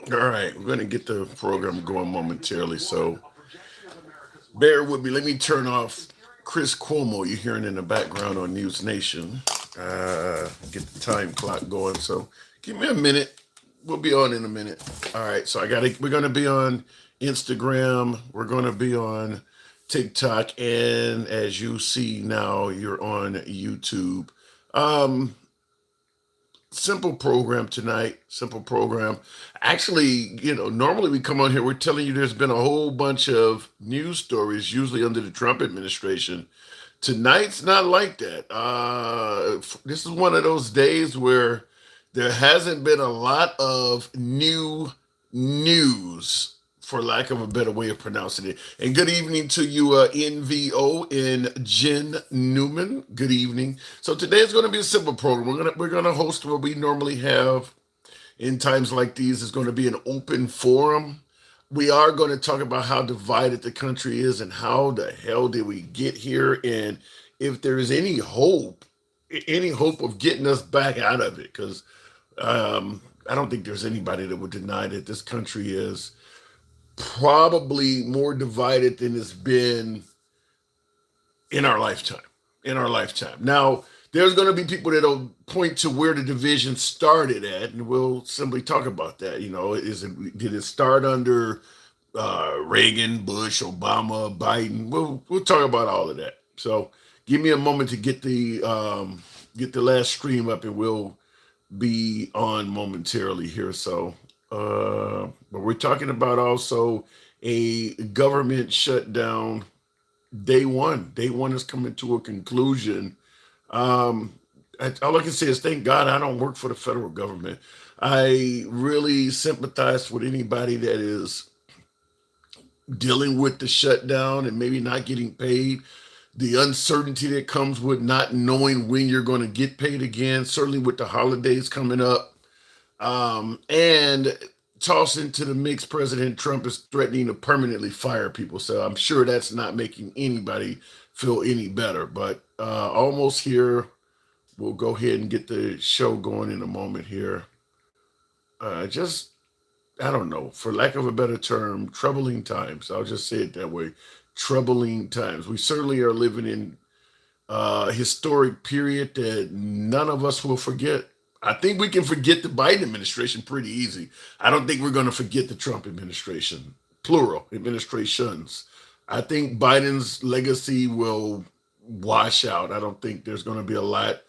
All right, we're going to get the program going momentarily. So bear with me. Let me turn off Chris Cuomo you're hearing in the background on News Nation. Get the time clock going. So give me a minute. We'll be on in a minute. All right. So I got to. We're going to be on Instagram. We're going to be on TikTok, and as you see now, you're on YouTube. Um, Simple program tonight. Simple program. Actually, normally we come on here, we're telling you there's been a whole bunch of news stories, usually under the Trump administration. Tonight's not like that. This is one of those days where there hasn't been a lot of new news, for lack of a better way of pronouncing it. And good evening to you, NVO and Jen Newman. Good evening. So today is going to be a simple program. We're gonna host what we normally have in times like these. Is going to be an open forum. We are going to talk about how divided the country is and how the hell did we get here, and if there is any hope of getting us back out of it. Because I don't think there's anybody that would deny that this country is probably more divided than it's been in our lifetime. In our lifetime. Now, there's going to be people that'll point to where the division started at, and we'll simply talk about that. Did it start under Reagan, Bush, Obama, Biden? We'll talk about all of that. So, give me a moment to get the last stream up, and we'll be on momentarily here. So, but we're talking about also a government shutdown. Day one is coming to a conclusion. um, all I can say is thank God I don't work for the federal government. I really sympathize with anybody that is dealing with the shutdown and maybe not getting paid. The uncertainty that comes with not knowing when you're going to get paid again, certainly with the holidays coming up. And toss into the mix, President Trump is threatening to permanently fire people. So I'm sure that's not making anybody feel any better. But almost here. We'll go ahead and get the show going in a moment here. Just, I don't know, for lack of a better term, troubling times. I'll just say it that way. Troubling times. We certainly are living in a historic period that none of us will forget. I think we can forget the Biden administration pretty easy. I don't think we're going to forget the Trump administration, plural administrations. I think Biden's legacy will wash out. I don't think there's going to be a lot,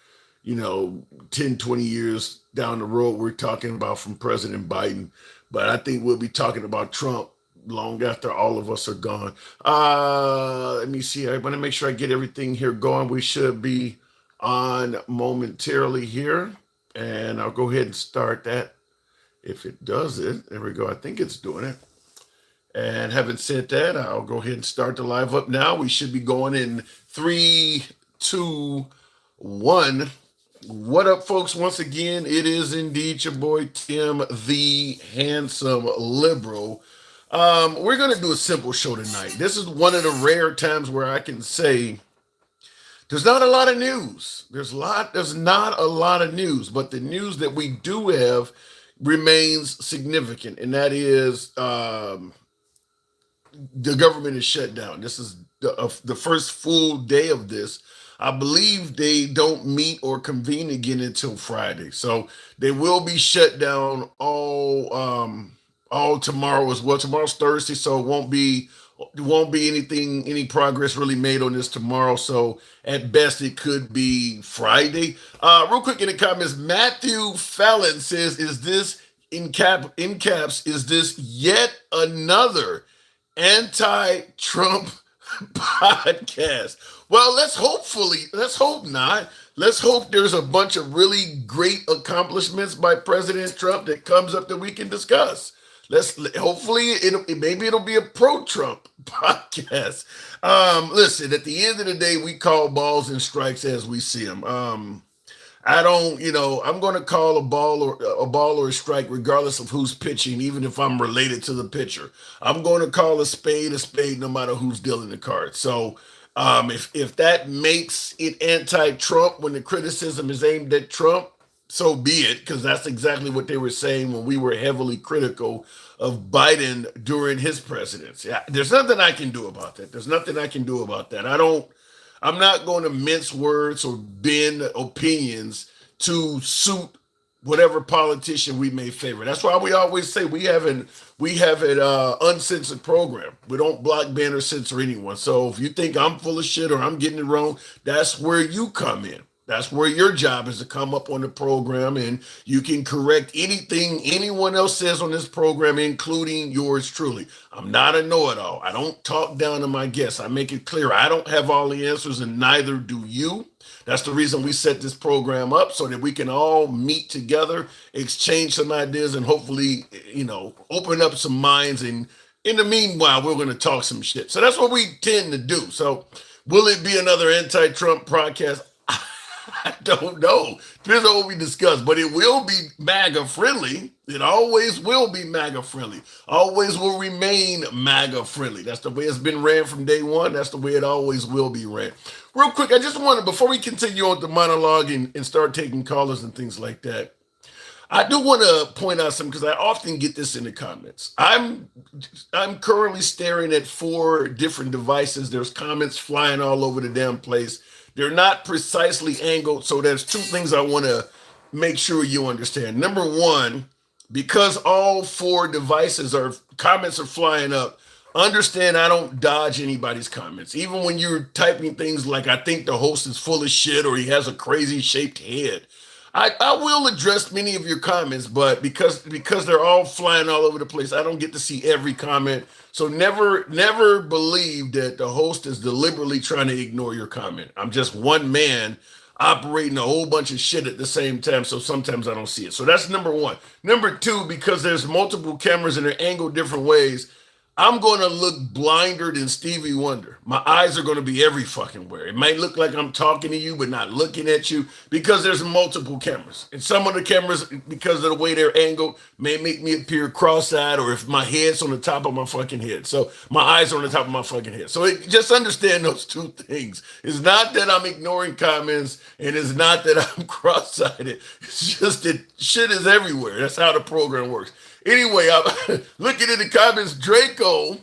10, 20 years down the road, we're talking about from President Biden. But I think we'll be talking about Trump long after all of us are gone. Let me see. I want to make sure I get everything here going. We should be on momentarily here. And I'll go ahead and start that. If it does it, there we go. I think it's doing it. And having said that, I'll go ahead and start the live up now. We should be going in three, two, one. What up, folks? Once again, it is indeed your boy Tim, the handsome liberal. We're going to do a simple show tonight. This is one of the rare times where I can say there's not a lot of news. There's not a lot of news, but the news that we do have remains significant, and that is the government is shut down. This is the first full day of this. I believe they don't meet or convene again until Friday, so they will be shut down all tomorrow as well. Tomorrow's Thursday, so it won't be any progress really made on this tomorrow. So at best, it could be Friday. Real quick in the comments, Matthew Fallon says, "Is this in caps? Is this yet another anti-Trump podcast?" Well, let's hope not. Let's hope there's a bunch of really great accomplishments by President Trump that comes up that we can discuss. Let's hopefully maybe it'll be a pro-Trump podcast. Listen, at the end of the day, we call balls and strikes as we see them. I don't, I'm going to call a ball or a strike regardless of who's pitching, even if I'm related to the pitcher. I'm going to call a spade, no matter who's dealing the cards. So, if that makes it anti-Trump when the criticism is aimed at Trump, so be it, because that's exactly what they were saying when we were heavily critical of Biden during his presidency. There's nothing I can do about that. There's nothing I can do about that. I'm not going to mince words or bend opinions to suit whatever politician we may favor. That's why we always say we have an uncensored program. We don't block, ban, or censor anyone. So if you think I'm full of shit or I'm getting it wrong, that's where you come in. That's where your job is to come up on the program and you can correct anything anyone else says on this program, including yours truly. I'm not a know it all. I don't talk down to my guests. I make it clear I don't have all the answers and neither do you. That's the reason we set this program up so that we can all meet together, exchange some ideas, and hopefully, open up some minds. And in the meanwhile, we're going to talk some shit. So that's what we tend to do. So will it be another anti-Trump podcast? I don't know. Depends on what we discuss, but it will be MAGA friendly. It always will be MAGA friendly. Always will remain MAGA friendly. That's the way it's been ran from day one. That's the way it always will be ran. Real quick, I just wanted, before we continue on with the monologue and start taking callers and things like that, I do want to point out something because I often get this in the comments. I'm currently staring at 4 different devices. There's comments flying all over the damn place. They're not precisely angled. So there's 2 things I want to make sure you understand. Number one, because all 4 devices are comments are flying up, understand I don't dodge anybody's comments. Even when you're typing things like I think the host is full of shit or he has a crazy shaped head. I will address many of your comments, but because they're all flying all over the place, I don't get to see every comment. So never believe that the host is deliberately trying to ignore your comment. I'm just one man operating a whole bunch of shit at the same time, so sometimes I don't see it. So that's number one. Number two, because there's multiple cameras and they're angled different ways, I'm going to look blinder than Stevie Wonder. My eyes are going to be every fucking where. It might look like I'm talking to you, but not looking at you because there's multiple cameras. And some of the cameras, because of the way they're angled, may make me appear cross-eyed or if my head's on the top of my fucking head. So my eyes are on the top of my fucking head. So just understand those 2 things. It's not that I'm ignoring comments and it's not that I'm cross-eyed. It's just that shit is everywhere. That's how the program works. Anyway, I'm looking at the comments. Draco,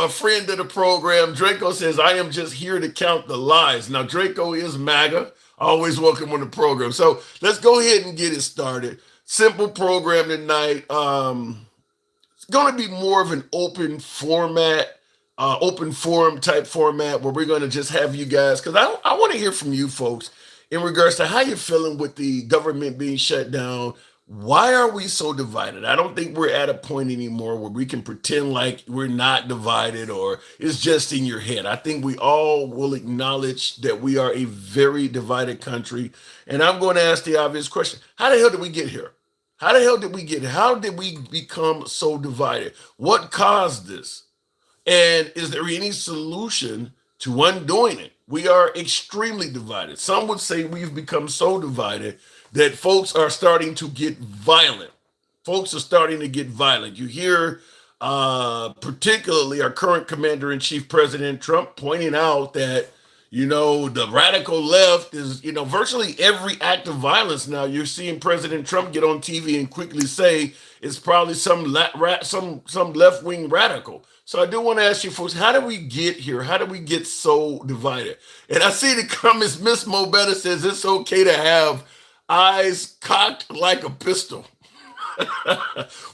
a friend of the program, Draco says, I am just here to count the lies. Now, Draco is MAGA, always welcome on the program. So let's go ahead and get it started. Simple program tonight. It's going to be more of an open format, open forum type format where we're going to just have you guys, because I want to hear from you folks in regards to how you're feeling with the government being shut down. Why are we so divided? I don't think we're at a point anymore where we can pretend like we're not divided or it's just in your head. I think we all will acknowledge that we are a very divided country. And I'm going to ask the obvious question. How the hell did we get here? How the hell did we get here? How did we become so divided? What caused this? And is there any solution to undoing it? We are extremely divided. Some would say we've become so divided that folks are starting to get violent. Folks are starting to get violent. You hear particularly our current commander-in-chief, President Trump, pointing out that, the radical left is, virtually every act of violence now. You're seeing President Trump get on TV and quickly say it's probably some left-wing radical. So I do want to ask you folks, how did we get here? How did we get so divided? And I see the comments. Miss Mobetta says it's okay to have eyes cocked like a pistol.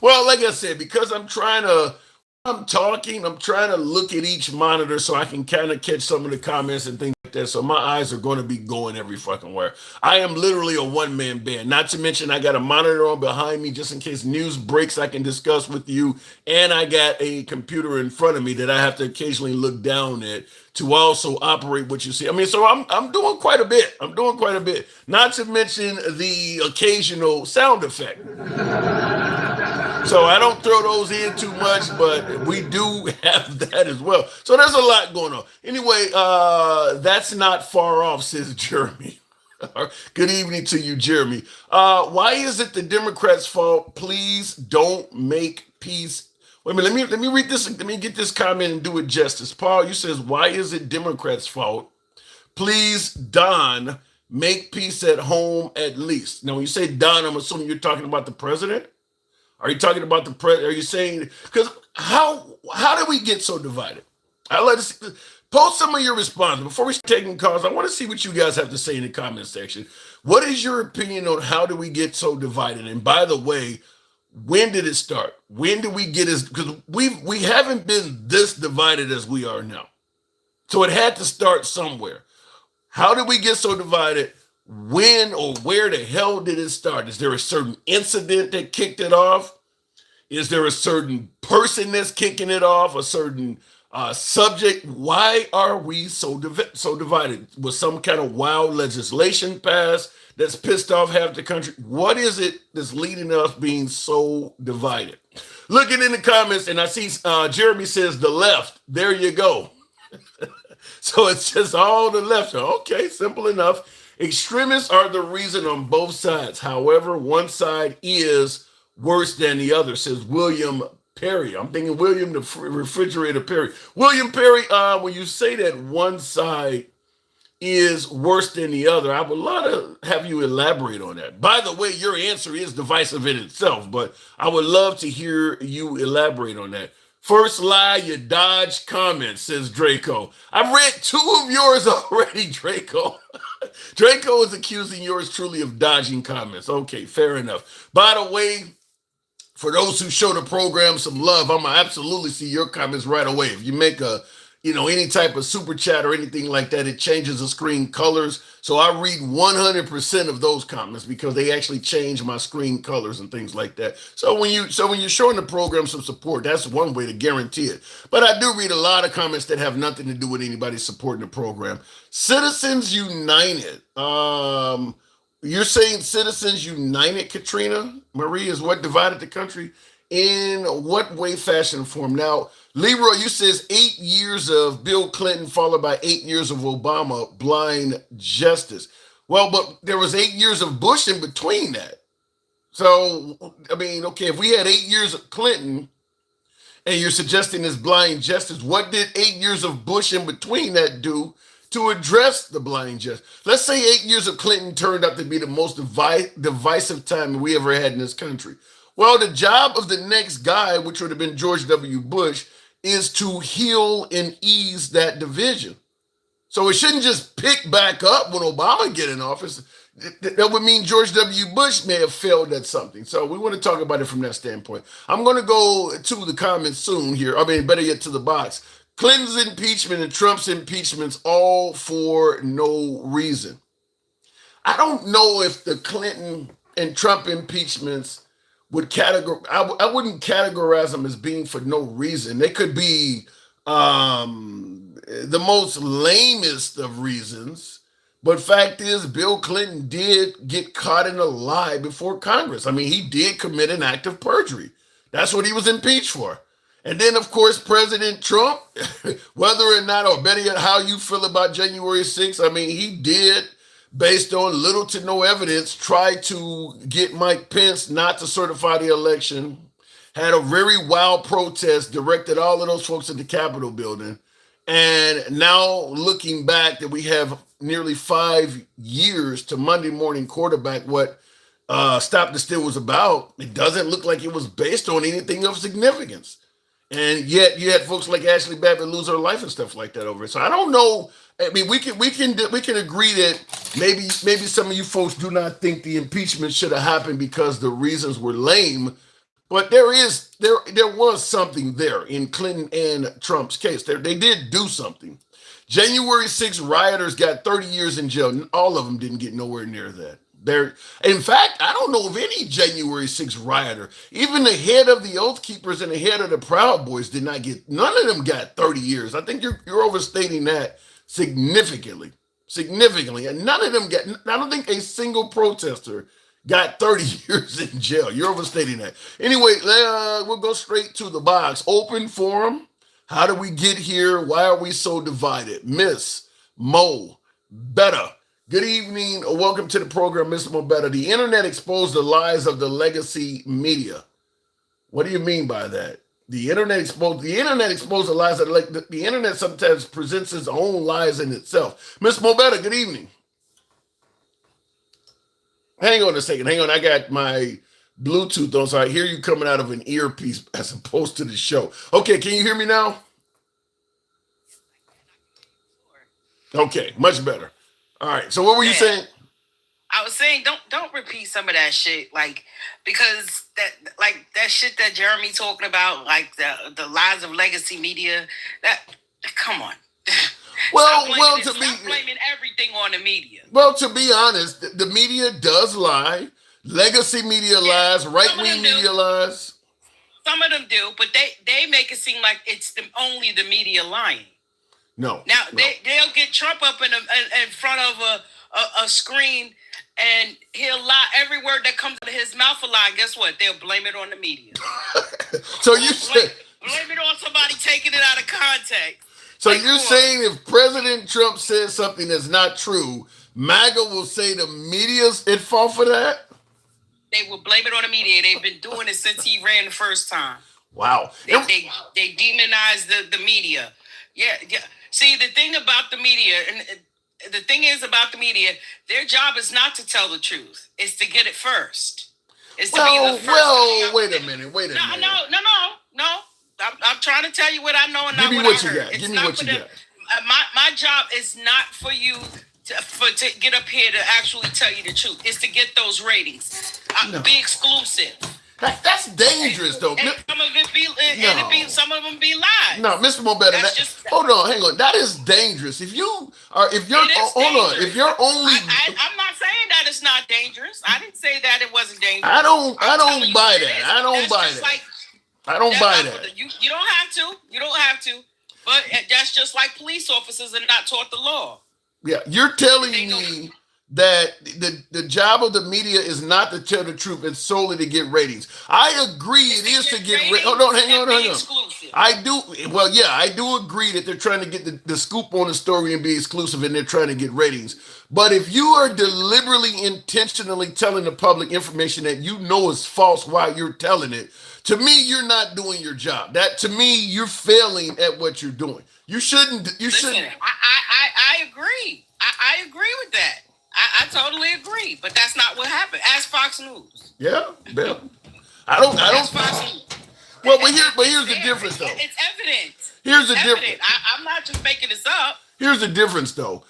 Well, like I said, because I'm trying to look at each monitor so I can kind of catch some of the comments and things like that. So my eyes are going to be going every fucking where. I am literally a one-man band. Not to mention I got a monitor on behind me just in case news breaks I can discuss with you. And I got a computer in front of me that I have to occasionally look down at to also operate what you see. I mean, so I'm doing quite a bit. Not to mention the occasional sound effect. So I don't throw those in too much, but we do have that as well. So there's a lot going on. Anyway, that's not far off, says Jeremy. Good evening to you, Jeremy. Why is it the Democrats' fault? Please don't make peace. Wait a minute, let me read this. Let me get this comment and do it justice. Paul, you says, why is it Democrats' fault? Please, Don, make peace at home at least. Now, when you say Don, I'm assuming you're talking about the president. Are you talking about the president? Are you saying because how did we get so divided? I let us post some of your responses before we start taking calls. I want to see what you guys have to say in the comment section. What is your opinion on how do we get so divided? And by the way, when did it start? When did we get as because we haven't been this divided as we are now. So it had to start somewhere. How did we get so divided? When or where the hell did it start? Is there a certain incident that kicked it off? Is there a certain person that's kicking it off? A certain subject? Why are we so divided? Was some kind of wild legislation passed that's pissed off half the country? What is it that's leading us being so divided? Looking in the comments, and I see Jeremy says the left. There you go. So it's just all the left. Okay, simple enough. Extremists are the reason on both sides. However, one side is worse than the other, says William Perry. I'm thinking William the refrigerator Perry. William Perry, when you say that one side is worse than the other, I would love to have you elaborate on that. By the way, your answer is divisive in itself, but I would love to hear you elaborate on that. First lie, you dodge comments, says Draco. I've read two of yours already, Draco. Draco is accusing yours truly of dodging comments. Okay, fair enough. By the way, for those who show the program some love, I'm gonna absolutely see your comments right away. If you make any type of super chat or anything like that, it changes the screen colors. So I read 100% of those comments because they actually change my screen colors and things like that. So when you're showing the program some support, that's one way to guarantee it. But I do read a lot of comments that have nothing to do with anybody supporting the program. Citizens United. You're saying Citizens United, Katrina Marie, is what divided the country? In what way, fashion, form? Now, Leroy, you says 8 years of Bill Clinton followed by 8 years of Obama, blind justice. Well, but there was 8 years of Bush in between that. So, I mean, okay, if we had 8 years of Clinton and you're suggesting this blind justice, what did 8 years of Bush in between that do to address the blind justice? Let's say 8 years of Clinton turned out to be the most divisive time we ever had in this country. Well, the job of the next guy, which would have been George W. Bush, is to heal and ease that division. So it shouldn't just pick back up when Obama get in office. That would mean George W. Bush may have failed at something. So we want to talk about it from that standpoint. I'm going to go to the comments soon here. I mean, better yet, to the box. Clinton's impeachment and Trump's impeachments all for no reason. I don't know if the Clinton and Trump impeachments would I wouldn't categorize them as being for no reason. They could be the most lamest of reasons. But fact is, Bill Clinton did get caught in a lie before Congress. I mean, he did commit an act of perjury. That's what he was impeached for. And then, of course, President Trump, whether or not, or better yet, how you feel about January 6th, I mean, he did, based on little to no evidence, try to get Mike Pence not to certify the election, had a very wild protest, directed all of those folks at the Capitol building. And now looking back that we have nearly 5 years to Monday morning quarterback what Stop the Steal was about, it doesn't look like it was based on anything of significance. And yet you had folks like Ashley Babbitt lose her life and stuff like that over it. So I don't know. I mean, we can agree that maybe some of you folks do not think the impeachment should have happened because the reasons were lame. But there was something there in Clinton and Trump's case. They did do something. January 6th rioters got 30 years in jail. All of them didn't get nowhere near that. In fact, I don't know of any January 6th rioter. Even the head of the Oath Keepers and the head of the Proud Boys did not get. None of them got 30 years. I think you're overstating that significantly. And none of them got. I don't think a single protester got 30 years in jail. You're overstating that. Anyway, we'll go straight to the box. Open forum. How did we get here? Why are we so divided? Miss Mo Betta. Good evening. Welcome to the program, Miss Mo Betta. The internet exposed the lies of the legacy media. What do you mean by that? The internet exposed the lies of the internet sometimes presents its own lies in itself. Miss Mo Betta, good evening. Hang on a second. Hang on. I got my Bluetooth on, so I hear you coming out of an earpiece as opposed to the show. Okay, can you hear me now? Okay, much better. All right. So what were you Yeah. saying? I was saying don't repeat some of that shit, like, because that shit that Jeremy talking about, like the lies of legacy media. That Come on. Well, well, to Stop be blaming everything on the media. well, to be honest, the media does lie. Legacy media Yeah, lies. Right some of wing them do. media lies. Some of them do, but they make it seem like it's only the media lying. No, Now no. they'll get Trump up in front of a screen, and he'll lie. Every word that comes out of his mouth a lie. Guess what? They'll blame it on the media. So you Or said. blame it on somebody taking it out of context. So Like, you're come on. saying if President Trump says something that's not true, MAGA will say the media's at fault for that? They will blame it on the media. They've been doing it since he ran the first time. Wow. They demonize the media. Yeah, yeah. See, the thing about the media, and the thing is about the media, their job is not to tell the truth. It's to get it first. It's to be the first to come out Wait with a it. minute, wait a No, minute. no. I'm trying to tell you what I know and Give not me what I what you heard. got. Give It's me not what for you them. got. My job is not for you to get up here to actually tell you the truth. It's to get those ratings. No. Be exclusive. That's dangerous, though. And some of it be some of them be lies. No, Mr. Mobetta, That's just hold on, hang on. That is dangerous. If you are, if you're, it is hold on, dangerous. if you're only, I'm not saying that it's not dangerous. I didn't say that it wasn't dangerous. I I'm telling don't you buy what it that. is. I don't That's buy just that. like I don't buy that. you don't have to. You don't have to. But that's just like police officers are not taught the law. Yeah, you're telling They know me that the job of the media is not to tell the truth, it's solely to get ratings. I agree it is to get ratings. Hold on, hang on, be hang on. exclusive. I do, well, yeah, I do agree that they're trying to get the scoop on the story and be exclusive and they're trying to get ratings. But if you are deliberately, intentionally telling the public information that you know is false while you're telling it, to me, you're not doing your job. That, to me, you're failing at what you're doing. You Listen, shouldn't. I agree. I agree with that. I totally agree. But that's not what happened. Ask Fox News. Yeah, Bill. I Ask don't, Fox News. well, but It's here's the there. difference, though. It's evident. Here's It's the difference. evident. I'm not just making this up. Here's the difference, though.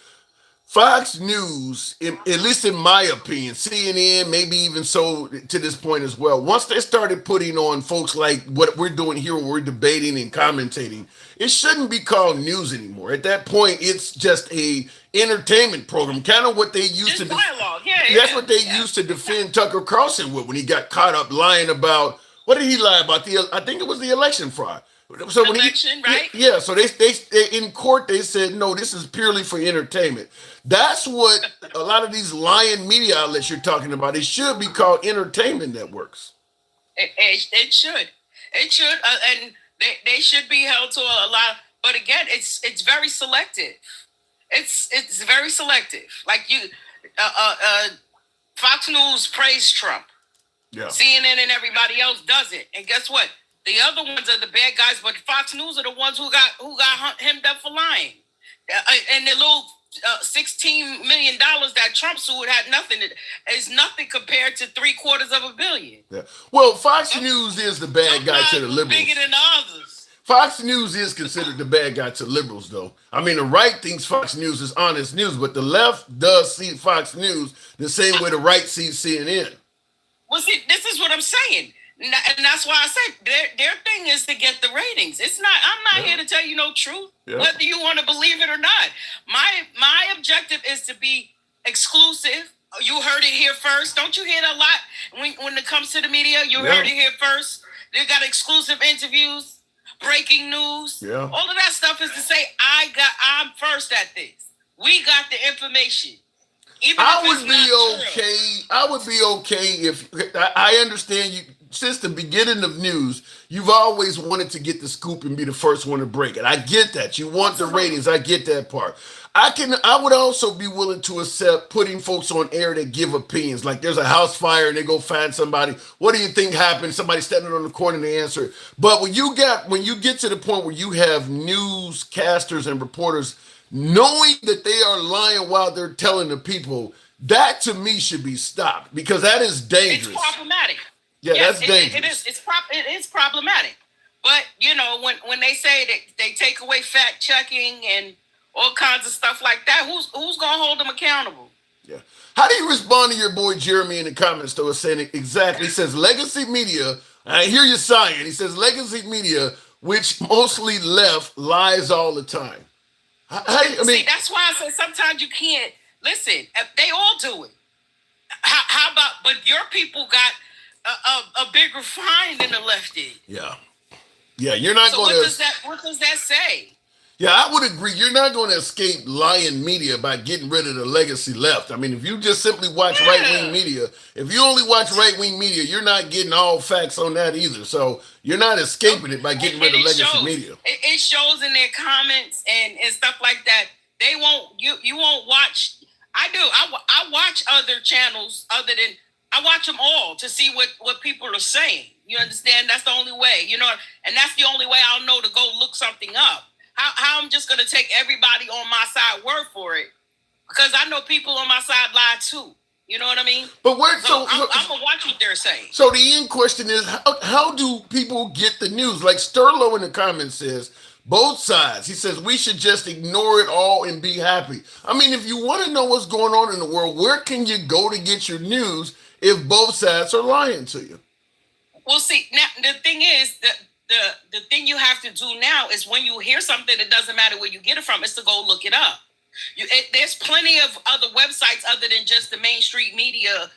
Fox News, at least in my opinion, CNN, maybe even so to this point as well, once they started putting on folks like what we're doing here, where we're debating and commentating, it shouldn't be called news anymore. At that point, it's just a entertainment program, kind of what they used Just to. dialogue. That's what they Yeah. used to defend Tucker Carlson with when he got caught up lying about, what did he lie about? I think it was the election fraud. So when Election, right? yeah, so they in court they said no, this is purely for entertainment. That's what a lot of these lying media outlets you're talking about. It should be called entertainment networks. It should. It should. And they should be held to a lot. But again, it's very selective. It's very selective. Like Fox News praised Trump. Yeah, CNN and everybody else does it. And guess what? The other ones are the bad guys, but Fox News are the ones who got hemmed up for lying. And the little $16 million that Trump sued had nothing. Is nothing compared to $750 million. yeah. Well, Fox News is the bad guy to the Sometimes liberals. bigger than others. Fox News is considered the bad guy to liberals, though. I mean, the right thinks Fox News is honest news, but the left does see Fox News the same way the right sees CNN. Well, see, this is what I'm saying. And that's why I said their thing is to get the ratings. It's not. I'm not here to tell you no truth, whether you want to believe it or not. My objective is to be exclusive. You heard it here first. Don't you hear that a lot when it comes to the media? You heard it here first. They got exclusive interviews, breaking news. Yeah. All of that stuff is to say I'm first at this. We got the information. Even I if would it's be not true. okay. I would be okay if I understand you. Since the beginning of news, you've always wanted to get the scoop and be the first one to break it. I get that. You want the ratings. I get that part. I would also be willing to accept putting folks on air that give opinions. Like there's a house fire and they go find somebody. What do you think happened? Somebody standing on the corner and they answer it. But when you get to the point where you have newscasters and reporters knowing that they are lying while they're telling the people, That to me should be stopped because that is dangerous. It's problematic. Yeah, yes, that's dangerous. It is. It is problematic. But when they say that they take away fact checking and all kinds of stuff like that, who's gonna hold them accountable? Yeah. How do you respond to your boy Jeremy in the comments though, saying exactly? He says legacy media. I hear you sighing. He says legacy media, which mostly left, lies all the time. See, that's why I say sometimes you can't listen. They all do it. How about? But your people got a bigger fine than the left did. Yeah, yeah. You're not going to. What does that say? Yeah, I would agree. You're not going to escape lying media by getting rid of the legacy left. I mean, if you just simply watch right-wing media, if you only watch right-wing media, you're not getting all facts on that either. So you're not escaping it by getting rid of legacy media. It shows in their comments and stuff like that. They won't. You won't watch. I do. I watch other channels other than I watch them all to see what people are saying. You understand? That's the only way. And that's the only way I'll know to go look something up. How I'm just going to take everybody on my side word for it? Because I know people on my side lie too. You know what I mean? But I'm going to watch what they're saying. So the end question is, how do people get the news? Like Sterlo in the comments says, both sides. He says, we should just ignore it all and be happy. I mean, if you want to know what's going on in the world, where can you go to get your news if both sides are lying to you? Well, see, now the thing is that the thing you have to do now is when you hear something, it doesn't matter where you get it from, is to go look it up. There's plenty of other websites other than just the mainstream media,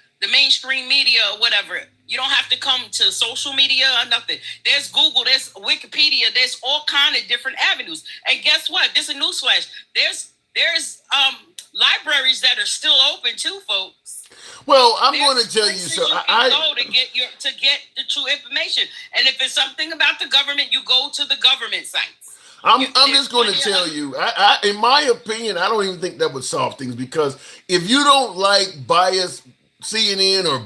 or whatever. You don't have to come to social media or nothing. There's Google, there's Wikipedia, there's all kind of different avenues. And guess what? This is a newsflash. There's libraries that are still open too, folks. Well, I'm going to tell you so. I go to get the true information, and if it's something about the government, you go to the government sites. I'm just going to tell you. In my opinion, I don't even think that would solve things because if you don't like biased CNN or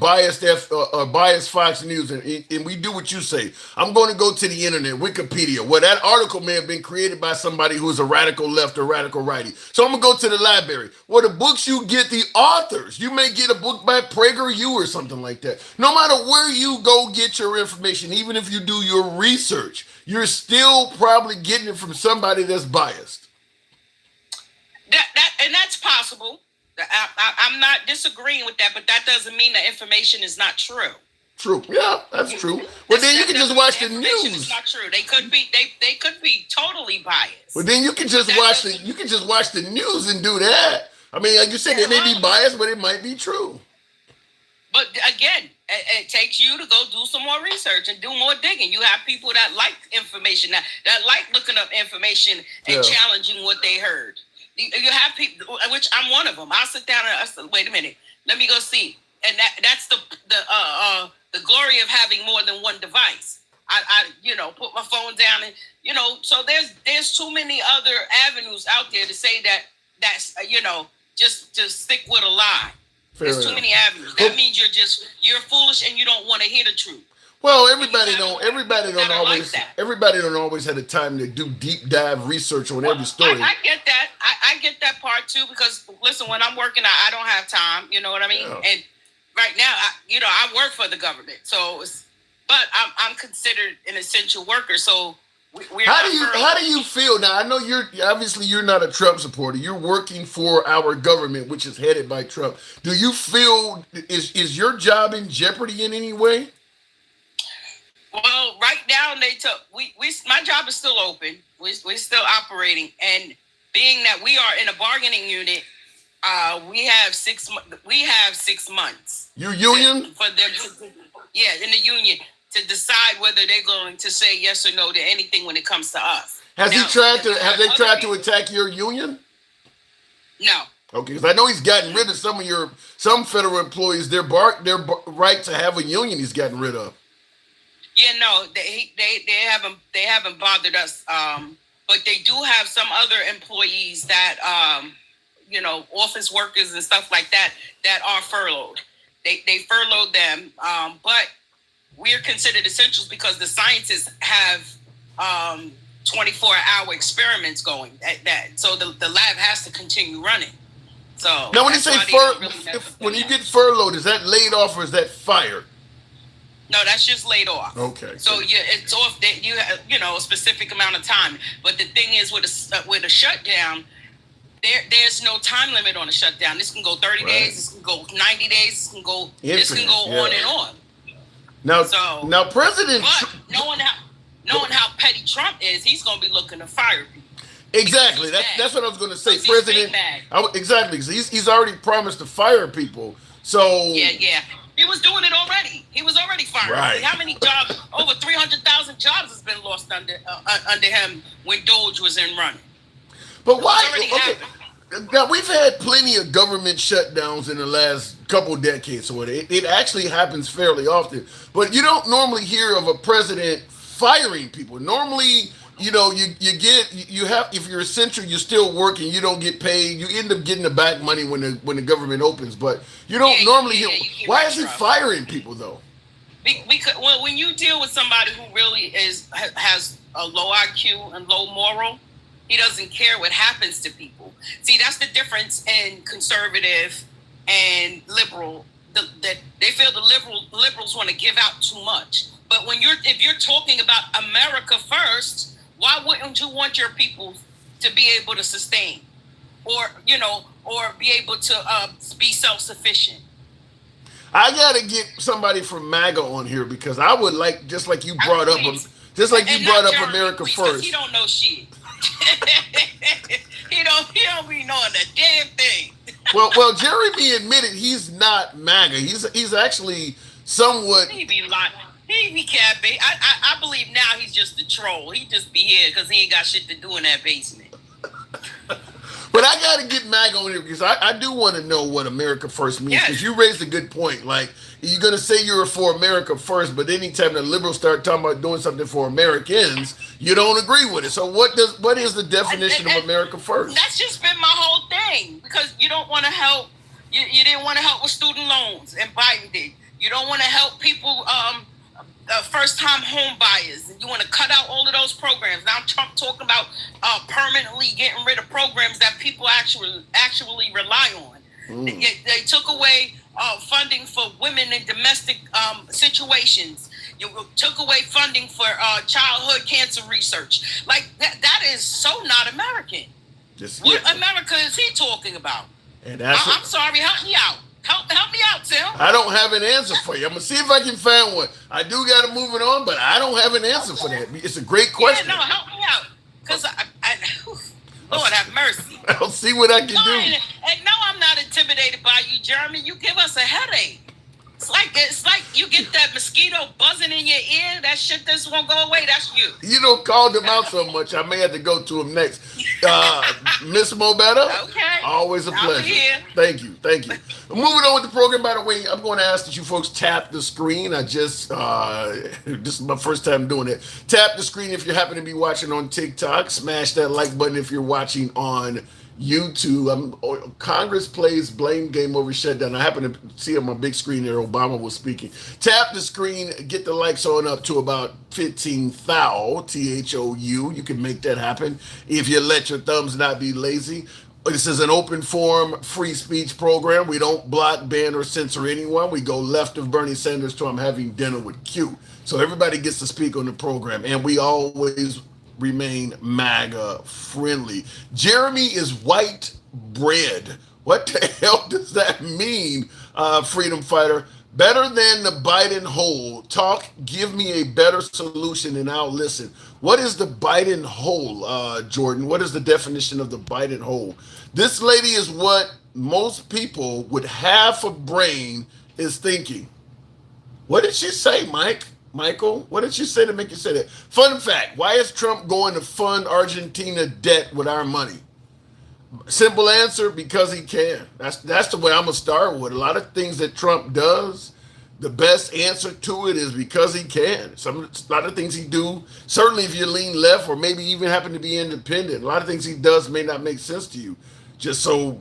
biased Fox News, and we do what you say, I'm going to go to the internet, Wikipedia, where that article may have been created by somebody who's a radical left or radical righty. So I'm going to go to the library where the books you get the authors. You may get a book by PragerU or something like that. No matter where you go get your information, even if you do your research, you're still probably getting it from somebody that's biased. And that's possible. I'm not disagreeing with that, but that doesn't mean that information is not true. True, yeah, that's true. Well, then you can just watch the news. It's not true. They could be totally biased. Well, then you can just watch the news and do that. I mean, like you said, it may be biased, but it might be true. But again, it takes you to go do some more research and do more digging. You have people that like information, that like looking up information and challenging what they heard. You have people, which I'm one of them. I'll sit down and I say, wait a minute, let me go see. And that's the glory of having more than one device. I put my phone down and, so there's too many other avenues out there to say that's just to stick with a lie. There's too many avenues. That means you're foolish and you don't want to hear the truth. Well, everybody don't always have the time to do deep dive research on every story. I get that. I get that part too because listen, when I'm working, I don't have time. You know what I mean? Yeah. And right now, I work for the government, but I'm considered an essential worker. So how do you feel now? I know you're not a Trump supporter. You're working for our government, which is headed by Trump. Do you feel is your job in jeopardy in any way? Well, right now my job is still open. We're still operating, and being that we are in a bargaining unit, we have 6 months. You union? For them in the union to decide whether they're going to say yes or no to anything when it comes to us. Have they tried to attack your union? No. Okay, because I know he's gotten rid of some federal employees. Their right to have a union he's gotten rid of. Yeah, no, they haven't bothered us. But they do have some other employees that office workers and stuff like that are furloughed. They furloughed them, but we're considered essentials because the scientists have 24-hour experiments going. So the lab has to continue running. So Now, when you that's say why they don't really have when you shutdown. get furloughed, is that laid off or is that fired? No, that's just laid off. Okay. So it's off that you have, a specific amount of time. But the thing is, with a shutdown, there's no time limit on a shutdown. This can go 30 days. This can go 90 days. This can go on and on. Now, President. But knowing how petty Trump is, he's going to be looking to fire people. Exactly. That's what I was going to say. President. Exactly. He's already promised to fire people. So yeah. He was doing it already. He was already fired. Right. How many jobs? Over 300,000 jobs has been lost under him when Doge was in running. But why? Okay. Now, we've had plenty of government shutdowns in the last couple decades, so it actually happens fairly often. But you don't normally hear of a president firing people. Normally, you have, if you're essential, you're still working, you don't get paid, you end up getting the back money when the government opens. But you don't normally hear. Why is he firing people though? Because when you deal with somebody who really has a low IQ and low moral, he doesn't care what happens to people. See, that's the difference in conservative and liberal. That they feel the liberals want to give out too much. But if you're talking about America first, why wouldn't you want your people to be able to sustain, or be able to be self-sufficient? I gotta get somebody from MAGA on here because I would like, just like you brought up America First. He don't know shit. he don't be knowing a damn thing. well, Jeremy admitted he's not MAGA. He's actually somewhat. He be lying. He be capping. I believe now he's just a troll. He just be here because he ain't got shit to do in that basement. But I got to get MAGA on here because I do want to know what America First means. Because you raised a good point. Like, you're going to say you're for America First, but anytime the liberals start talking about doing something for Americans, you don't agree with it. So what is the definition of America First? That's just been my whole thing. Because you don't want to help. You didn't want to help with student loans, and Biden did. You don't want to help people, first-time home buyers, and you want to cut out all of those programs. Now Trump talking about permanently getting rid of programs that people actually rely on. They took away funding for women in domestic situations. You took away funding for childhood cancer research. Like that is so not American. What America is he talking about? And I'm sorry, help me out. Help me out, Tim. I don't have an answer for you. I'm going to see if I can find one. I do got to move it on, but I don't have an answer for that. It's a great question. Yeah, no, help me out. Because Lord have mercy. I'll see what I can do. And no, I'm not intimidated by you, Jeremy. You give us a headache. It's like you get that mosquito buzzing in your ear. That shit just won't go away. That's you. You don't call them out so much. I may have to go to him next. Miss Mobetta? Okay. Always a pleasure. Thank you. Moving on with the program, by the way, I'm going to ask that you folks tap the screen. This is my first time doing it. Tap the screen if you happen to be watching on TikTok. Smash that like button if you're watching on YouTube. Congress plays blame game over shutdown. I happen to see on my big screen there Obama was speaking. Tap the screen, get the likes on up to about 15,000 THOU. You can make that happen if you let your thumbs not be lazy. This is an open forum, free speech program. We don't block, ban, or censor anyone. We go left of Bernie Sanders to I'm having dinner with Q. So everybody gets to speak on the program, and we always remain MAGA friendly. Jeremy is white bread. What the hell does that mean, freedom fighter? Better than the Biden hole. Give me a better solution and I'll listen. What is the Biden hole, Jordan? What is the definition of the Biden hole? This lady is what most people with half a brain is thinking. What did she say, Michael, what did you say to make you say that? Fun fact, why is Trump going to fund Argentina debt with our money? Simple answer, because he can. That's the way I'm going to start with. A lot of things that Trump does, the best answer to it is because he can. A lot of things he do, certainly if you lean left or maybe even happen to be independent, a lot of things he does may not make sense to you. Just so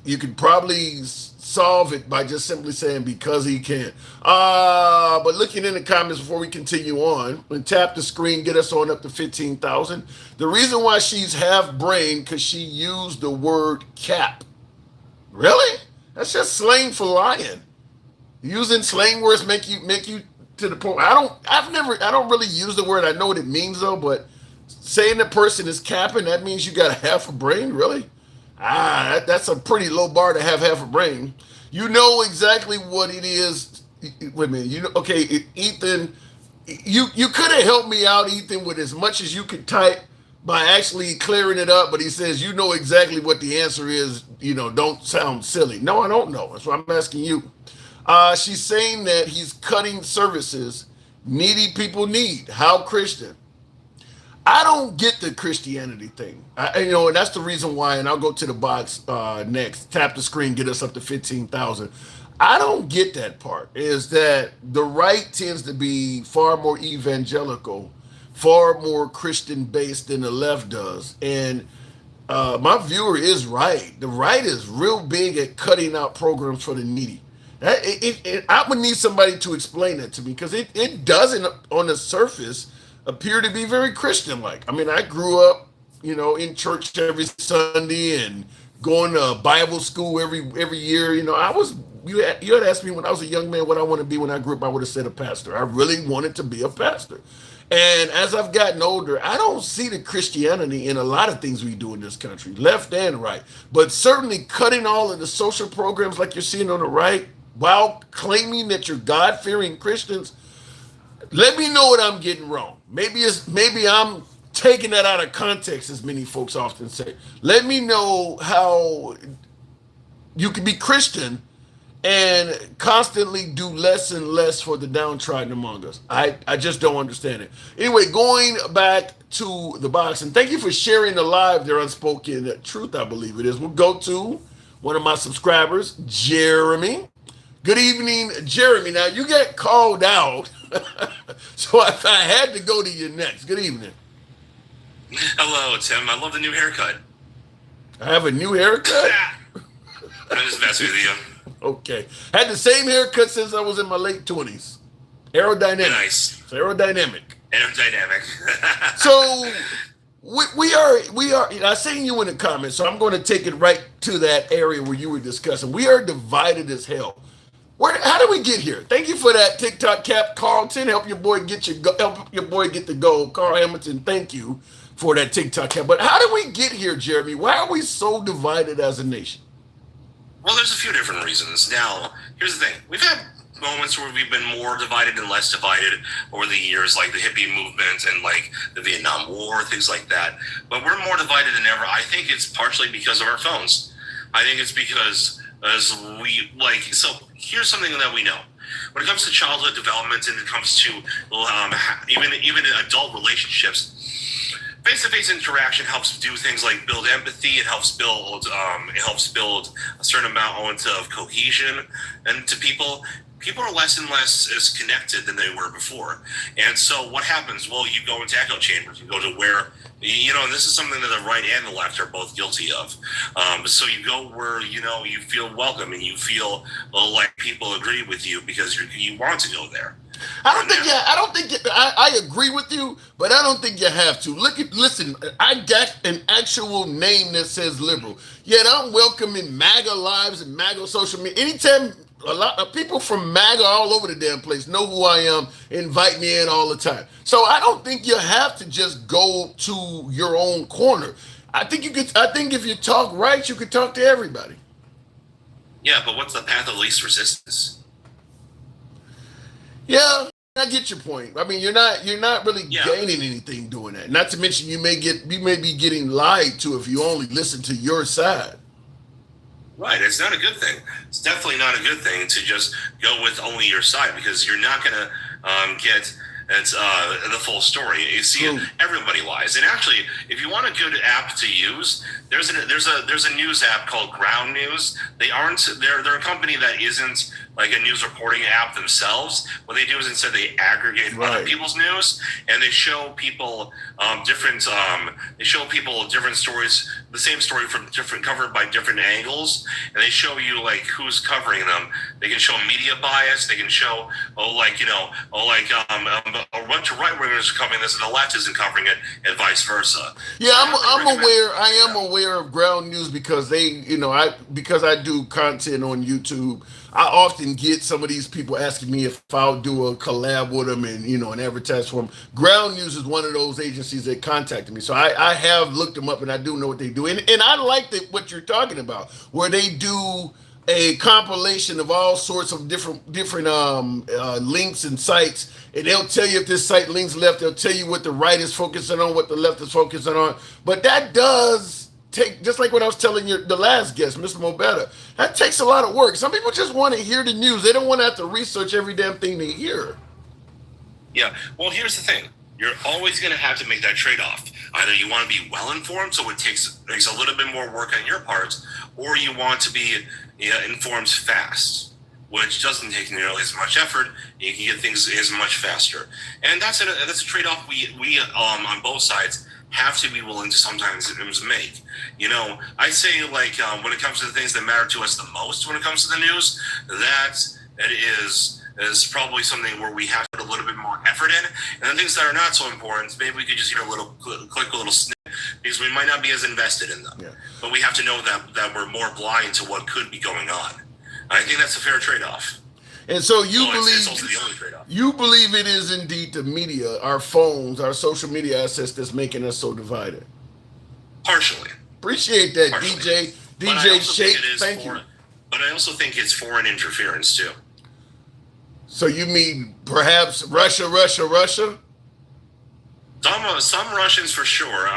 you could probably solve it by just simply saying because he can. But looking in the comments before we continue on, and tap the screen, get us on up to 15,000. The reason why she's half brain, because she used the word cap. Really? That's just slang for lying. Using slang words make you to the point. I don't really use the word. I know what it means though, but saying the person is capping, that means you got a half a brain, really? That's a pretty low bar to have half a brain. You know exactly what it is. Wait a minute. You know, okay, Ethan. You could have helped me out, Ethan, with as much as you could type by actually clearing it up. But he says you know exactly what the answer is. You know, don't sound silly. No, I don't know. That's why I'm asking you. She's saying that he's cutting services needy people need. How Christian? I don't get the Christianity thing. And that's the reason why. And I'll go to the box next. Tap the screen, get us up to 15,000. I don't get that part. Is that the right tends to be far more evangelical, far more Christian based than the left does, and my viewer is right. The right is real big at cutting out programs for the needy. I would need somebody to explain that to me because it doesn't, on the surface, appear to be very Christian like. I mean, I grew up, in church every Sunday and going to Bible school every year. You had asked me when I was a young man what I want to be when I grew up. I would have said a pastor. I really wanted to be a pastor. And as I've gotten older, I don't see the Christianity in a lot of things we do in this country, left and right. But certainly cutting all of the social programs like you're seeing on the right while claiming that you're God-fearing Christians, let me know what I'm getting wrong. Maybe I'm taking that out of context, as many folks often say. Let me know how you can be Christian and constantly do less and less for the downtrodden among us. I just don't understand it. Anyway, going back to the box, and thank you for sharing the live there, Unspoken Truth, I believe it is. We'll go to one of my subscribers, Jeremy. Good evening, Jeremy. Now, you get called out, so I had to go to you next. Good evening. Hello, Tim. I love the new haircut. I have a new haircut? I'm just messing with you. Okay. Had the same haircut since I was in my late 20s. Aerodynamic. Nice. It's aerodynamic. Aerodynamic. So we are. I seen you in the comments, so I'm going to take it right to that area where you were discussing. We are divided as hell. How did we get here? Thank you for that TikTok cap, Carlton. Help your boy get the goal. Carl Hamilton, thank you for that TikTok cap. But how did we get here, Jeremy? Why are we so divided as a nation? Well, there's a few different reasons. Now, here's the thing. We've had moments where we've been more divided and less divided over the years, like the hippie movement and like the Vietnam War, things like that. But we're more divided than ever. I think it's partially because of our phones. I think it's because so here's something that we know. When it comes to childhood development and it comes to even adult relationships, face-to-face interaction helps do things like build empathy. It helps build a certain amount of cohesion, and to people are less and less as connected than they were before. And so what happens? Well, you go into echo chambers. You go to where and this is something that the right and the left are both guilty of. So you go where you feel welcome and you feel like people agree with you because you want to go there. I agree with you, but I don't think you have to. Listen, I got an actual name that says liberal. Yet I'm welcoming MAGA lives and MAGA social media. Anytime a lot of people from MAGA all over the damn place know who I am, invite me in all the time. So I don't think you have to just go to your own corner. I think if you talk right, you could talk to everybody. Yeah, but what's the path of least resistance? Yeah, I get your point. I mean, you're not really gaining anything doing that. Not to mention you may be getting lied to if you only listen to your side. Right, it's not a good thing. It's definitely not a good thing to just go with only your side because you're not going to get the full story. You see, everybody lies. And actually, if you want a good app to use, there's a news app called Ground News. They're a company that isn't like a news reporting app themselves. What they do is instead they aggregate other people's news, and they show people different. They show people different stories, the same story from different, covered by different angles, and they show you like who's covering them. They can show media bias. They can show a bunch of right wingers are covering this, and the left isn't covering it, and vice versa. Yeah, I'm aware. I am aware of ground news because because I do content on YouTube. I often get some of these people asking me if I'll do a collab with them and advertise for them. Ground News is one of those agencies that contacted me, so I have looked them up and I do know what they do, and I like what you're talking about, where they do a compilation of all sorts of different links and sites, and they'll tell you if this site links left. They'll tell you what the right is focusing on, what the left is focusing on. But that does take, just like what I was telling the last guest, Mr. Mobetta, that takes a lot of work. Some people just want to hear the news. They don't want to have to research every damn thing they hear. Yeah. Well, here's the thing. You're always going to have to make that trade-off. Either you want to be well-informed, so it takes a little bit more work on your part, or you want to be informed fast, which doesn't take nearly as much effort. You can get things as much faster. And that's a trade-off we on both sides have to be willing to sometimes make. I say, like, when it comes to the things that matter to us the most when it comes to the news, that is probably something where we have to put a little bit more effort in. And the things that are not so important, maybe we could just hear click a little snip, because we might not be as invested in them. Yeah. But we have to know that we're more blind to what could be going on. I think that's a fair trade-off. And so it's also the only trade-off. You believe it is indeed the media, our phones, our social media assets that's making us so divided? Partially. Appreciate that, Partially. DJ Shake. Thank you. But I also think it's foreign interference too. So you mean perhaps Russia? Some Russians for sure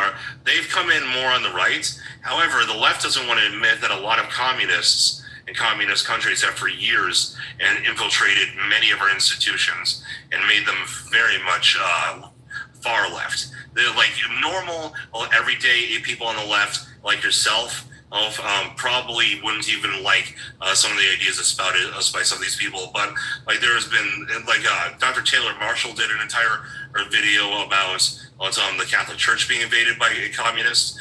they've come in more on the right. However, the left doesn't want to admit that a lot of communists in communist countries have for years and infiltrated many of our institutions and made them very much far left. They're like normal, everyday people on the left, like yourself, probably wouldn't even like some of the ideas spouted by some of these people. But like there has been, like Dr. Taylor Marshall did an entire video about the Catholic Church being invaded by communists.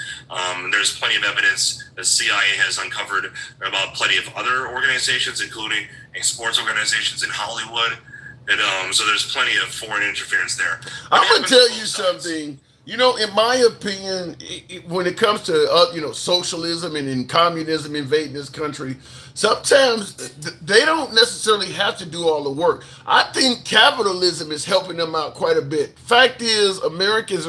There's plenty of evidence the CIA has uncovered about plenty of other organizations, including sports organizations in Hollywood. And so there's plenty of foreign interference there. I'm going to tell you something. In my opinion, when it comes to socialism and in communism invading this country, sometimes they don't necessarily have to do all the work. I think capitalism is helping them out quite a bit. Fact is, Americans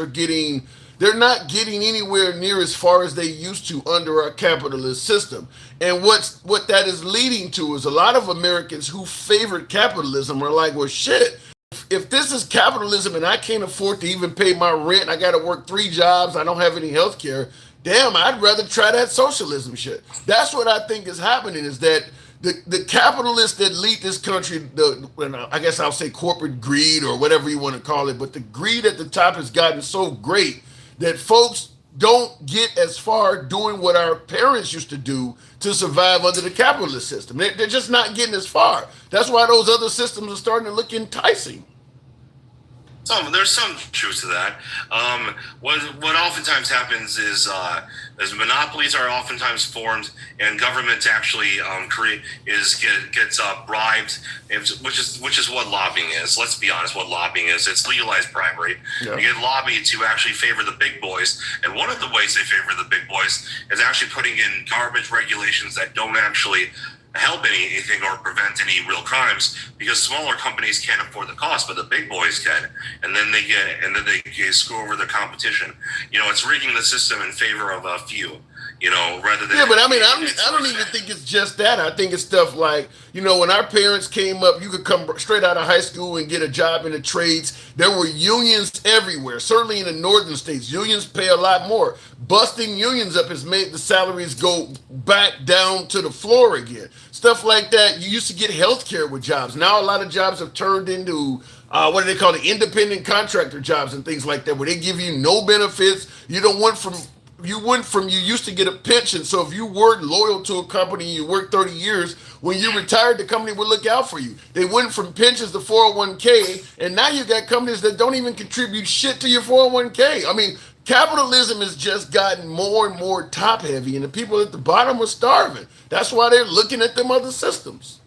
they're not getting anywhere near as far as they used to under our capitalist system. And what that is leading to is a lot of Americans who favored capitalism are like, well, shit. If this is capitalism and I can't afford to even pay my rent, I got to work 3 jobs, I don't have any health care, damn, I'd rather try that socialism shit. That's what I think is happening, is that the capitalists that lead this country, I guess I'll say corporate greed or whatever you want to call it, but the greed at the top has gotten so great that folks don't get as far doing what our parents used to do to survive under the capitalist system. They're just not getting as far. That's why those other systems are starting to look enticing. There's some truth to that. What oftentimes happens is monopolies are oftentimes formed, and government actually gets bribed, which is what lobbying is. Let's be honest, what lobbying is. It's legalized bribery. Yeah. You get lobbied to actually favor the big boys, and one of the ways they favor the big boys is actually putting in garbage regulations that don't actually help anything or prevent any real crimes, because smaller companies can't afford the cost, but the big boys can, and then they screw over the competition. It's rigging the system in favor of a few. Rather than... Yeah, but I don't even think it's just that. I think it's stuff like, when our parents came up, you could come straight out of high school and get a job in the trades. There were unions everywhere. Certainly in the northern states, unions pay a lot more. Busting unions up has made the salaries go back down to the floor again. Stuff like that. You used to get health care with jobs. Now a lot of jobs have turned into what do they call it? Independent contractor jobs and things like that, where they give you no benefits. You don't want you used to get a pension. So if you were loyal to a company, you worked 30 years, when you retired, the company would look out for you. They went from pensions to 401k, and now you got companies that don't even contribute shit to your 401k. I mean, capitalism has just gotten more and more top heavy, and the people at the bottom are starving. That's why they're looking at them other systems.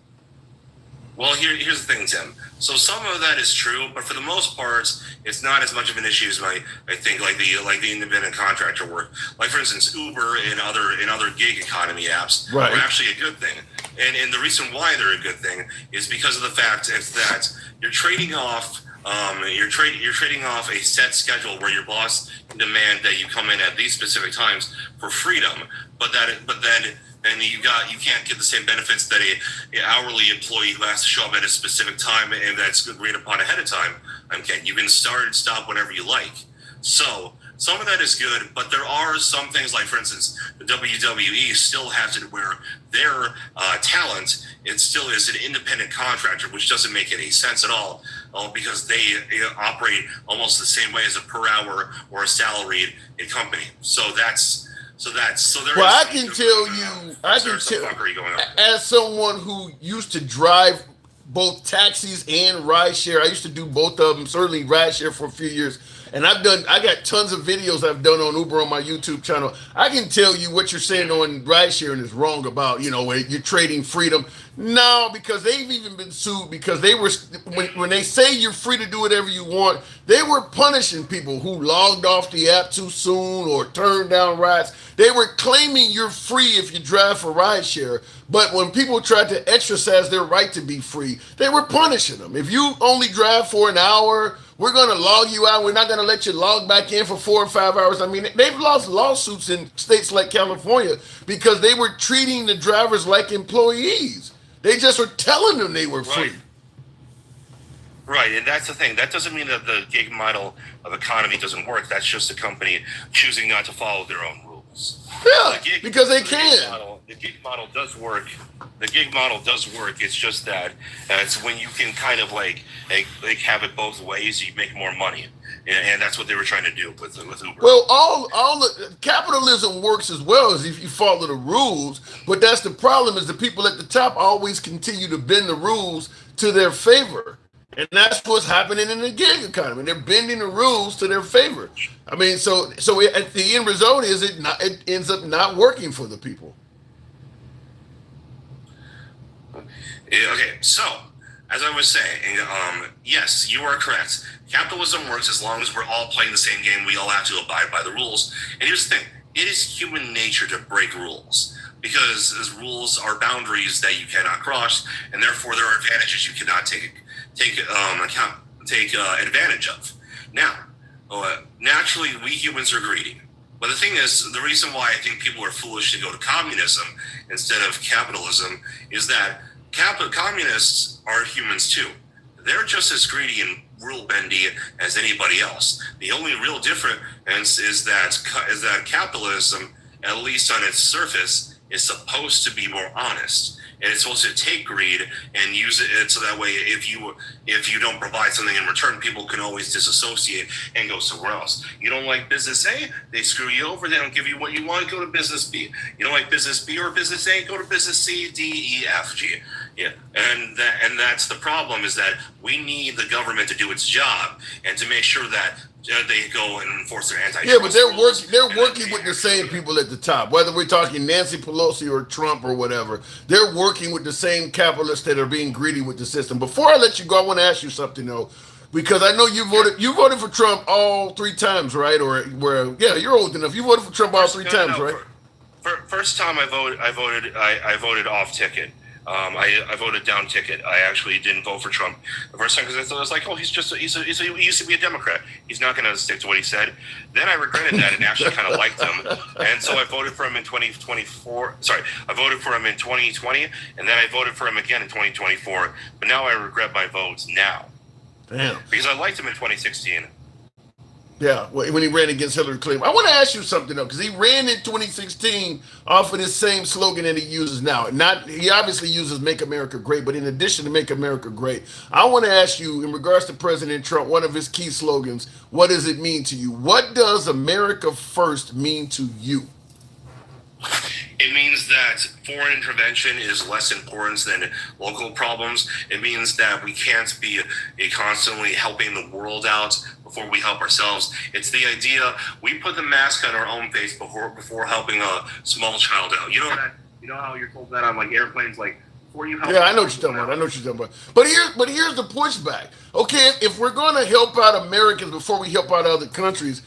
Well, here's the thing, Tim. So some of that is true, but for the most part, it's not as much of an issue as I think like the independent contractor work. Like for instance, Uber and other gig economy apps Right. are actually a good thing. And the reason why they're a good thing is because of the fact that you're trading off you're trading off a set schedule where your boss can demand that you come in at these specific times for freedom, but then you can't get the same benefits that a hourly employee who has to show up at a specific time and that's agreed upon ahead of time. You can start and stop whenever you like. So some of that is good, but there are some things like, for instance, the WWE still has to where their talent it still is an independent contractor, which doesn't make any sense at all, because they operate almost the same way as a per hour or a salaried company. Well, I can tell you, as someone who used to drive both taxis and rideshare, I used to do both of them, certainly rideshare for a few years. And I got tons of videos I've done on Uber on my YouTube channel. I can tell you what you're saying on ride sharing is wrong about, you're trading freedom. No, because they've even been sued because they were, when they say you're free to do whatever you want, they were punishing people who logged off the app too soon or turned down rides. They were claiming you're free if you drive for rideshare. But when people tried to exercise their right to be free, they were punishing them. If you only drive for an hour, we're going to log you out. We're not going to let you log back in for 4 or 5 hours. I mean, they've lost lawsuits in states like California because they were treating the drivers like employees. They just were telling them they were free. Right, and that's the thing. That doesn't mean that the gig model of economy doesn't work. That's just a company choosing not to follow their own rules. Yeah, because they can. The gig model does work. The gig model does work. It's just that it's when you can kind of like have it both ways, you make more money, and that's what they were trying to do with Uber. Well, all the capitalism works as well as if you follow the rules, but that's the problem is the people at the top always continue to bend the rules to their favor. And that's what's happening in the gig economy. They're bending the rules to their favor. I mean, so at the end result is it ends up not working for the people. Okay, so as I was saying, yes, you are correct. Capitalism works as long as we're all playing the same game. We all have to abide by the rules. And here's the thing: it is human nature to break rules because as rules are boundaries that you cannot cross, and therefore there are advantages you cannot take advantage of. Now, naturally, we humans are greedy. But the thing is, the reason why I think people are foolish to go to communism instead of capitalism is that communists are humans too. They're just as greedy and rule bendy as anybody else. The only real difference is that capitalism, at least on its surface, is supposed to be more honest. And it's supposed to take greed and use it so that way if you don't provide something in return, people can always disassociate and go somewhere else. You don't like business A, they screw you over, they don't give you what you want, go to business B. You don't like business B or business A, go to business C, D, E, F, G. Yeah, and that's the problem is that we need the government to do its job and to make sure that they go and enforce their antitrust. Yeah, but they're working with the same people at the top. Whether we're talking Nancy Pelosi or Trump or whatever, they're working with the same capitalists that are being greedy with the system. Before I let you go, I want to ask you something though, because I know you voted for Trump all 3 times, right? Yeah, you're old enough. You voted for Trump all 3 times, right? First time I voted off ticket. I voted down ticket. I actually didn't vote for Trump the first time because I thought it was like, oh, he used to be a Democrat. He's not going to stick to what he said. Then I regretted that and actually kind of liked him, and so I voted for him in 2024. Sorry, I voted for him in 2020, and then I voted for him again in 2024. But now I regret my votes now. Damn. Because I liked him in 2016. Yeah, well, when he ran against Hillary Clinton. I want to ask you something though, because he ran in 2016 off of this same slogan that he uses now. Not he obviously uses "Make America Great," but in addition to "Make America Great," I want to ask you, in regards to President Trump, one of his key slogans. What does it mean to you? What does America First mean to you? It means that foreign intervention is less important than local problems. It means that we can't be constantly helping the world out before we help ourselves. It's the idea we put the mask on our own face before helping a small child out. You know that. You know how you're told that on like airplanes, like before you help. Yeah, I know what you're talking about. I know what you're talking about. But here's the pushback. Okay, if we're going to help out Americans before we help out other countries,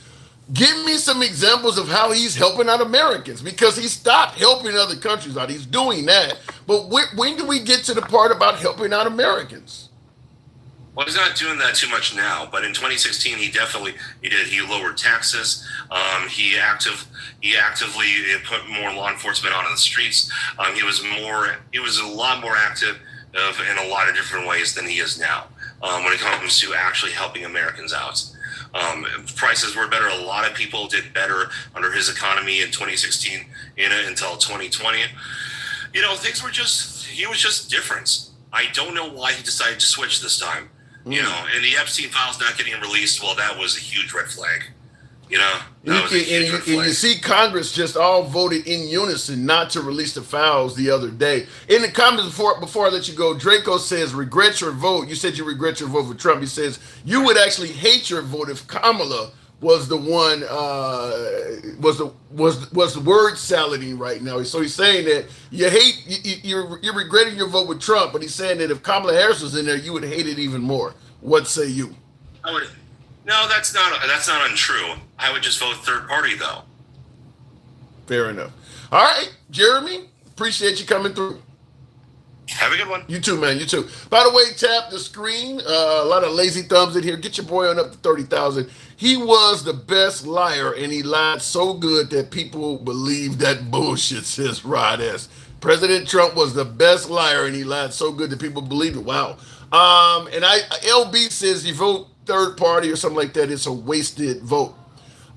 give me some examples of how he's helping out Americans, because he stopped helping other countries out. He's doing that. But when do we get to the part about helping out Americans? Well, he's not doing that too much now, but in 2016 he definitely did. He lowered taxes. He actively put more law enforcement on the streets. He was a lot more active in a lot of different ways than he is now when it comes to actually helping Americans out. Prices were better. A lot of people did better under his economy in 2016 until 2020. You know, he was just different. I don't know why he decided to switch this time. You know, and the Epstein files not getting released, well, that was a huge red flag. You know, and you see Congress just all voted in unison not to release the files the other day. In the comments before I let you go, Draco says, regret your vote. You said you regret your vote for Trump. He says, you would actually hate your vote if Kamala was the one, was the word salading right now. So he's saying that you're regretting your vote with Trump, but he's saying that if Kamala Harris was in there, you would hate it even more. What say you? No, that's not untrue. I would just vote third party though. Fair enough. All right, Jeremy, appreciate you coming through. Have a good one. You too, man. You too. By the way, tap the screen. A lot of lazy thumbs in here. Get your boy on up to 30,000. He was the best liar, and he lied so good that people believe that bullshit, says Rod S. President Trump was the best liar, and he lied so good that people believe it. Wow. And LB says you vote third party or something like that, it's a wasted vote.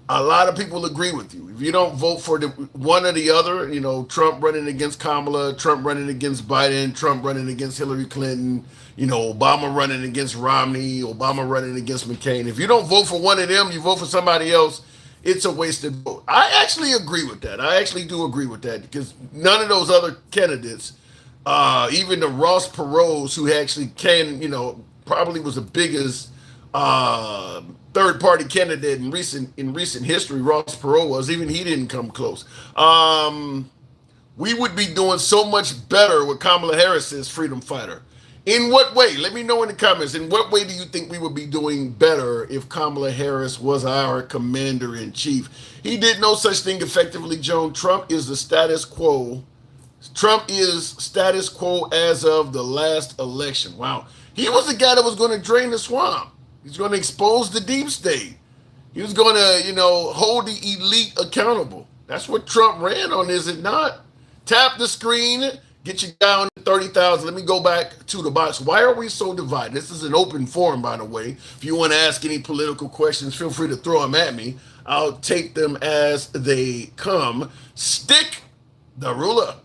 A lot of people agree with you. If you don't vote for the one or the other, you know, Trump running against Kamala, Trump running against Biden, Trump running against Hillary Clinton, you know, Obama running against Romney, Obama running against McCain. If you don't vote for one of them, you vote for somebody else, it's a wasted vote. I actually agree with that. I actually do agree with that, because none of those other candidates, even the Ross Perot's, who actually probably was the biggest third party candidate in recent history, Ross Perot was, even he didn't come close. We would be doing so much better with Kamala Harris as freedom fighter. In what way? Let me know in the comments. In what way do you think we would be doing better if Kamala Harris was our commander in chief? He did no such thing effectively, Joan. Trump is the status quo. Trump is status quo as of the last election. Wow. He was the guy that was going to drain the swamp. He's going to expose the deep state. He was going to, hold the elite accountable. That's what Trump ran on, is it not? Tap the screen. Get your guy on 30,000. Let me go back to the box. Why are we so divided? This is an open forum, by the way. If you want to ask any political questions, feel free to throw them at me. I'll take them as they come. Stick the ruler.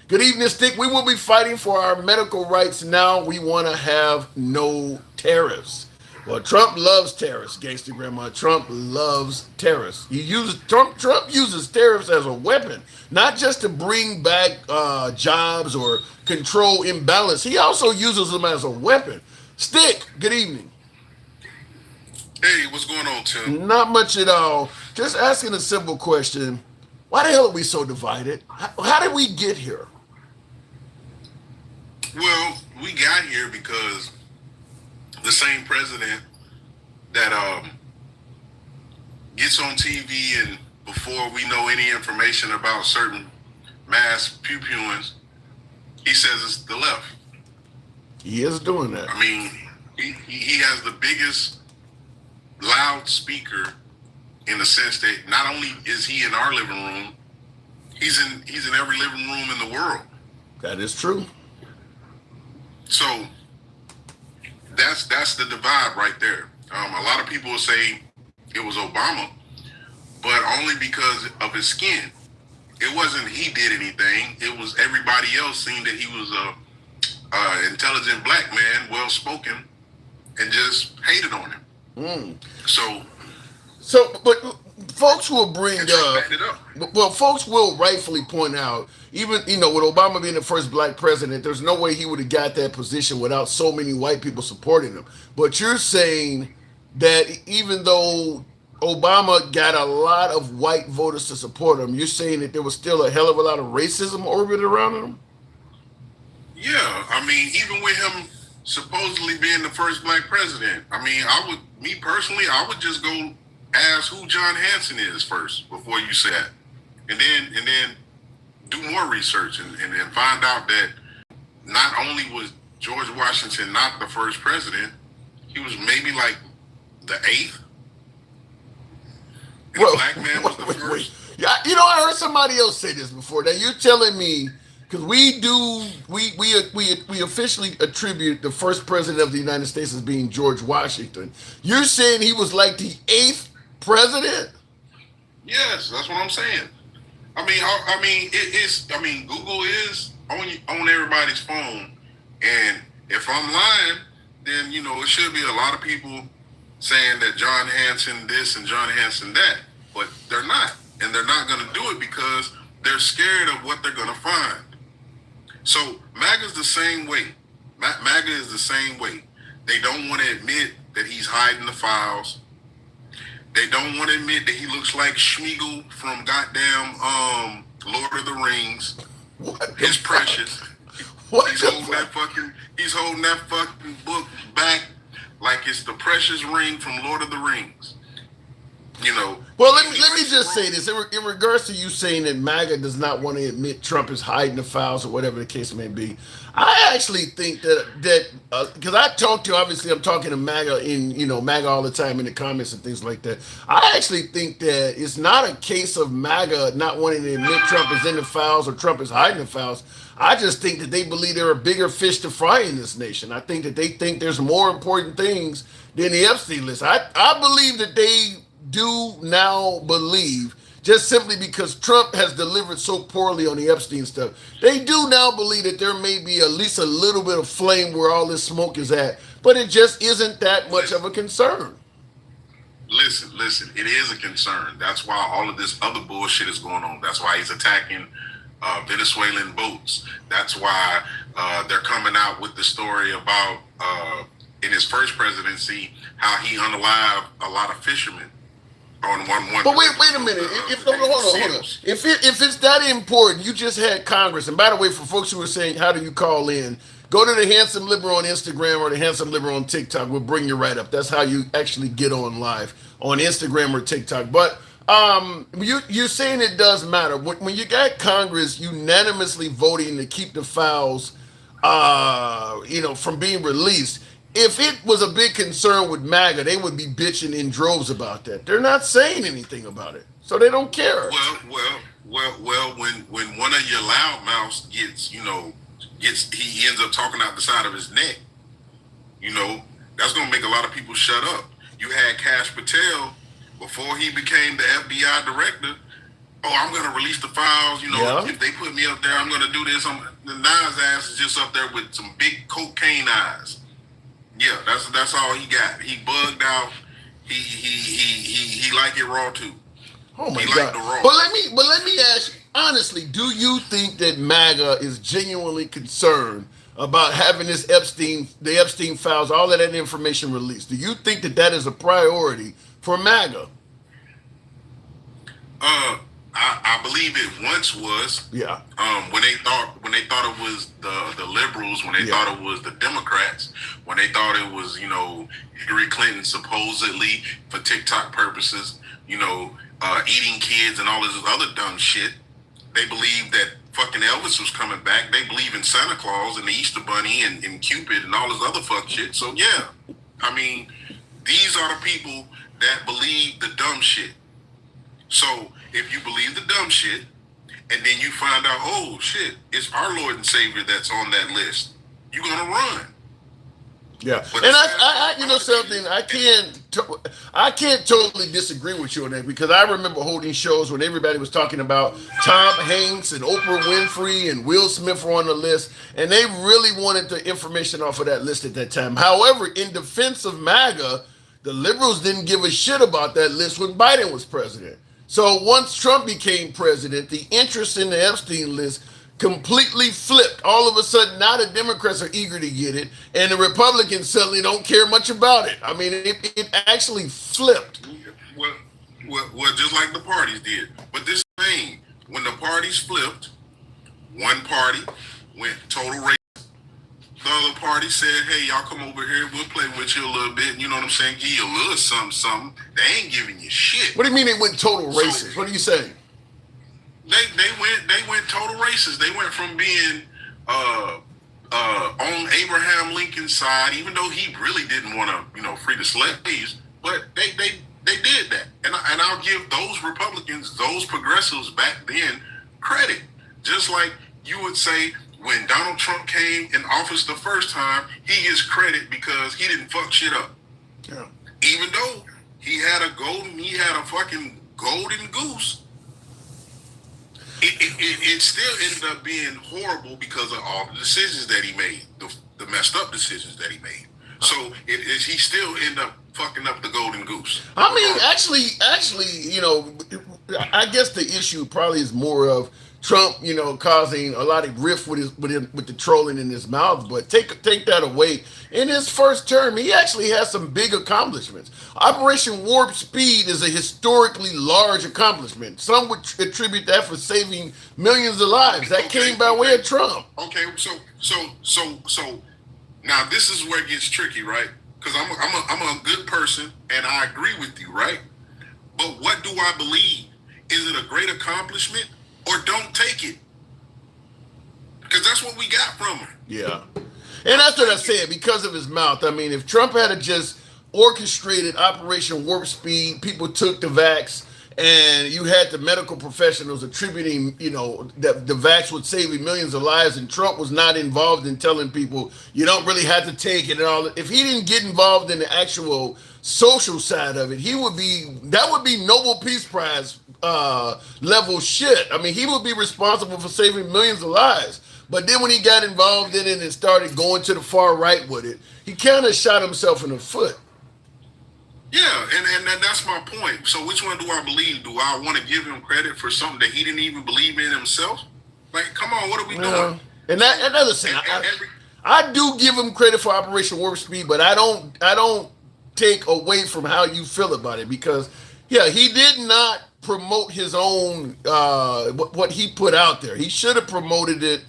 Good evening, Stick. We will be fighting for our medical rights now. We want to have no tariffs. Well, Trump loves tariffs, gangster grandma. Trump loves tariffs. Trump uses tariffs as a weapon, not just to bring back jobs or control imbalance. He also uses them as a weapon. Stick, good evening. Hey, what's going on, Tim? Not much at all. Just asking a simple question. Why the hell are we so divided? How did we get here? Well, we got here because the same president that gets on TV and before we know any information about certain mass pew-pewings, he says it's the left. He is doing that. I mean, he has the biggest loudspeaker in the sense that not only is he in our living room, he's in every living room in the world. That is true. So that's the divide right there. A lot of people will say it was Obama, but only because of his skin. It wasn't he did anything. It was everybody else seen that he was a intelligent black man, well spoken, and just hated on him. But folks will bring up. Well, folks will rightfully point out, even with Obama being the first black president, there's no way he would have got that position without so many white people supporting him. But you're saying that even though Obama got a lot of white voters to support him, you're saying that there was still a hell of a lot of racism orbited around him? Yeah, I mean, even with him supposedly being the first black president, I mean, me personally, I would just go ask who John Hanson is first before you say that, and then do more research and find out that not only was George Washington not the first president, he was maybe like the 8th. And Well, a black man was the first. Yeah, I heard somebody else say this before. Now you're telling me, because we officially attribute the first president of the United States as being George Washington. You're saying he was like the 8th president? Yes, that's what I'm saying. I mean, Google is on everybody's phone, and if I'm lying, then it should be a lot of people saying that John Hanson this and John Hanson that, but they're not, and they're not going to do it because they're scared of what they're going to find. So MAGA's the same way. MAGA is the same way. They don't want to admit that he's hiding the files. They don't want to admit that he looks like Schmeagol from goddamn Lord of the Rings. It's precious. He's holding that fucking book back like it's the precious ring from Lord of the Rings. Well, let me just say this in regards to you saying that MAGA does not want to admit Trump is hiding the files or whatever the case may be. I actually think that because I talk to, obviously I'm talking to MAGA MAGA all the time in the comments and things like that. I actually think that it's not a case of MAGA not wanting to admit Trump is in the files or Trump is hiding the files. I just think that they believe there are bigger fish to fry in this nation. I think that they think there's more important things than the Epstein list. I believe that they do now believe, just simply because Trump has delivered so poorly on the Epstein stuff, they do now believe that there may be at least a little bit of flame where all this smoke is at, but it just isn't that much of a concern. Listen, it is a concern. That's why all of this other bullshit is going on. That's why he's attacking Venezuelan boats. That's why they're coming out with the story about in his first presidency how he unalived a lot of fishermen. But wait a minute. Hold on. If it's that important, you just had Congress. And by the way, for folks who are saying, how do you call in? Go to the Handsome Liberal on Instagram or the Handsome Liberal on TikTok. We'll bring you right up. That's how you actually get on live on Instagram or TikTok. But you're saying it does matter. When you got Congress unanimously voting to keep the files, from being released, if it was a big concern with MAGA, they would be bitching in droves about that. They're not saying anything about it, so they don't care. Well. When one of your loudmouths he ends up talking out the side of his neck. That's gonna make a lot of people shut up. You had Kash Patel before he became the FBI director. Oh, I'm gonna release the files. If they put me up there, I'm gonna do this. The Nas ass is just up there with some big cocaine eyes. Yeah, that's all he got. He bugged out. He like it raw too. Oh my God! But let me ask you honestly: do you think that MAGA is genuinely concerned about having the Epstein files, all of that information released? Do you think that is a priority for MAGA? I believe it once was. Yeah. When they thought it was the liberals, when they thought it was the Democrats, when they thought it was Hillary Clinton supposedly for TikTok purposes, eating kids and all this other dumb shit. They believed that fucking Elvis was coming back. They believe in Santa Claus and the Easter Bunny and Cupid and all this other fuck shit. So yeah, I mean, these are the people that believe the dumb shit. So if you believe the dumb shit, and then you find out, oh shit, it's our Lord and Savior that's on that list, you're gonna run. Yeah, but and I something, I can't I can't totally disagree with you on that because I remember holding shows when everybody was talking about Tom Hanks and Oprah Winfrey and Will Smith were on the list, and they really wanted the information off of that list at that time. However, in defense of MAGA, the liberals didn't give a shit about that list when Biden was president. So once Trump became president, the interest in the Epstein list completely flipped. All of a sudden, now the Democrats are eager to get it, and the Republicans suddenly don't care much about it. I mean, it actually flipped. Well, just like the parties did. But this thing, when the parties flipped, one party went total race. The other party said, hey, y'all come over here, we'll play with you a little bit. You know what I'm saying? Give you a little something. They ain't giving you shit. What do you mean they went total racist? What are you saying? They went total racist. They went from being on Abraham Lincoln's side, even though he really didn't want to, free the slaves, but they did that. And I'll give those Republicans, those progressives back then credit. Just like you would say when Donald Trump came in office the first time, he gets credit because he didn't fuck shit up. Yeah. Even though he had a fucking golden goose, it still ended up being horrible because of all the decisions that he made, the messed up decisions that he made. So he still ended up fucking up the golden goose. I mean, actually, I guess the issue probably is more of Trump, causing a lot of rift with the trolling in his mouth. But take that away. In his first term, he actually has some big accomplishments. Operation Warp Speed is a historically large accomplishment. Some would attribute that for saving millions of lives. That came by way of Trump. Okay, so now this is where it gets tricky, right? Because I'm a good person and I agree with you, right? But what do I believe? Is it a great accomplishment or don't take it? Because that's what we got from him. Yeah. And that's what I said, because of his mouth. I mean, if Trump had just orchestrated Operation Warp Speed, people took the vax, and you had the medical professionals attributing, that the vax would save millions of lives, and Trump was not involved in telling people, you don't really have to take it and all. If he didn't get involved in the actual social side of it, that would be Nobel Peace Prize level shit. I mean, he would be responsible for saving millions of lives. But then when he got involved in it and started going to the far right with it, he kind of shot himself in the foot. Yeah, and that's my point. So which one do I believe? Do I want to give him credit for something that he didn't even believe in himself? Like, come on, what are we doing? And another thing, I do give him credit for Operation Warp Speed, but I don't take away from how you feel about it, because he did not promote his own what he put out there. He should have promoted it.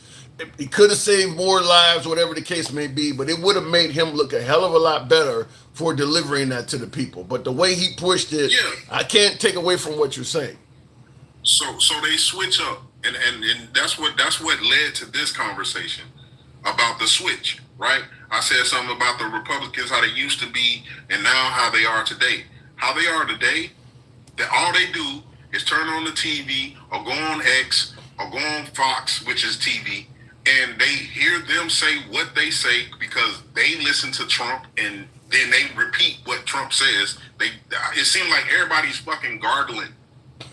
He could have saved more lives, whatever the case may be, but it would have made him look a hell of a lot better for delivering that to the people. But the way he pushed it, I can't take away from what you're saying. So they switch up, and that's what led to this conversation about the switch, right? I said something about the Republicans, how they used to be, and now how they are today. How they are today, that all they do is turn on the TV or go on X or go on Fox, which is TV, and they hear them say what they say because they listen to Trump, and then they repeat what Trump says. It seems like everybody's fucking gargling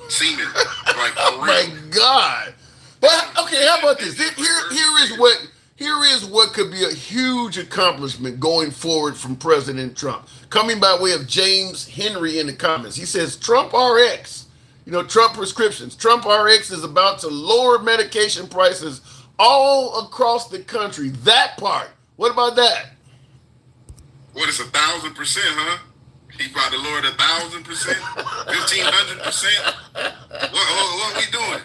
semen. Like, oh my God. But okay, how about this? Here is what could be a huge accomplishment going forward from President Trump. Coming by way of James Henry in the comments. He says, Trump RX, Trump prescriptions. Trump RX is about to lower medication prices all across the country. That part. What about that? What is 1,000%, huh? He about to lower it 1,000%, 1,500%. What we doing?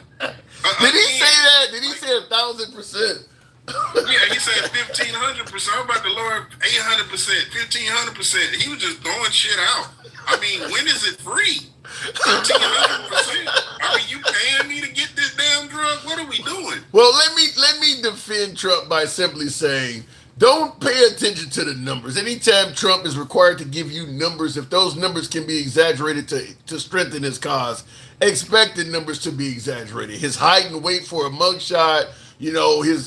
Did he say that? Did he say 1,000%? Yeah, he said 1,500%. I'm about to lower 800%, 1,500%. He was just throwing shit out. I mean, when is it free? 1,500%. I mean, you paying me to get this damn drug? What are we doing? Well, let me defend Trump by simply saying, don't pay attention to the numbers. Anytime Trump is required to give you numbers, if those numbers can be exaggerated to strengthen his cause, expect the numbers to be exaggerated. His height and weight for a mugshot,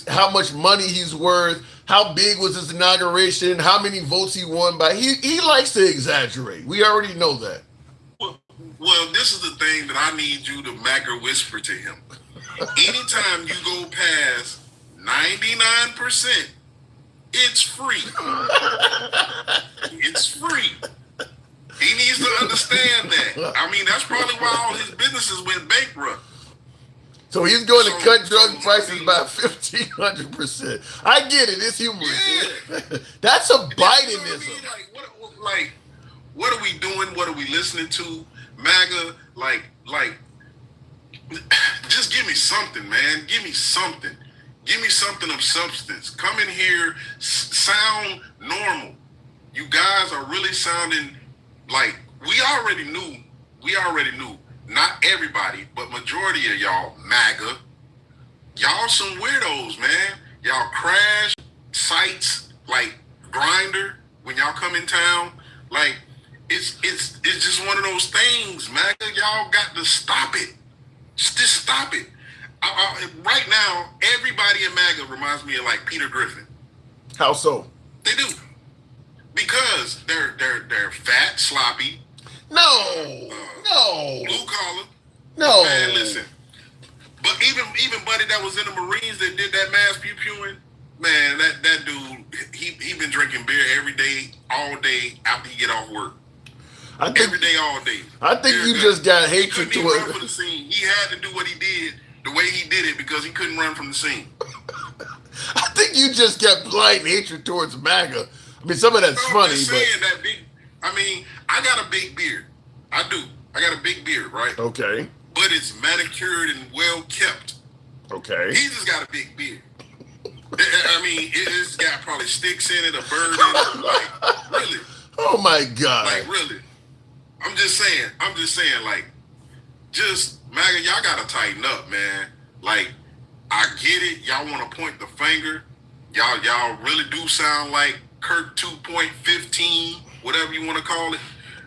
how much money he's worth, how big was his inauguration, how many votes he won by. He likes to exaggerate. We already know that. Well, this is the thing that I need you to MAGA whisper to him. Anytime you go past 99%, it's free. It's free. He needs to understand that. I mean, that's probably why all his businesses went bankrupt. So he's going to cut drug prices by 1,500%. I get it. It's humorous. Yeah. That's a Bidenism. What are we doing? What are we listening to? MAGA, just give me something, man. Give me something. Give me something of substance. Come in here, sound normal. You guys are really sounding like we already knew. Not everybody, but majority of y'all, MAGA, y'all some weirdos, man. Y'all crash sites like Grindr when y'all come in town. Like, it's just one of those things, MAGA. Y'all got to stop it. Just stop it. Right now, everybody in MAGA reminds me of like Peter Griffin. How so? They do. Because they're fat, sloppy. No. Blue collar. No. Man, listen. But even buddy that was in the Marines that did that mass pew-pewing, man, that dude, he been drinking beer every day, all day after he get off work. Every day, all day. I think you just got hatred to it. For the scene. He had to do what he did the way he did it because he couldn't run from the scene. I think you just got blind hatred towards MAGA. I mean, some of that's funny, I got a big beard. I do. I got a big beard, right? Okay. But it's manicured and well kept. Okay. He just got a big beard. I mean, it's got probably sticks in it, a bird in it. Like, really. Oh my God. Like, really. I'm just saying, just MAGA, y'all gotta tighten up, man. Like, I get it. Y'all want to point the finger. Y'all really do sound like Kirk 2.15, whatever you want to call it.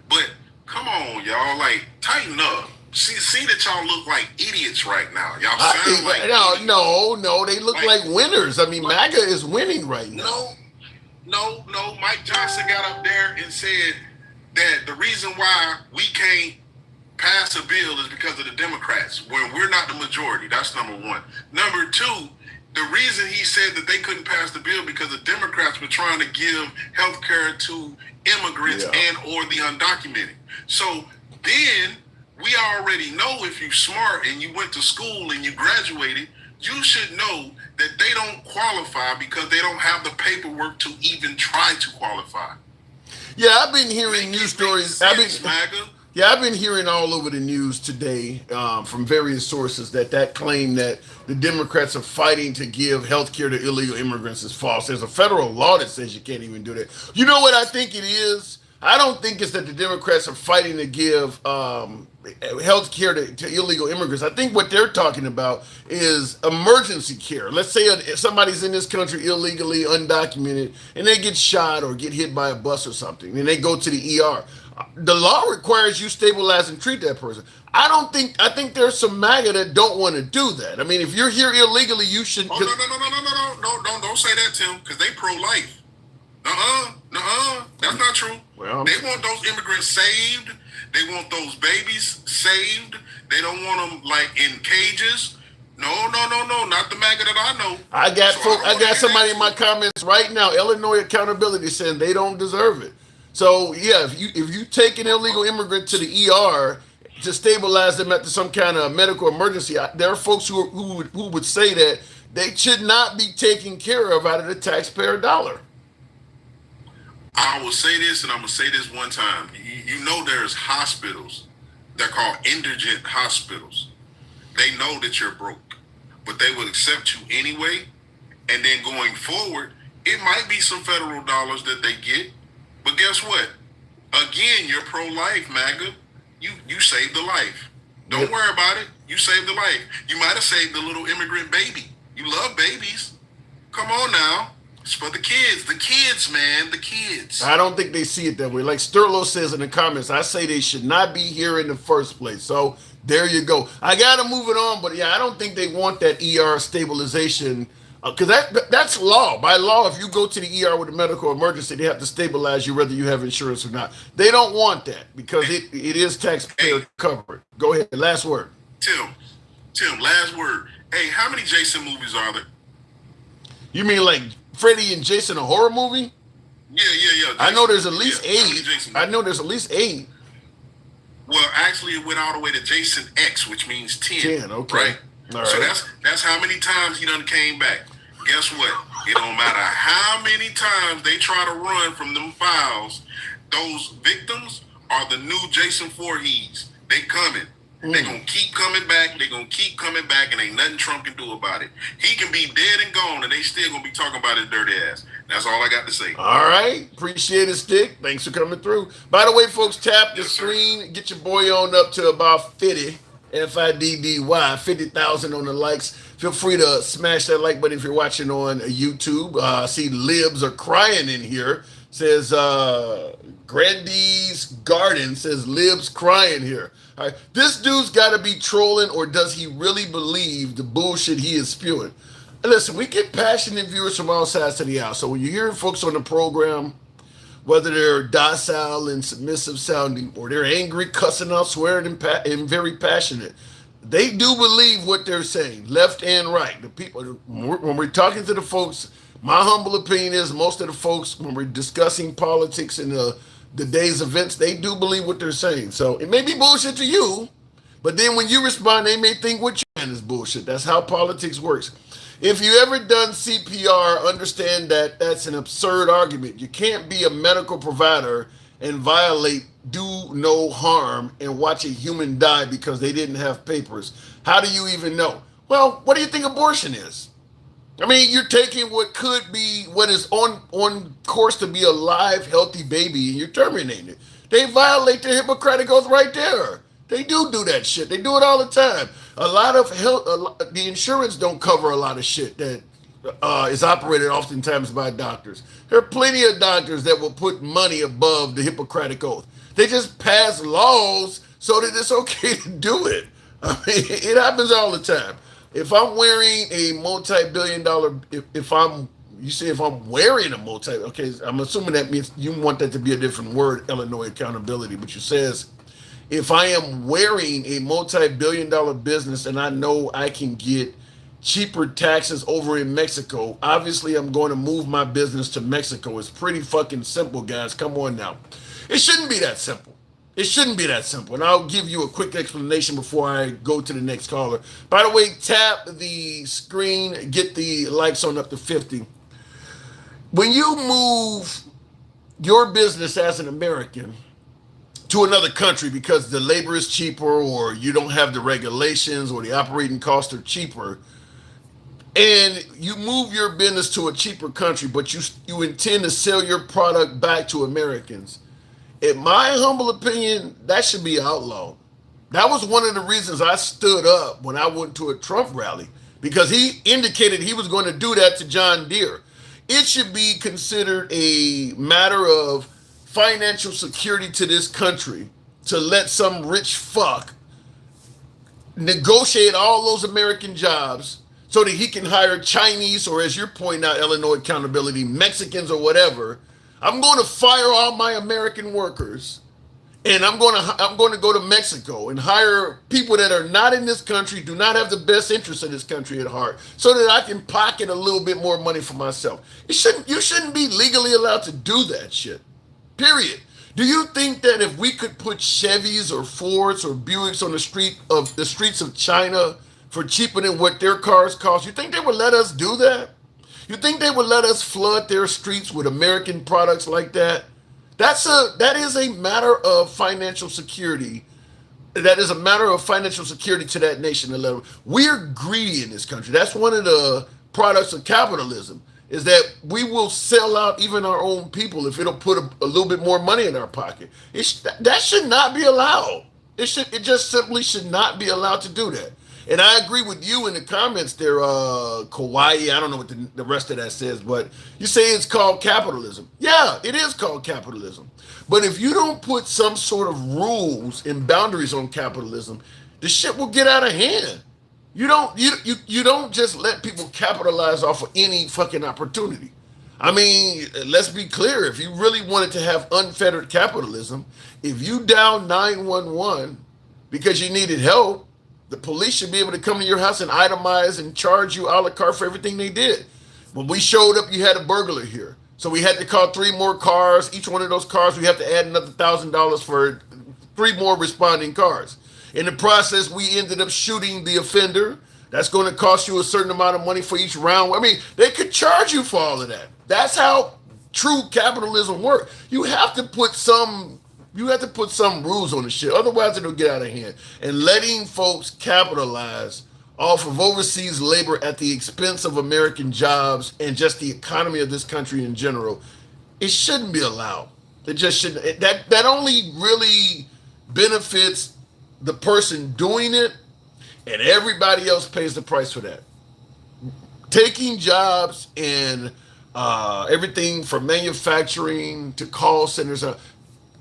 But come on, y'all, like, tighten up. See that y'all look like idiots right now. Y'all sound like no, they look like winners. I mean, MAGA is winning right now. No. Mike Johnson got up there and said that the reason why we can't pass a bill is because of the Democrats, when we're not the majority. That's number one. Number two, the reason he said that they couldn't pass the bill because the Democrats were trying to give health care to immigrants and or the undocumented. So then we already know if you're smart and you went to school and you graduated, you should know that they don't qualify because they don't have the paperwork to even try to qualify. Yeah, I've been hearing news stories. I've been hearing all over the news today from various sources that claim that the Democrats are fighting to give health care to illegal immigrants is false. There's a federal law that says you can't even do that. You know what I think it is? I don't think it's that the Democrats are fighting to give health care to illegal immigrants. I think what they're talking about is emergency care. Let's say somebody's in this country illegally, undocumented, and they get shot or get hit by a bus or something, and they go to the ER. The law requires you stabilize and treat that person. I think there's some MAGA that don't want to do that. I mean, if you're here illegally, you should. No, don't say that, Tim, because they pro-life. That's not true. Well, they want those immigrants saved. They want those babies saved. They don't want them like in cages. No, not the MAGA that I know. I got somebody in my comments right now, Illinois Accountability, saying they don't deserve it. So yeah, if you take an illegal immigrant to the ER to stabilize them after some kind of medical emergency, there are folks who would say that they should not be taken care of out of the taxpayer dollar. I will say this, and I'm gonna say this one time. You know, there's hospitals. They're called indigent hospitals. They know that you're broke, but they will accept you anyway. And then going forward, it might be some federal dollars that they get. But guess what? Again, you're pro-life, MAGA. You saved the life. Don't worry about it. You saved the life. You might have saved the little immigrant baby. You love babies. Come on now. It's for the kids, man, the kids. I don't think they see it that way. Like Sterlo says in the comments, I say they should not be here in the first place. So there you go. I gotta move it on, but yeah, I don't think they want that ER stabilization because that's law. By law, if you go to the ER with a medical emergency, they have to stabilize you whether you have insurance or not. They don't want that because it is taxpayer Hey, covered. Go ahead, last word. Tim, last word. Hey, how many Jason movies are there? You mean like Freddy and Jason, a horror movie? Yeah, Jason, I know there's at least yeah. How many 8. Jason I movies? know there's at least 8. Well, actually, it went all the way to Jason X, which means 10. 10, okay. Right? All right. So that's how many times he done came back. Guess what? It don't matter how many times they try to run from them files. Those victims are the new Jason Voorhees. They coming. They gonna keep coming back. They gonna keep coming back, and ain't nothing Trump can do about it. He can be dead and gone, and they still gonna be talking about his dirty ass. That's all I got to say. All right. Appreciate it, Stick. Thanks for coming through. By the way, folks, tap the Yes, sir. screen. Get your boy on up to about 50. FIDDY, 50,000 on the likes. Feel free to smash that like button if you're watching on YouTube. I see libs are crying in here. Says Grandy's Garden says libs crying here. All right. This dude's got to be trolling, or does he really believe the bullshit he is spewing? Listen, we get passionate viewers from all sides of the aisle. So when you hear folks on the program, whether they're docile and submissive sounding, or they're angry, cussing out, swearing, and very passionate, they do believe what they're saying, left and right. The people, when we're talking to the folks, my humble opinion is most of the folks, when we're discussing politics and the day's events, they do believe what they're saying. So it may be bullshit to you, but then when you respond, they may think what you're saying is bullshit. That's how politics works. If you ever done CPR, understand that that's an absurd argument. You can't be a medical provider and violate, do no harm, and watch a human die because they didn't have papers. How do you even know? Well, what do you think abortion is? I mean, you're taking what could be, what is on course to be a live, healthy baby, and you're terminating it. They violate the Hippocratic Oath right there. They do that shit. They do it all the time. A lot of the insurance don't cover a lot of shit that is operated oftentimes by doctors. There are plenty of doctors that will put money above the Hippocratic Oath. They just pass laws so that it's okay to do it. I mean, it happens all the time. If I'm wearing a multi-billion dollar, you say if I'm wearing a okay, I'm assuming that means you want that to be a different word, Illinois accountability, but you says, if I am wearing a multi-billion dollar business and I know I can get cheaper taxes over in Mexico, obviously I'm going to move my business to Mexico. It's pretty fucking simple, guys. Come on now. It shouldn't be that simple. It shouldn't be that simple. And I'll give you a quick explanation before I go to the next caller. By the way, tap the screen, get the likes on up to 50. When you move your business as an American to another country because the labor is cheaper or you don't have the regulations or the operating costs are cheaper, and you move your business to a cheaper country, but you intend to sell your product back to Americans, in my humble opinion, that should be outlawed. That was one of the reasons I stood up when I went to a Trump rally, because he indicated he was going to do that to John Deere. It should be considered a matter of financial security to this country to let some rich fuck negotiate all those American jobs so that he can hire Chinese, or as you're pointing out, Illinois accountability, Mexicans or whatever. I'm going to fire all my American workers, and I'm going to go to Mexico and hire people that are not in this country, do not have the best interests of this country at heart, so that I can pocket a little bit more money for myself. You shouldn't be legally allowed to do that shit. Period. Do you think that if we could put Chevys or Fords or Buicks on the streets of China for cheaper than what their cars cost, you think they would let us do that? You think they would let us flood their streets with American products like that? That is a matter of financial security. That is a matter of financial security to that nation. We're greedy in this country. That's one of the products of capitalism, is that we will sell out even our own people if it'll put a little bit more money in our pocket. That should not be allowed. It just simply should not be allowed to do that. And I agree with you in the comments there, Kauai. I don't know what the rest of that says, but you say it's called capitalism. Yeah, it is called capitalism. But if you don't put some sort of rules and boundaries on capitalism, the shit will get out of hand. You don't just let people capitalize off of any fucking opportunity. I mean, let's be clear. If you really wanted to have unfettered capitalism, if you dial 911 because you needed help, the police should be able to come to your house and itemize and charge you a la carte for everything they did. When we showed up, you had a burglar here. So we had to call 3 more cars. Each one of those cars, we have to add another $1,000 for 3 more responding cars. In the process, we ended up shooting the offender. That's going to cost you a certain amount of money for each round. I mean, they could charge you for all of that. That's how true capitalism works. You have to put some rules on the shit. Otherwise, it'll get out of hand. And letting folks capitalize off of overseas labor at the expense of American jobs and just the economy of this country in general, it shouldn't be allowed. It just shouldn't. That only really benefits the person doing it, and everybody else pays the price for that. Taking jobs in everything from manufacturing to call centers,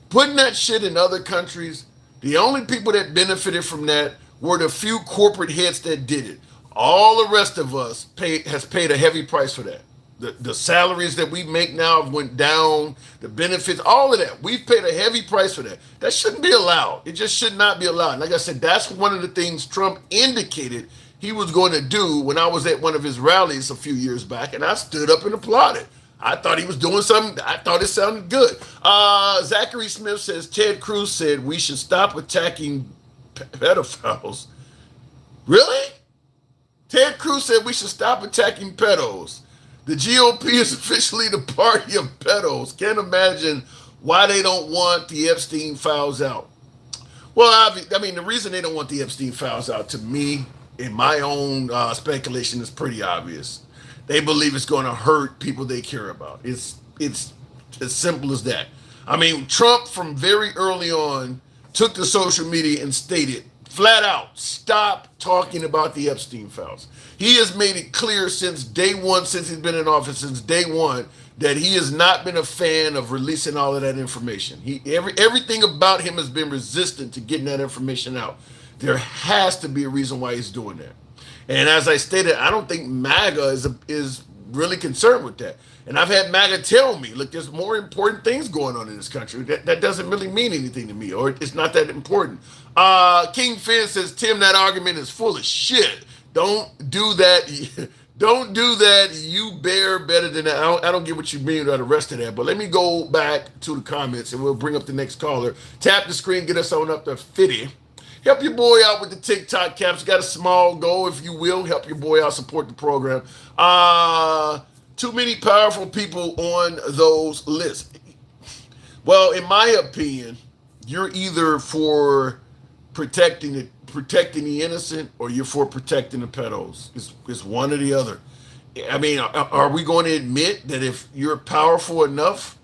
putting that shit in other countries, the only people that benefited from that were the few corporate heads that did it. All the rest of us has paid a heavy price for that. The salaries that we make now went down, the benefits, all of that. We've paid a heavy price for that. That shouldn't be allowed. It just should not be allowed. Like I said, that's one of the things Trump indicated he was going to do when I was at one of his rallies a few years back, and I stood up and applauded. I thought he was doing something. I thought it sounded good. Zachary Smith says, Ted Cruz said we should stop attacking pedophiles. Really? Ted Cruz said we should stop attacking pedos. The GOP is officially the party of pedos. Can't imagine why they don't want the Epstein files out. Well, I mean, the reason they don't want the Epstein files out, to me, in my own speculation, is pretty obvious. They believe it's going to hurt people they care about. It's as simple as that. I mean, Trump from very early on took to social media and stated flat out, stop talking about the Epstein files. He has made it clear since day one, since he's been in office, since day one, that he has not been a fan of releasing all of that information. Everything about him has been resistant to getting that information out. There has to be a reason why he's doing that. And as I stated, I don't think MAGA is really concerned with that. And I've had MAGA tell me, look, there's more important things going on in this country. That doesn't really mean anything to me, or it's not that important. King Finn says, Tim, that argument is full of shit. Don't do that. Don't do that. You bear better than that. I don't get what you mean by the rest of that. But let me go back to the comments, and we'll bring up the next caller. Tap the screen, get us on up to 50. Help your boy out with the TikTok caps. Got a small goal, if you will. Help your boy out, support the program. Too many powerful people on those lists. Well, in my opinion, you're either for protecting the innocent or you're for protecting the pedos. It's one or the other. I mean, are we going to admit that if you're powerful enough,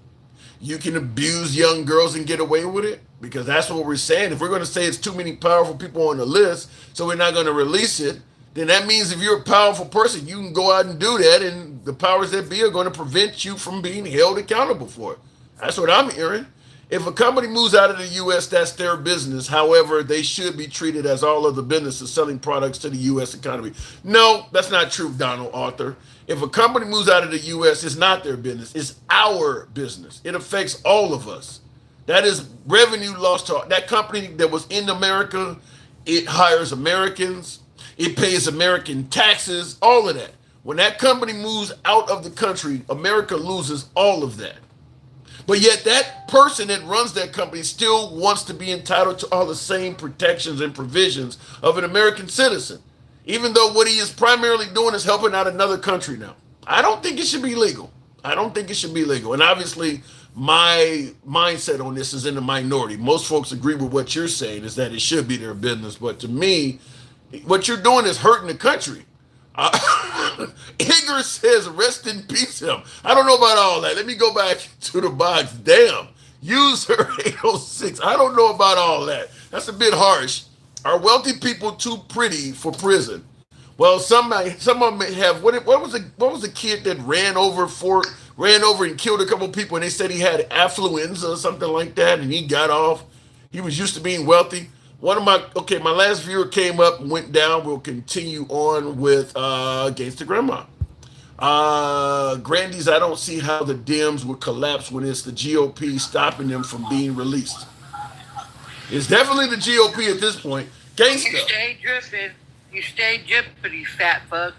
you can abuse young girls and get away with it? Because that's what we're saying. If we're going to say it's too many powerful people on the list, so we're not going to release it, then that means if you're a powerful person, you can go out and do that, and the powers that be are going to prevent you from being held accountable for it. That's what I'm hearing. If a company moves out of the U.S., that's their business. However, they should be treated as all other businesses selling products to the U.S. economy. No, that's not true, Donald Arthur. If a company moves out of the U.S., it's not their business. It's our business. It affects all of us. That is revenue lost to that company that was in America. It hires Americans. It pays American taxes, all of that. When that company moves out of the country, America loses all of that. But yet that person that runs that company still wants to be entitled to all the same protections and provisions of an American citizen, even though what he is primarily doing is helping out another country now. I don't think it should be legal. I don't think it should be legal. And obviously, my mindset on this is in the minority. Most folks agree with what you're saying, is that it should be their business. But to me, what you're doing is hurting the country. Igor says, rest in peace him. I don't know about all that. Let me go back to the box. Damn. User 806. I don't know about all that. That's a bit harsh. Are wealthy people too pretty for prison? Well, some of them have. What was the kid that ran over and killed a couple people, and they said he had affluenza or something like that, and he got off. He was used to being wealthy. My last viewer came up and went down. We'll continue on with Against the Grandma. Grandy's, I don't see how the Dems would collapse when it's the GOP stopping them from being released. It's definitely the GOP at this point. Gangsta. You stay dripping. You stay dripping, you fat fuck.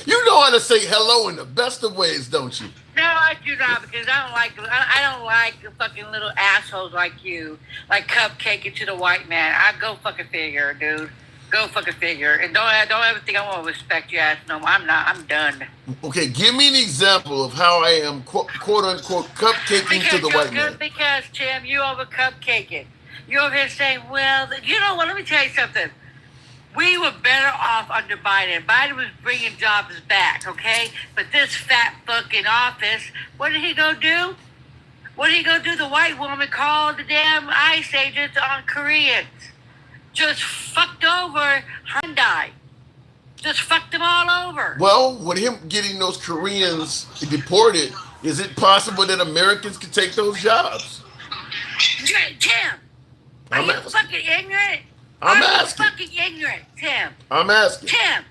You know how to say hello in the best of ways, don't you? No, I do not, because I don't like fucking little assholes like you, like cupcaking to the white man. I go fucking figure, dude. Go fucking figure. And don't ever think I want to respect your ass no more. I'm not. I'm done. Okay, give me an example of how I am quote unquote cupcaking to the white man. Because Tim, you over cupcaking. You over here saying, well, you know what? Let me tell you something. We were better off under Biden. Biden was bringing jobs back, okay? But this fat fuck in office, what did he go do? What did he go do? The white woman called the damn ICE agents on Koreans. Just fucked over Hyundai. Just fucked them all over. Well, with him getting those Koreans deported, is it possible that Americans could take those jobs? Tim, are you fucking ignorant? I'm asking. Are you fucking ignorant, Tim? I'm asking. Tim.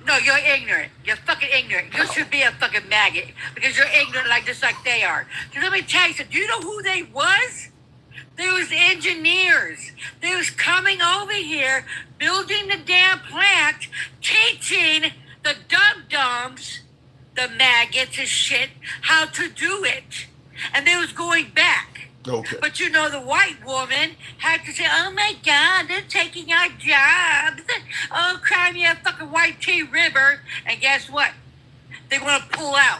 No, you're ignorant. You're fucking ignorant. You should be a fucking maggot because you're ignorant just like they are. So let me tell you something. Do you know who they was? They was engineers. They was coming over here, building the damn plant, teaching the dum-dums, the maggots and shit, how to do it. And they was going back. Okay. But you know, the white woman had to say, oh my God, they're taking our jobs. Oh, cry me a fucking white tea river. And guess what? They want to pull out.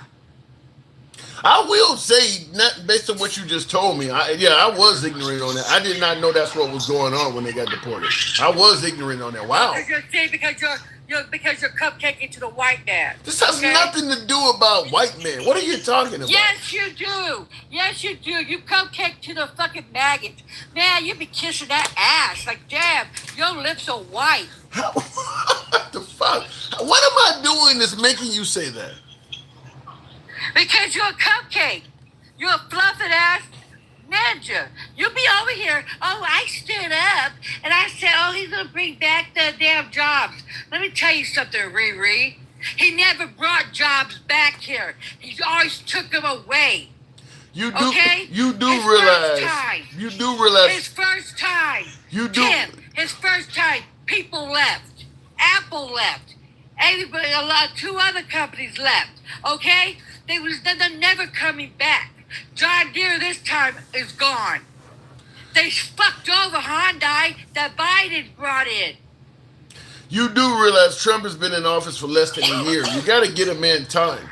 I will say, not based on what you just told me, I was ignorant on that. I did not know that's what was going on when they got deported. I was ignorant on that. Wow. Because you're cupcaking to the white man. This has nothing to do about white men. What are you talking about? Yes, you do. Yes, you do. You cupcake to the fucking maggots. Man, you be kissing that ass. Like, damn, your lips are white. What the fuck? What am I doing that's making you say that? Because you're a cupcake. You're a fluffing ass ninja. You be over here. Oh, I stood up and I said, oh, he's going to bring back the damn jobs. Let me tell you something, Riri. He never brought jobs back here. He always took them away. You do. Okay? You do his realize. First time, you do realize. His first time. You do. His first time, people left. Apple left. Everybody, two other companies left. Okay? They're never coming back. John Deere this time is gone. They fucked over Hyundai that Biden brought in. You do realize Trump has been in office for less than a year. You got to get a man time.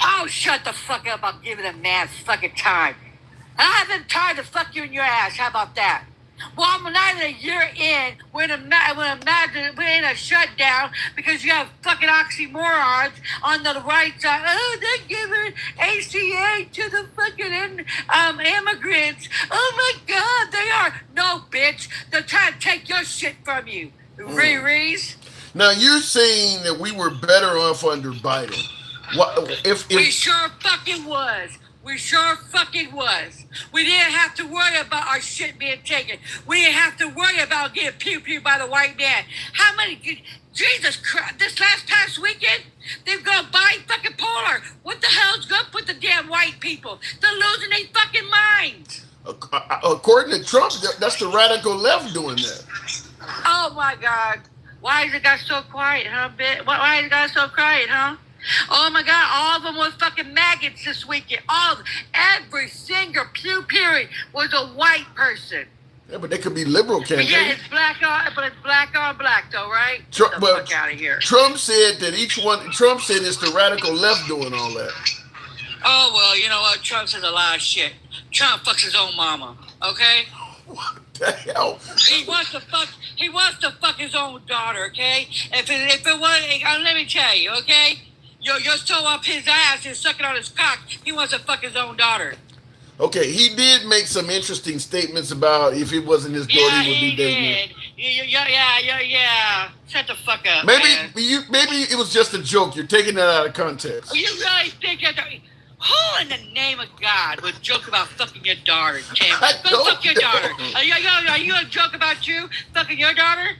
Oh, shut the fuck up. I'm giving a man fucking time. I have time to fuck you in your ass. How about that? Well, I'm not even a year in. We're in a shutdown because you have fucking oxymorons on the right side. Oh, they're giving ACA to the fucking immigrants. Oh my God, they are. No, bitch. They're trying to take your shit from you. Riri's. Now you're saying that we were better off under Biden. If we sure fucking was. We sure fucking was. We didn't have to worry about our shit being taken. We didn't have to worry about getting pew-pew by the white man. How many... Jesus Christ, this past weekend, they've gone buy fucking Polar. What the hell's going to put the damn white people? They're losing their fucking minds. According to Trump, that's the radical left doing that. Oh, my God. Why has it got so quiet, huh, bitch? Why has it got so quiet, huh? Oh my God, all of them were fucking maggots this weekend. Every single pew period was a white person. Yeah, but they could be liberal candidates. Yeah, it's black on black though, right? Get the fuck out of here. Trump said it's the radical left doing all that. Oh, well, you know what? Trump says a lot of shit. Trump fucks his own mama, okay? What the hell? He wants to fuck his own daughter, okay? If it was, let me tell you, okay? You're so up his ass and sucking on his cock, he wants to fuck his own daughter. Okay, he did make some interesting statements about if it wasn't his daughter, Yeah, he would be he dating her. did. Yeah. Shut the fuck up, Maybe man. maybe it was just a joke. You're taking that out of context. You really think that? Who in the name of God would joke about fucking your daughter, Tim? I Go don't fuck your know. daughter. Are you a joke about you fucking your daughter?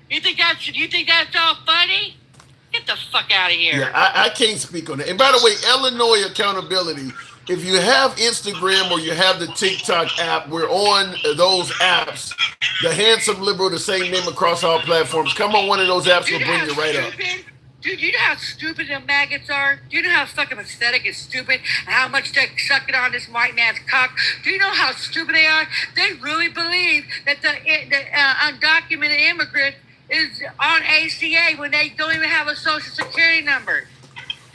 You think that's all funny? Get the fuck out of here. Yeah, I can't speak on that. And by the way, Illinois accountability. If you have Instagram or you have the TikTok app, we're on those apps. The Handsome Liberal, the same name across all platforms. Come on one of those apps, Do we'll you know bring you how right up. stupid? Dude, you know how stupid the maggots are? Do you know how fucking pathetic and stupid and how much they're sucking on this white man's cock? Do you know how stupid they are? They really believe that the undocumented immigrant is on ACA when they don't even have a social security number.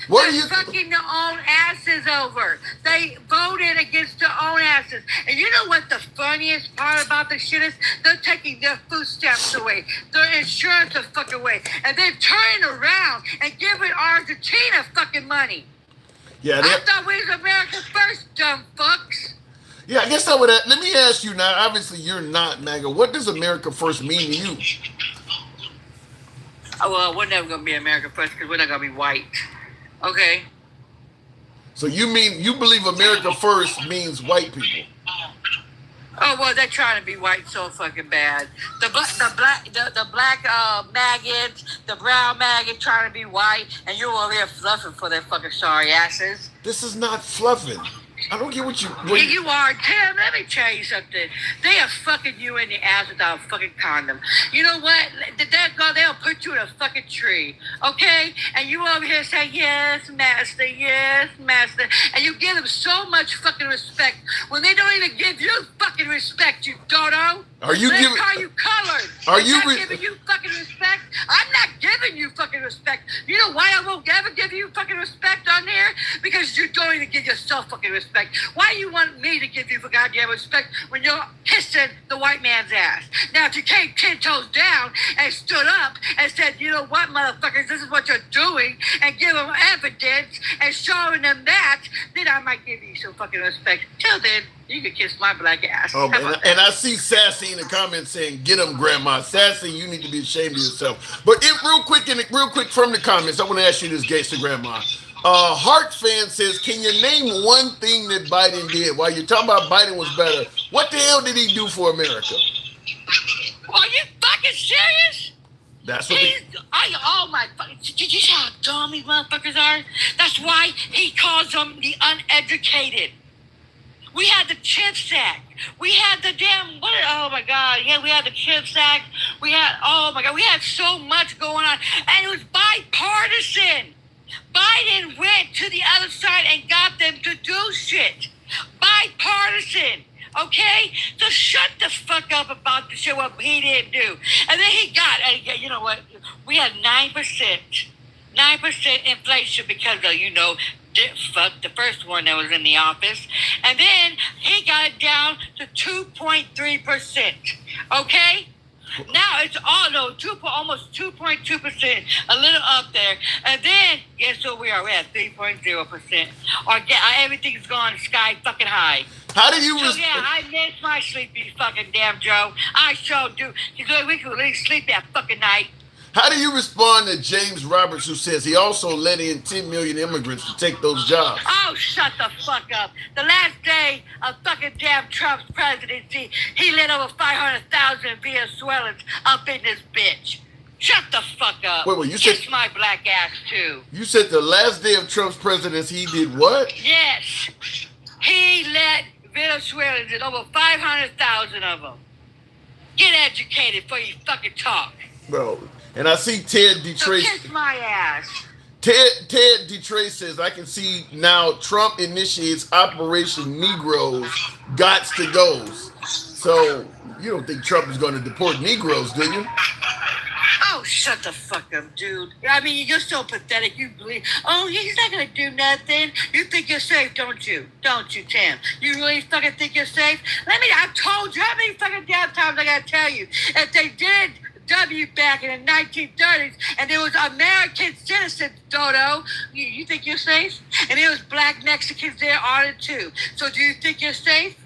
What are They're you? fucking their own asses over. They voted against their own asses. And you know what the funniest part about this shit is? They're taking their food stamps away, their insurance the fuck away, and then turning around and giving Argentina fucking money. Yeah, I thought we was America first, dumb fucks. yeah. I guess I would. Let me ask you now. Obviously, you're not MAGA. What does America first mean to you? Oh, well, we're never going to be America first because we're not going to be white. Okay? So you believe America first means white people? Oh, well, they're trying to be white so fucking bad. The black maggots, the brown maggot trying to be white, and you're over here fluffing for their fucking sorry asses. This is not fluffing. I don't get what you. Yeah, you are, Tim. Let me tell you something. They are fucking you in the ass without a fucking condom. You know what? They'll put you in a fucking tree, okay? And you over here say, yes, master, and you give them so much fucking respect when they don't even give you fucking respect, you dodo. Are you They giving? call you colored. Are I'm you not giving you fucking respect? I'm not giving you fucking respect. You know why I won't ever give you fucking respect on here? Because you don't even give yourself fucking respect. Why you want me to give you for goddamn respect when you're kissing the white man's ass? Now, if you came 10 toes down and stood up and said, you know what, motherfuckers, this is what you're doing, and give them evidence and showing them that, then I might give you some fucking respect. Till then, you can kiss my black ass. Oh, How man. about And that? I see Sassy in the comments saying, "Get him, Grandma." Sassy, you need to be ashamed of yourself. But real quick from the comments, I want to ask you this, gangster grandma. Heart fan says, "Can you name one thing that Biden did? While you're talking about Biden was better, what the hell did he do for America?" Are you fucking serious? That's what. Oh my fucking! Did you see how dumb these motherfuckers are? That's why he calls them the uneducated. We had the CHIPS Act. We had the damn oh my god! Yeah, we had the CHIPS Act. We had so much going on, and it was bipartisan. Biden went to the other side and got them to do shit. Bipartisan. Okay? So shut the fuck up about the shit what he didn't do. And then he got, you know what? We had 9%. 9% inflation because of, the first one that was in the office. And then he got it down to 2.3%. Okay? Now it's almost 2.2%, a little up there. And then, guess what we are? We're at 3.0%. Everything's gone sky fucking high. How do you? So yeah, I miss my sleepy fucking damn Joe. I sure do. Because we could really sleep that fucking night. How do you respond to James Roberts, who says he also let in 10 million immigrants to take those jobs? Oh, shut the fuck up. The last day of fucking damn Trump's presidency, he let over 500,000 Venezuelans up in this bitch. Shut the fuck up. Wait, you said... Kiss my black ass, too. You said the last day of Trump's presidency, he did what? Yes. He let Venezuelans in, over 500,000 of them. Get educated before you fucking talk. Bro, and I see Ted So DeTrace. kiss my ass. Ted DeTrace says, "I can see now Trump initiates Operation Negroes Gots to Goes." So you don't think Trump is going to deport Negroes, do you? Oh, shut the fuck up, dude. I mean, you're so pathetic. You believe, he's not going to do nothing. You think you're safe, don't you? Don't you, Tim? You really fucking think you're safe? I've told you how many fucking damn times I got to tell you. If they did W back in the 1930s, and there was American citizens, Dodo. You think you're safe? And there was black Mexicans there on it too. So do you think you're safe?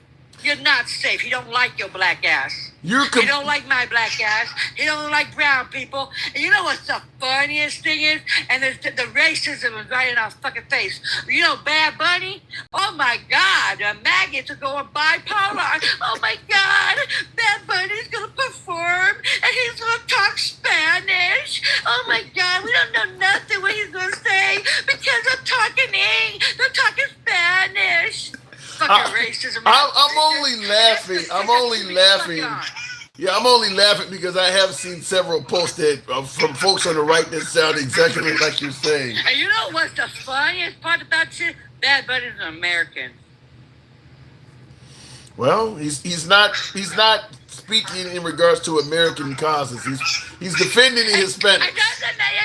You're not safe. He don't like your black ass. He don't like my black ass. He don't like brown people. And you know what's the funniest thing is? And the racism is right in our fucking face. You know Bad Bunny? Oh my God, the maggots are going bipolar. Oh my God, Bad Bunny's gonna perform and he's gonna talk Spanish. Oh my God, we don't know nothing what he's gonna say because I'm talking Spanish. Racism. I'm only laughing. I'm only laughing. Yeah, I'm only laughing because I have seen several posts that from folks on the right that sound exactly like you're saying. And you know what's the funniest part about shit? Bad Bunny's an American. Well, he's not speaking in regards to American causes. He's defending the Hispanics.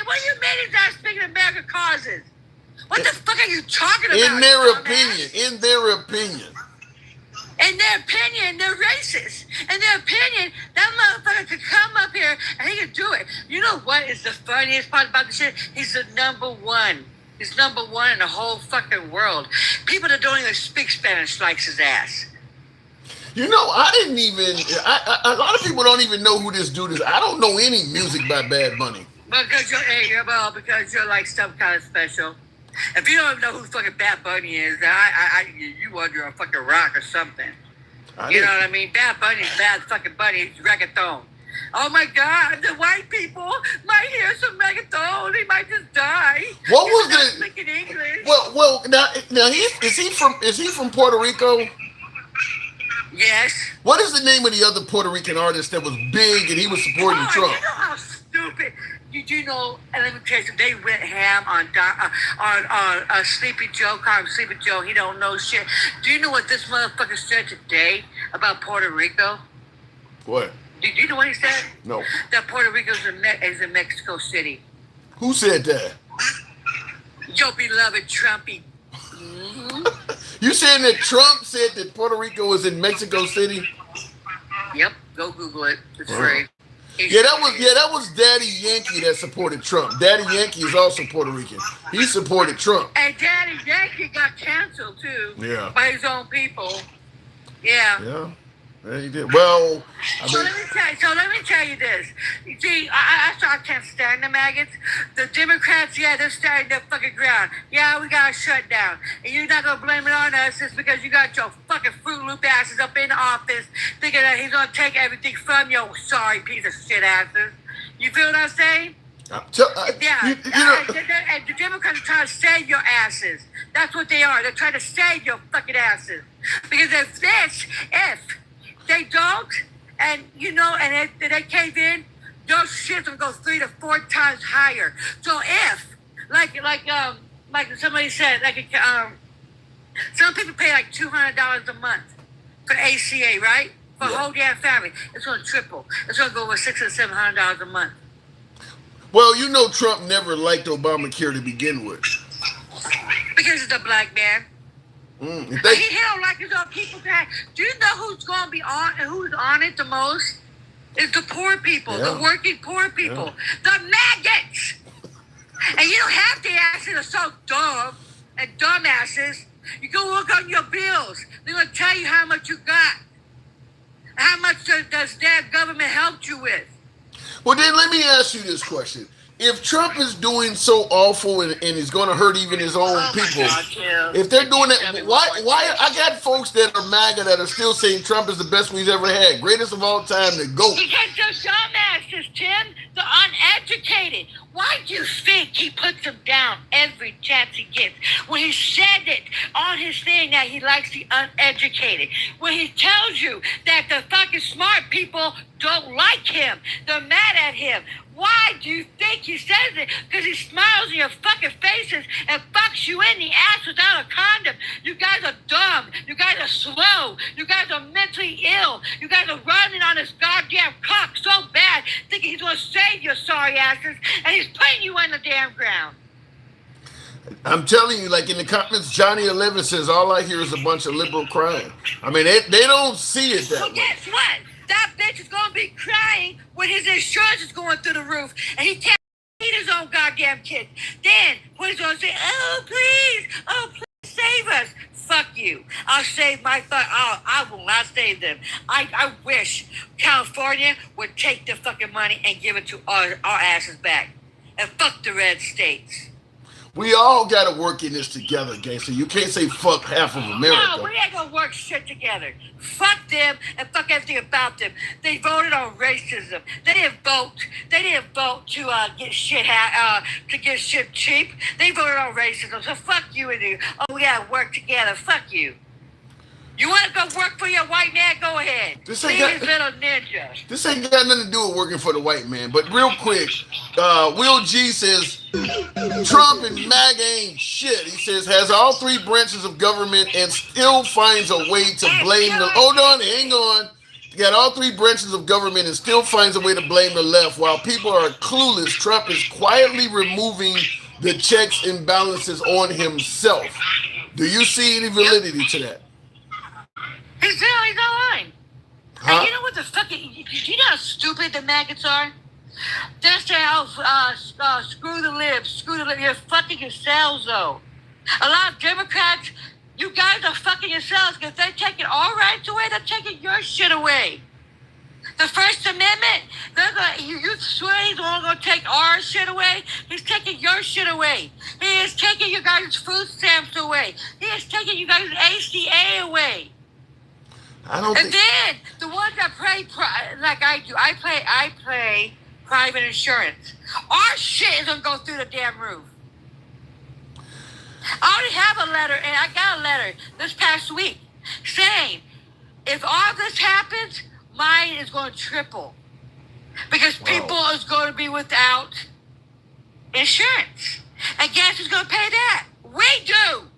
What do you mean he's not speaking of American causes? What the fuck are you talking about? In their opinion, they're racist. In their opinion, that motherfucker could come up here and he could do it. You know what is the funniest part about the shit? He's the number one. He's number one in the whole fucking world. People that don't even speak Spanish likes his ass. You know, I didn't even. A lot of people don't even know who this dude is. I don't know any music by Bad Bunny. Because you're like some kind of special. If you don't know who fucking Bad Bunny is, you under a fucking rock or something. You know what I mean? Bad Bunny's Bad fucking Bunny. It's reggaeton. Oh my God, the white people might hear some reggaeton. They might just die. What was the? Speaking English. Well, now is he from Puerto Rico? Yes. What is the name of the other Puerto Rican artist that was big and he was supporting Trump? You know how stupid. You know, and let me tell you, they went ham on Sleepy Joe. Call him Sleepy Joe. He don't know shit. Do you know what this motherfucker said today about Puerto Rico? What? Do you know what he said? No. That Puerto Rico is in Mexico City. Who said that? Your beloved Trumpy. Mm-hmm. You saying that Trump said that Puerto Rico was in Mexico City? Yep. Go Google it. It's free. Yeah, that was Daddy Yankee that supported Trump. Daddy Yankee is also Puerto Rican. He supported Trump. And Daddy Yankee got canceled too. Yeah. By his own people. Yeah. Yeah. Yeah, he did. Well, let me tell you this. You see, I can't stand the maggots. The Democrats, they're standing their fucking ground. Yeah, we got a shutdown. And you're not going to blame it on us just because you got your fucking Fruit Loop asses up in the office thinking that he's going to take everything from you, sorry piece of shit asses. You feel what I'm saying? and the Democrats are trying to save your asses. That's what they are. They're trying to save your fucking asses. Because if they don't, and and if they cave in, those shits will go 3 to 4 times higher. So if, like somebody said, some people pay like $200 a month for ACA, right? For a whole damn family, it's going to triple. It's going to go over $600 or $700 a month. Well, Trump never liked Obamacare to begin with. Because it's a black man. He don't like his own people. Do you know who's going to be on and who's on it the most? It's the poor people, the working poor people, the maggots. And you don't have the asses are so dumb and dumbasses. You go look on your bills. They're going to tell you how much you got. How much does that government help you with? Well, then let me ask you this question. If Trump is doing so awful and is going to hurt even his own people, if they're doing that, why? I got folks that are MAGA that are still saying Trump is the best we've ever had, greatest of all time, the GOAT. Because they're dumbasses, Tim. They're uneducated. Why do you think he puts them down every chance he gets? When he said it on his thing that he likes the uneducated. When he tells you that the fucking smart people don't like him. They're mad at him. Why do you think he says it? Because he smiles in your fucking faces and fucks you in the ass without a condom. You guys are dumb. You guys are slow. You guys are mentally ill. You guys are running on this goddamn cock so bad, thinking he's going to save your sorry asses, and he's putting you on the damn ground. I'm telling you, like in the comments, Johnny 11 says, all I hear is a bunch of liberal crying. I mean, they don't see it that way. Well, guess what? that bitch is gonna be crying when his insurance is going through the roof and he can't feed his own goddamn kid. Then what he's gonna say, oh please save us. Fuck you. I'll save my I will not save them. I wish California would take the fucking money and give it to our asses back. And fuck the red states. We all got to work in this together, gangster. You can't say fuck half of America. No, we ain't gonna work shit together. Fuck them and fuck everything about them. They voted on racism. They didn't vote. They didn't vote to get shit cheap. They voted on racism. So fuck you and you. Oh, we gotta work together. Fuck you. You want to go work for your white man? Go ahead. This ain't got, little ninja. This ain't got nothing to do with working for the white man. But real quick, Will G says Trump and MAGA ain't shit. He says has all three branches of government and still finds a way to blame the. Hold on, hang on. He got all three branches of government and still finds a way to blame the left. While people are clueless, Trump is quietly removing the checks and balances on himself. Do you see any validity to that? He's online. Huh? And you know what the fucking... You know how stupid the maggots are? They're saying, screw the libs. You're fucking yourselves, though. A lot of Democrats, you guys are fucking yourselves because they're taking our rights away. They're taking your shit away. The First Amendment, you swear he's only going to take our shit away? He's taking your shit away. He is taking you guys' food stamps away. He is taking you guys' ACA away. And then the ones that play like I do, I play private insurance. Our shit is gonna go through the damn roof. I already have a letter, and I got a letter this past week saying if all this happens, mine is going to triple because people is going to be without insurance. And guess who's going to pay that? We do.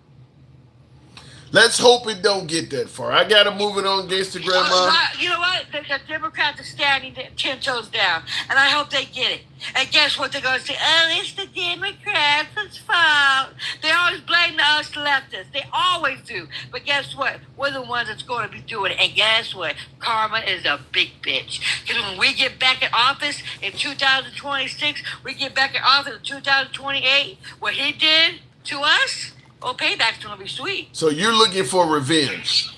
Let's hope it don't get that far. I got to move it on, Gangsta Grandma. You know what? The Democrats are standing 10 toes down, and I hope they get it. And guess what they're going to say? Oh, it's the Democrats' fault. They always blame us leftists. They always do. But guess what? We're the ones that's going to be doing it. And guess what? Karma is a big bitch. Because when we get back in office in 2026, we get back in office in 2028, what he did to us, oh, payback's gonna be sweet. So you're looking for revenge?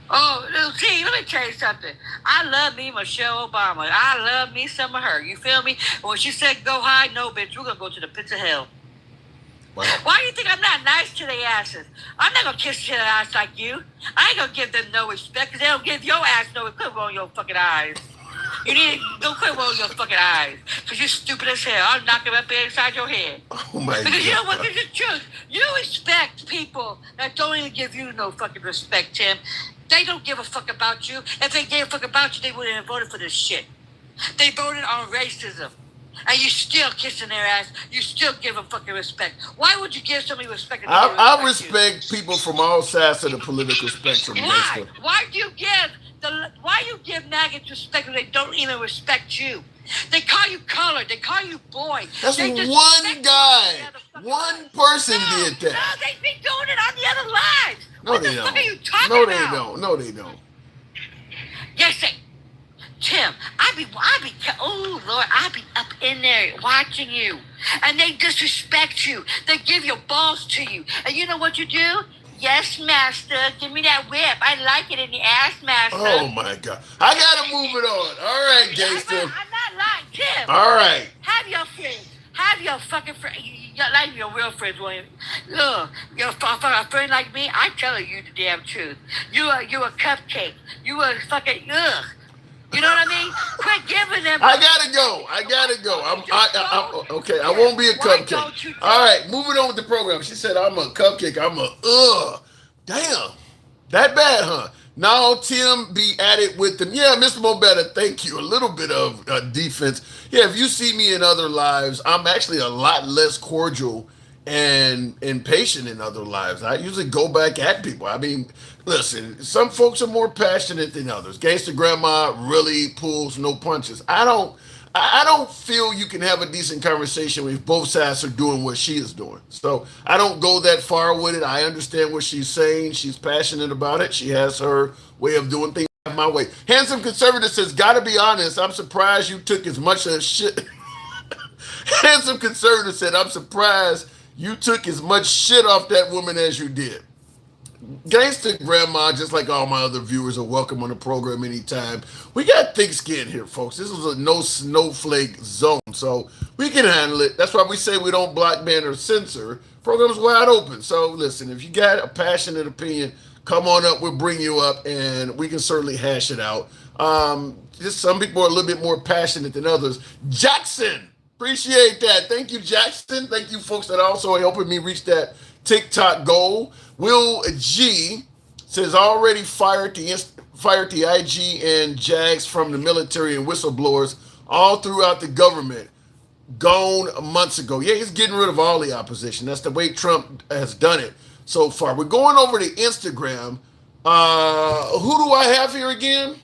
Oh, see, let me tell you something. I love me Michelle Obama. I love me some of her. You feel me? When she said go high, no, bitch, we're gonna go to the pits of hell. Wow. Why do you think I'm not nice to their asses? I'm not gonna kiss their ass like you. I ain't gonna give them no respect because they don't give your ass no respect on your fucking eyes. You need to go quit rolling your fucking eyes. Because you're stupid as hell. I'll knock them up inside your head. Oh my God. Because you know what? This is the truth. You respect people that don't even give you no fucking respect, Tim. They don't give a fuck about you. If they gave a fuck about you, they wouldn't have voted for this shit. They voted on racism. And you still kissing their ass. You still give them fucking respect. Why would you give somebody respect? I respect people from all sides of the political spectrum. Why? Why do you give... Why you give maggots respect when they don't even respect you? They call you colored. They call you boy. That's one guy. One person did that. No, they be doing it on the other lives. No, what they the don't. fuck are you talking about? They don't. No, they don't. Yes, Tim, oh Lord, I be up in there watching you. And they disrespect you. They give your balls to you. And you know what you do? Yes, master. Give me that whip. I like it in the ass, master. Oh, my God. I got to move it on. All right, gangster. I'm not lying, Tim. All right. Have your friends. Have your fucking friends. Like your real friends, William. Look, a friend like me, I tell you the damn truth. You a cupcake. You a fucking, ugh. You know what I mean? Quit giving them. I gotta go. Okay, I won't be a cupcake. All right, moving on with the program. She said I'm a cupcake. I'm a damn. That bad, huh? Now Tim be at it with them. Yeah, Mr. Mobetta, thank you. A little bit of defense. Yeah, if you see me in other lives, I'm actually a lot less cordial and patient in other lives. I usually go back at people. I mean, listen, some folks are more passionate than others. Gangsta Grandma really pulls no punches. I don't feel you can have a decent conversation if both sides are doing what she is doing. So I don't go that far with it. I understand what she's saying. She's passionate about it. She has her way of doing things. I have my way. Handsome Conservative says, gotta be honest, I'm surprised you took as much of shit. Handsome Conservative said, I'm surprised you took as much shit off that woman as you did. Gangster Grandma, just like all my other viewers, are welcome on the program anytime. We got thick skin here, folks. This is a no snowflake zone, so we can handle it. That's why we say we don't block, ban, or censor. Program's wide open. So listen, if you got a passionate opinion, come on up. We'll bring you up, and we can certainly hash it out. Just some people are a little bit more passionate than others. Jackson, appreciate that. Thank you, Jackson. Thank you, folks that are also helping me reach that TikTok goal. Will G says already fired the IG and Jags from the military and whistleblowers all throughout the government. Gone months ago. Yeah, he's getting rid of all the opposition. That's the way Trump has done it so far. We're going over to Instagram. Who do I have here again?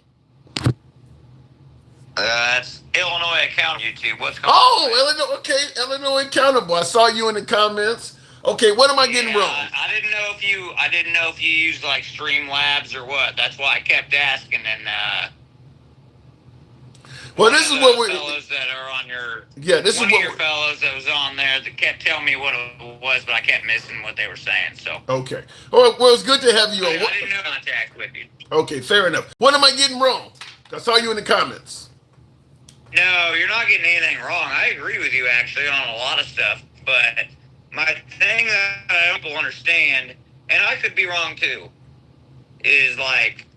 That's Illinois Account YouTube. What's going on? Oh, Illinois. Okay, Illinois Accountable. I saw you in the comments. Okay, what am I getting wrong? I didn't know if you used like Streamlabs or what. That's why I kept asking. And well, this is what we're. Fellows that are on your. Yeah, this is what your fellows that was on there that kept telling me what it was, but I kept missing what they were saying. So. Okay. Well, it's good to have you on. I didn't know contact with you. Okay, fair enough. What am I getting wrong? I saw you in the comments. No, you're not getting anything wrong. I agree with you actually on a lot of stuff, but. My thing that I don't understand, and I could be wrong too, is like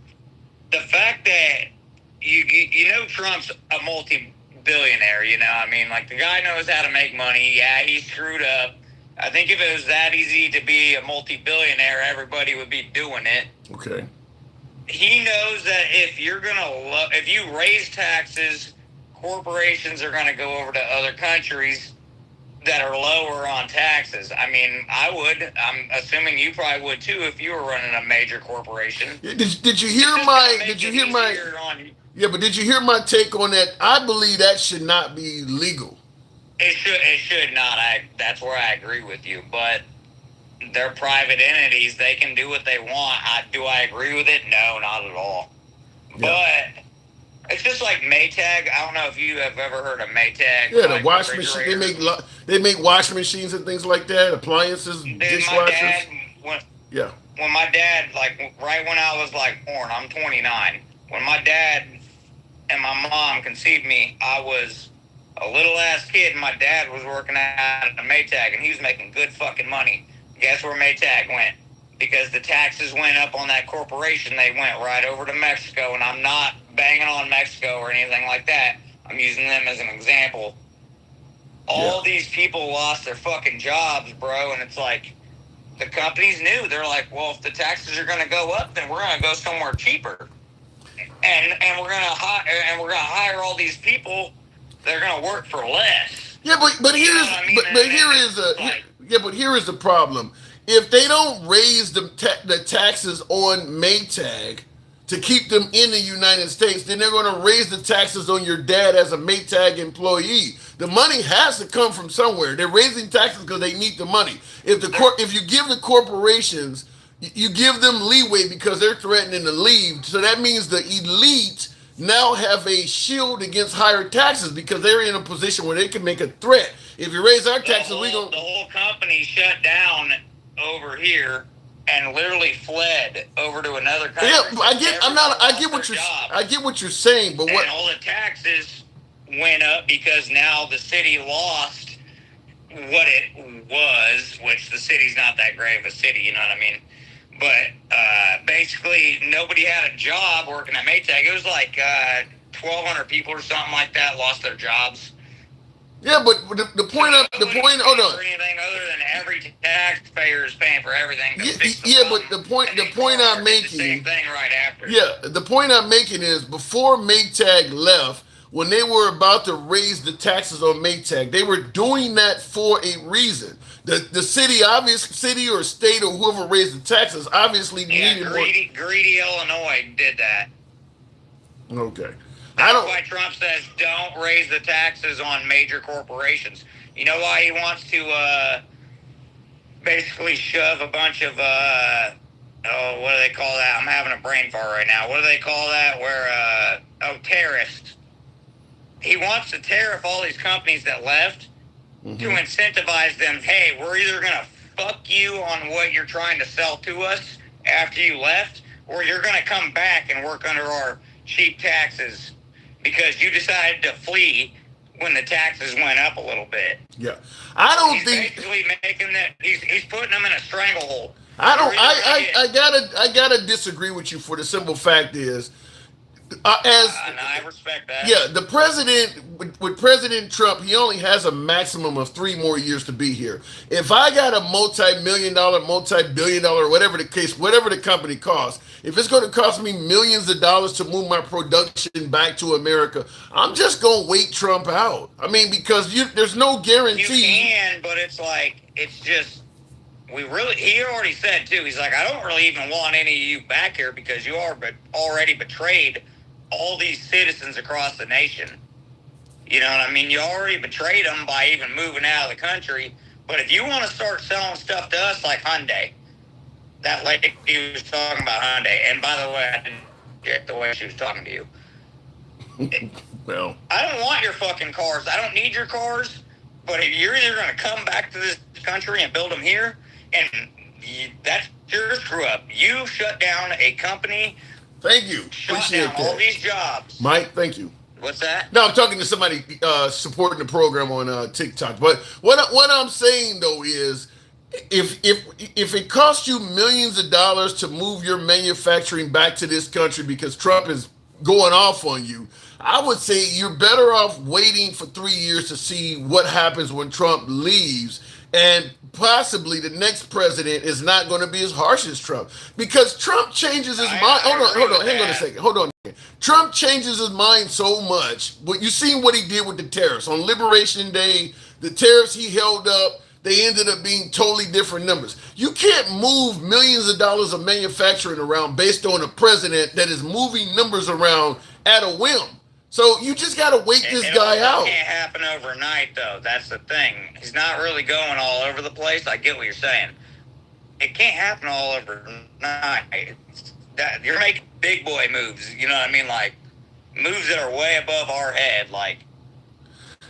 the fact that you know Trump's a multi-billionaire. You know, I mean, like the guy knows how to make money. Yeah, he screwed up. I think if it was that easy to be a multi-billionaire, everybody would be doing it. Okay. He knows that if if you raise taxes, corporations are gonna go over to other countries that are lower on taxes. I mean, I would. I'm assuming you probably would too if you were running a major corporation. Did you hear my? Did you hear my? Yeah, but did you hear my take on that? I believe that should not be legal. It should not. That's where I agree with you. But they're private entities. They can do what they want. Do I agree with it? No, not at all. Yeah. But. It's just like Maytag. I don't know if you have ever heard of Maytag. Yeah, the washing machine. They make washing machines and things like that. Appliances, dishwashers. When my dad, like right when I was like born, I'm 29. When my dad and my mom conceived me, I was a little ass kid, and my dad was working at a Maytag, and he was making good fucking money. Guess where Maytag went? Because the taxes went up on that corporation, they went right over to Mexico, and I'm not banging on Mexico or anything like that. I'm using them as an example. All these people lost their fucking jobs, bro, and it's like the companies knew. They're like, well, if the taxes are going to go up, then we're going to go somewhere cheaper, and we're going to hire all these people. They're going to work for less. Yeah, but here is the problem. If they don't raise the taxes on Maytag to keep them in the United States, then they're going to raise the taxes on your dad as a Maytag employee. The money has to come from somewhere. They're raising taxes because they need the money. If you give the corporations, you give them leeway because they're threatening to leave. So that means the elite now have a shield against higher taxes because they're in a position where they can make a threat. If you raise our taxes, the whole company shut down over here and literally fled over to another country. Yeah, I get what you're saying, but and all the taxes went up because now the city lost what it was, which the city's not that great of a city, you know what I mean? But basically nobody had a job working at Maytag. It was like 1,200 people or something like that lost their jobs. Yeah, but the point. Hold on. For anything other than every taxpayer is paying for everything. But the point I'm making. The same thing right after. Yeah, the point I'm making is before Maytag left, when they were about to raise the taxes on Maytag, they were doing that for a reason. The city or state or whoever raised the taxes obviously needed more. Greedy Illinois did that. Okay. That's why Trump says don't raise the taxes on major corporations. You know why he wants to basically shove a bunch of oh, what do they call that? I'm having a brain fart right now. What do they call that? Where tariffs. He wants to tariff all these companies that left to incentivize them. Hey, we're either gonna fuck you on what you're trying to sell to us after you left, or you're gonna come back and work under our cheap taxes because you decided to flee when the taxes went up a little bit. Yeah, I don't He's think basically making that. He's putting them in a stranglehold. I don't. I gotta disagree with you. For the simple fact is, I respect that. yeah, the president with President Trump, he only has a maximum of 3 more years to be here. If I got a multi-million-dollar, multi-billion-dollar, whatever the case, whatever the company costs, if it's going to cost me millions of dollars to move my production back to America, I'm just going to wait Trump out. I mean, because there's no guarantee. You can, but it's like it's just. He already said too, he's like, I don't really even want any of you back here because you are already betrayed all these citizens across the nation. You know what I mean? You already betrayed them by even moving out of the country. But if you want to start selling stuff to us like Hyundai, that lady was talking about Hyundai, and by the way, I didn't get the way she was talking to you. Well, I don't want your fucking cars. I don't need your cars. But if you're either going to come back to this country and build them here, and that's your screw up. You shut down a company. Thank you. Shut Appreciate down that. all these jobs. Mike, thank you. What's that? No, I'm talking to somebody supporting the program on TikTok. But what I'm saying though is, if it costs you millions of dollars to move your manufacturing back to this country because Trump is going off on you, I would say you're better off waiting for 3 years to see what happens when Trump leaves. And possibly the next president is not going to be as harsh as Trump, because Trump changes his mind. Hold on, hang on a second. Hold on. Trump changes his mind so much. What you seen what he did with the tariffs on Liberation Day, the tariffs he held up, they ended up being totally different numbers. You can't move millions of dollars of manufacturing around based on a president that is moving numbers around at a whim. So you just got to wait this guy out. It can't happen overnight, though. That's the thing. He's not really going all over the place. I get what you're saying. It can't happen all overnight. You're making big boy moves. You know what I mean? Like, moves that are way above our head. Like,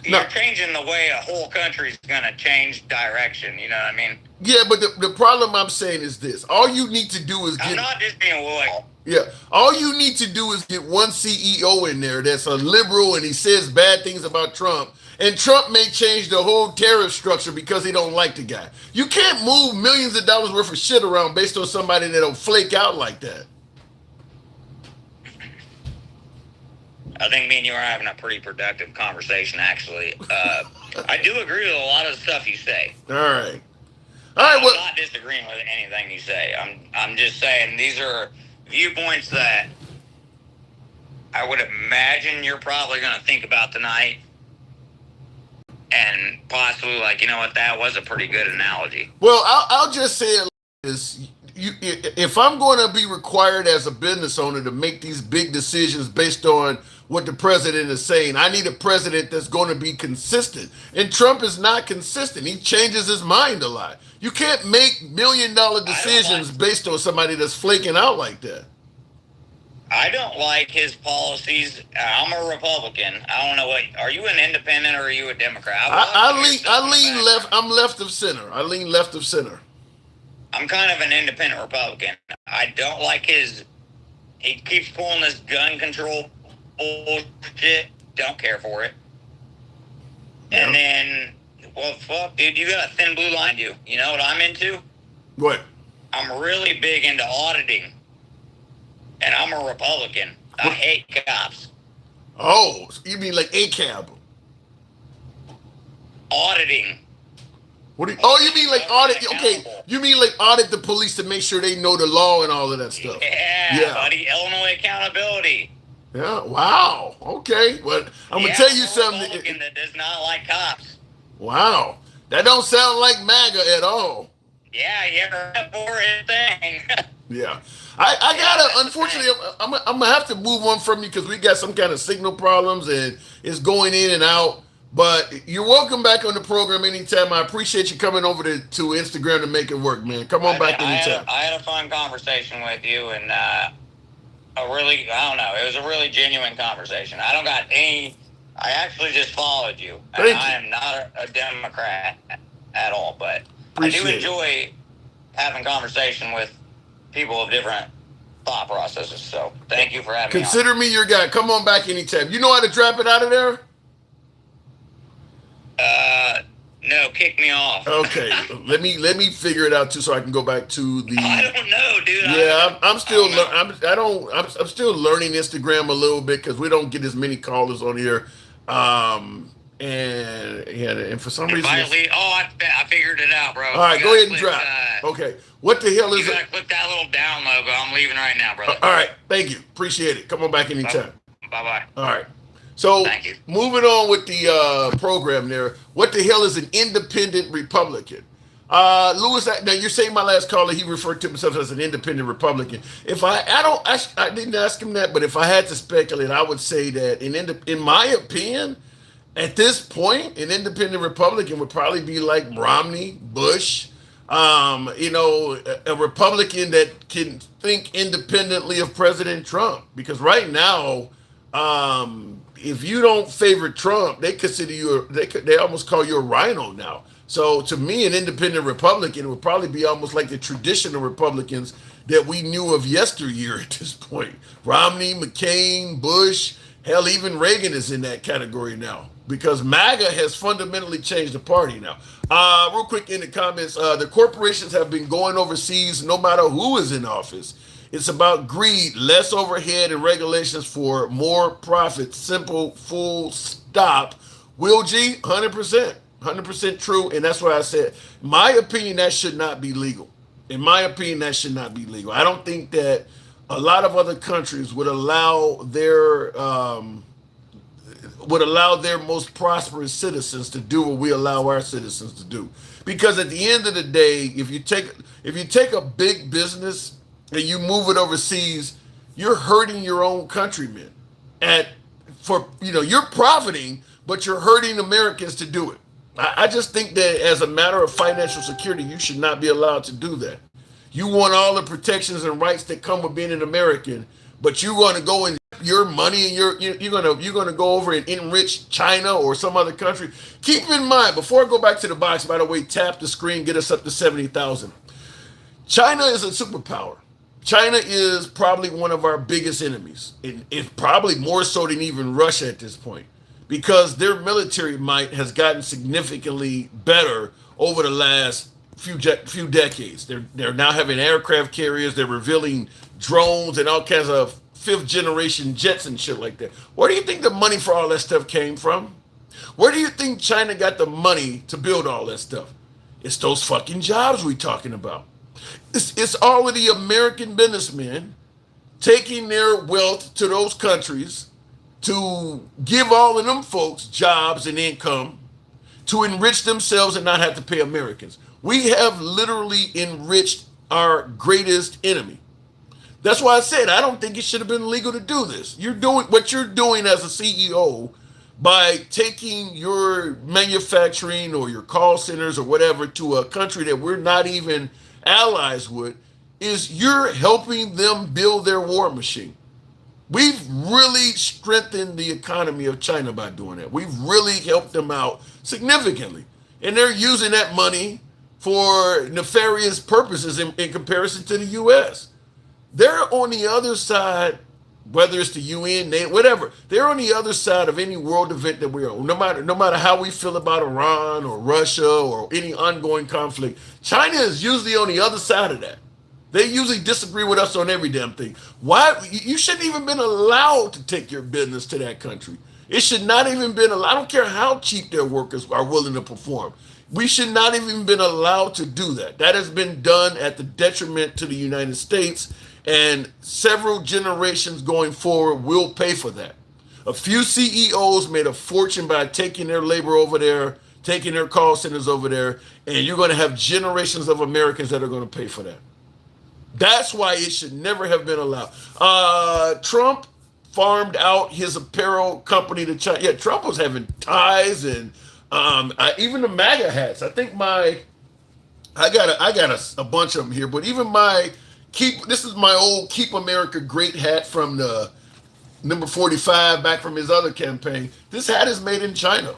you're changing the way a whole country's going to change direction. You know what I mean? Yeah, but the problem I'm saying is this. All you need to do is get... I'm not just being loyal. Yeah, all you need to do is get one CEO in there that's a liberal and he says bad things about Trump, and Trump may change the whole tariff structure because he don't like the guy. You can't move millions of dollars worth of shit around based on somebody that'll flake out like that. I think me and you are having a pretty productive conversation, actually. I do agree with a lot of the stuff you say. All right. I'm not disagreeing with anything you say. I'm just saying these are viewpoints that I would imagine you're probably going to think about tonight, and possibly like, you know what, that was a pretty good analogy. Well, I'll just say it like this. If I'm going to be required as a business owner to make these big decisions based on what the president is saying, I need a president that's going to be consistent. And Trump is not consistent. He changes his mind a lot. You can't make $1 million decisions based on somebody that's flaking out like that. I don't like his policies. I'm a Republican. I don't know what. Are you an independent or are you a Democrat? I lean left. I'm left of center. I lean left of center. I'm kind of an independent Republican. I don't like he keeps pulling this gun control bullshit. Don't care for it. Yeah. And then, well, fuck, dude, you got a thin blue line, you. You know what I'm into? What? I'm really big into auditing. And I'm a Republican. I hate cops. Oh, you mean like ACAB? Auditing. What? You mean like audit? Okay, you mean like audit the police to make sure they know the law and all of that stuff? Yeah, buddy. Illinois accountability. Yeah. Wow. Okay. Well, I'm gonna tell you something. Republican that does not like cops. Wow. That don't sound like MAGA at all. Yeah, you ever heard for anything? Yeah. I gotta, unfortunately, I'm gonna have to move on from you because we got some kind of signal problems and it's going in and out. But you're welcome back on the program anytime. I appreciate you coming over to Instagram to make it work, man. Come on back anytime. I had a fun conversation with you, and I don't know. It was a really genuine conversation. I don't got any. I actually just followed you. I am not a Democrat at all, but I do enjoy having conversation with people of different thought processes. So thank you for having me. Consider me your guy. Come on back anytime. You know how to drop it out of there? No, kick me off. Okay, let me figure it out too, so I can go back to the. I don't know, dude. Yeah, I'm still I'm still learning Instagram a little bit because we don't get as many callers on here, and for some reason. I figured it out, bro. All right, go ahead and drop. Okay, what the hell is it? You gotta click that little down logo. I'm leaving right now, brother. All right, thank you, appreciate it. Come on back anytime. Bye. All right. So, thank you. Moving on with the program there. What the hell is an independent Republican? Lewis, now you're saying my last caller, he referred to himself as an independent Republican. If I didn't ask him that, but if I had to speculate, I would say that in my opinion, at this point, an independent Republican would probably be like Romney, Bush, a Republican that can think independently of President Trump. Because right now, if you don't favor Trump, they consider you. They almost call you a rhino now. So to me, an independent Republican would probably be almost like the traditional Republicans that we knew of yesteryear at this point. Romney, McCain, Bush, hell, even Reagan is in that category now because MAGA has fundamentally changed the party now. Real quick in the comments, the corporations have been going overseas no matter who is in office. It's about greed, less overhead and regulations for more profit. Simple, full stop. Will G, 100%. 100% true. And that's what I said. In my opinion, that should not be legal. In my opinion, that should not be legal. I don't think that a lot of other countries would allow their most prosperous citizens to do what we allow our citizens to do. Because at the end of the day, if you take a big business and you move it overseas, you're hurting your own countrymen. You're profiting, but you're hurting Americans to do it. I just think that as a matter of financial security, you should not be allowed to do that. You want all the protections and rights that come with being an American, but you want to go and your money and you're gonna go over and enrich China or some other country. Keep in mind, before I go back to the box, by the way, tap the screen, get us up to 70,000. China is a superpower. China is probably one of our biggest enemies. It's probably more so than even Russia at this point, because their military might has gotten significantly better over the last few decades. They're now having aircraft carriers. They're revealing drones and all kinds of fifth generation jets and shit like that. Where do you think the money for all that stuff came from? Where do you think China got the money to build all that stuff? It's those fucking jobs we talking about. It's all of the American businessmen taking their wealth to those countries to give all of them folks jobs and income to enrich themselves and not have to pay Americans. We have literally enriched our greatest enemy. That's why I said I don't think it should have been legal to do this. You're doing what you're doing as a CEO by taking your manufacturing or your call centers or whatever to a country that we're not even allies with, is you're helping them build their war machine. We've really strengthened the economy of China by doing that. We've really helped them out significantly. And they're using that money for nefarious purposes in comparison to the U.S. They're on the other side, whether it's the UN, whatever. They're on the other side of any world event that we're on. No matter how we feel about Iran or Russia or any ongoing conflict, China is usually on the other side of that. They usually disagree with us on every damn thing. Why? You shouldn't even been allowed to take your business to that country. It should not even been allowed. I don't care how cheap their workers are willing to perform. We should not even been allowed to do that. That has been done at the detriment to the United States, and several generations going forward will pay for that. A few CEOs made a fortune by taking their labor over there, taking their call centers over there, and you're going to have generations of Americans that are going to pay for that. That's why it should never have been allowed. Trump, farmed out his apparel company to China. Yeah, Trump was having ties and even the MAGA hats. I think I got a bunch of them here, but even my this is my old Keep America Great hat from the number 45 back from his other campaign. This hat is made in China.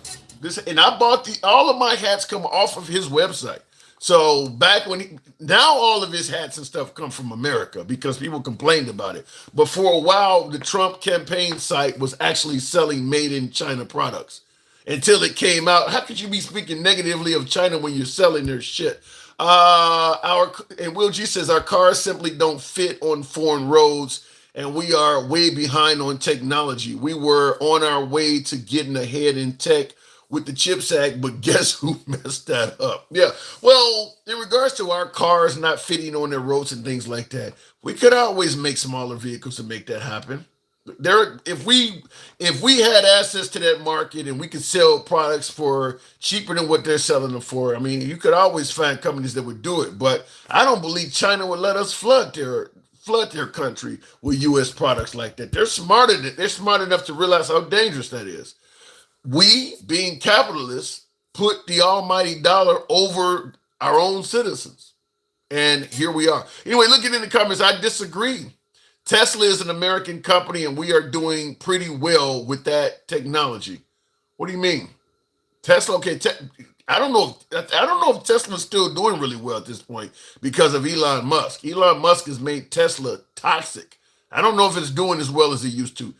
And I bought all of my hats come off of his website. So back when now all of his hats and stuff come from America because people complained about it. But for a while, the Trump campaign site was actually selling made in China products until it came out. How could you be speaking negatively of China when you're selling their shit? And Will G says our cars simply don't fit on foreign roads, and we are way behind on technology. We were on our way to getting ahead in tech with the CHIPS Act, but guess who messed that up? Yeah. Well, in regards to our cars not fitting on their roads and things like that, we could always make smaller vehicles to make that happen. If we had access to that market and we could sell products for cheaper than what they're selling them for, I mean, you could always find companies that would do it. But I don't believe China would let us flood their country with U.S. products like that. They're smart enough to realize how dangerous that is. We, being capitalists, put the almighty dollar over our own citizens. And here we are. Anyway, looking in the comments, I disagree. Tesla is an American company, and we are doing pretty well with that technology. What do you mean? Tesla, okay. I don't know. I don't know if Tesla's still doing really well at this point because of Elon Musk. Elon Musk has made Tesla toxic. I don't know if it's doing as well as it used to.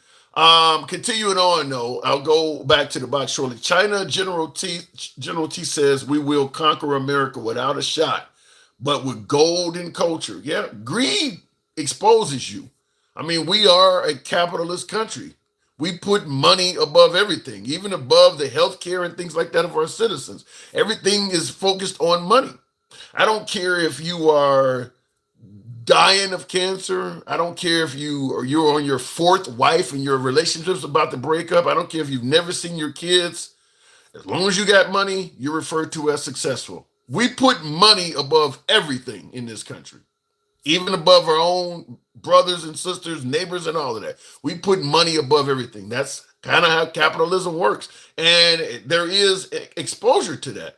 Continuing on, though, I'll go back to the box shortly. China General T says we will conquer America without a shot, but with gold and culture. Yeah, greed exposes you. I mean, we are a capitalist country. We put money above everything, even above the health care and things like that of our citizens. Everything is focused on money. I don't care if you are dying of cancer. I don't care if you're on your fourth wife and your relationship's about to break up. I don't care if you've never seen your kids. As long as you got money, you're referred to as successful. We put money above everything in this country, even above our own brothers and sisters, neighbors, and all of that. We put money above everything. That's kind of how capitalism works. And there is exposure to that.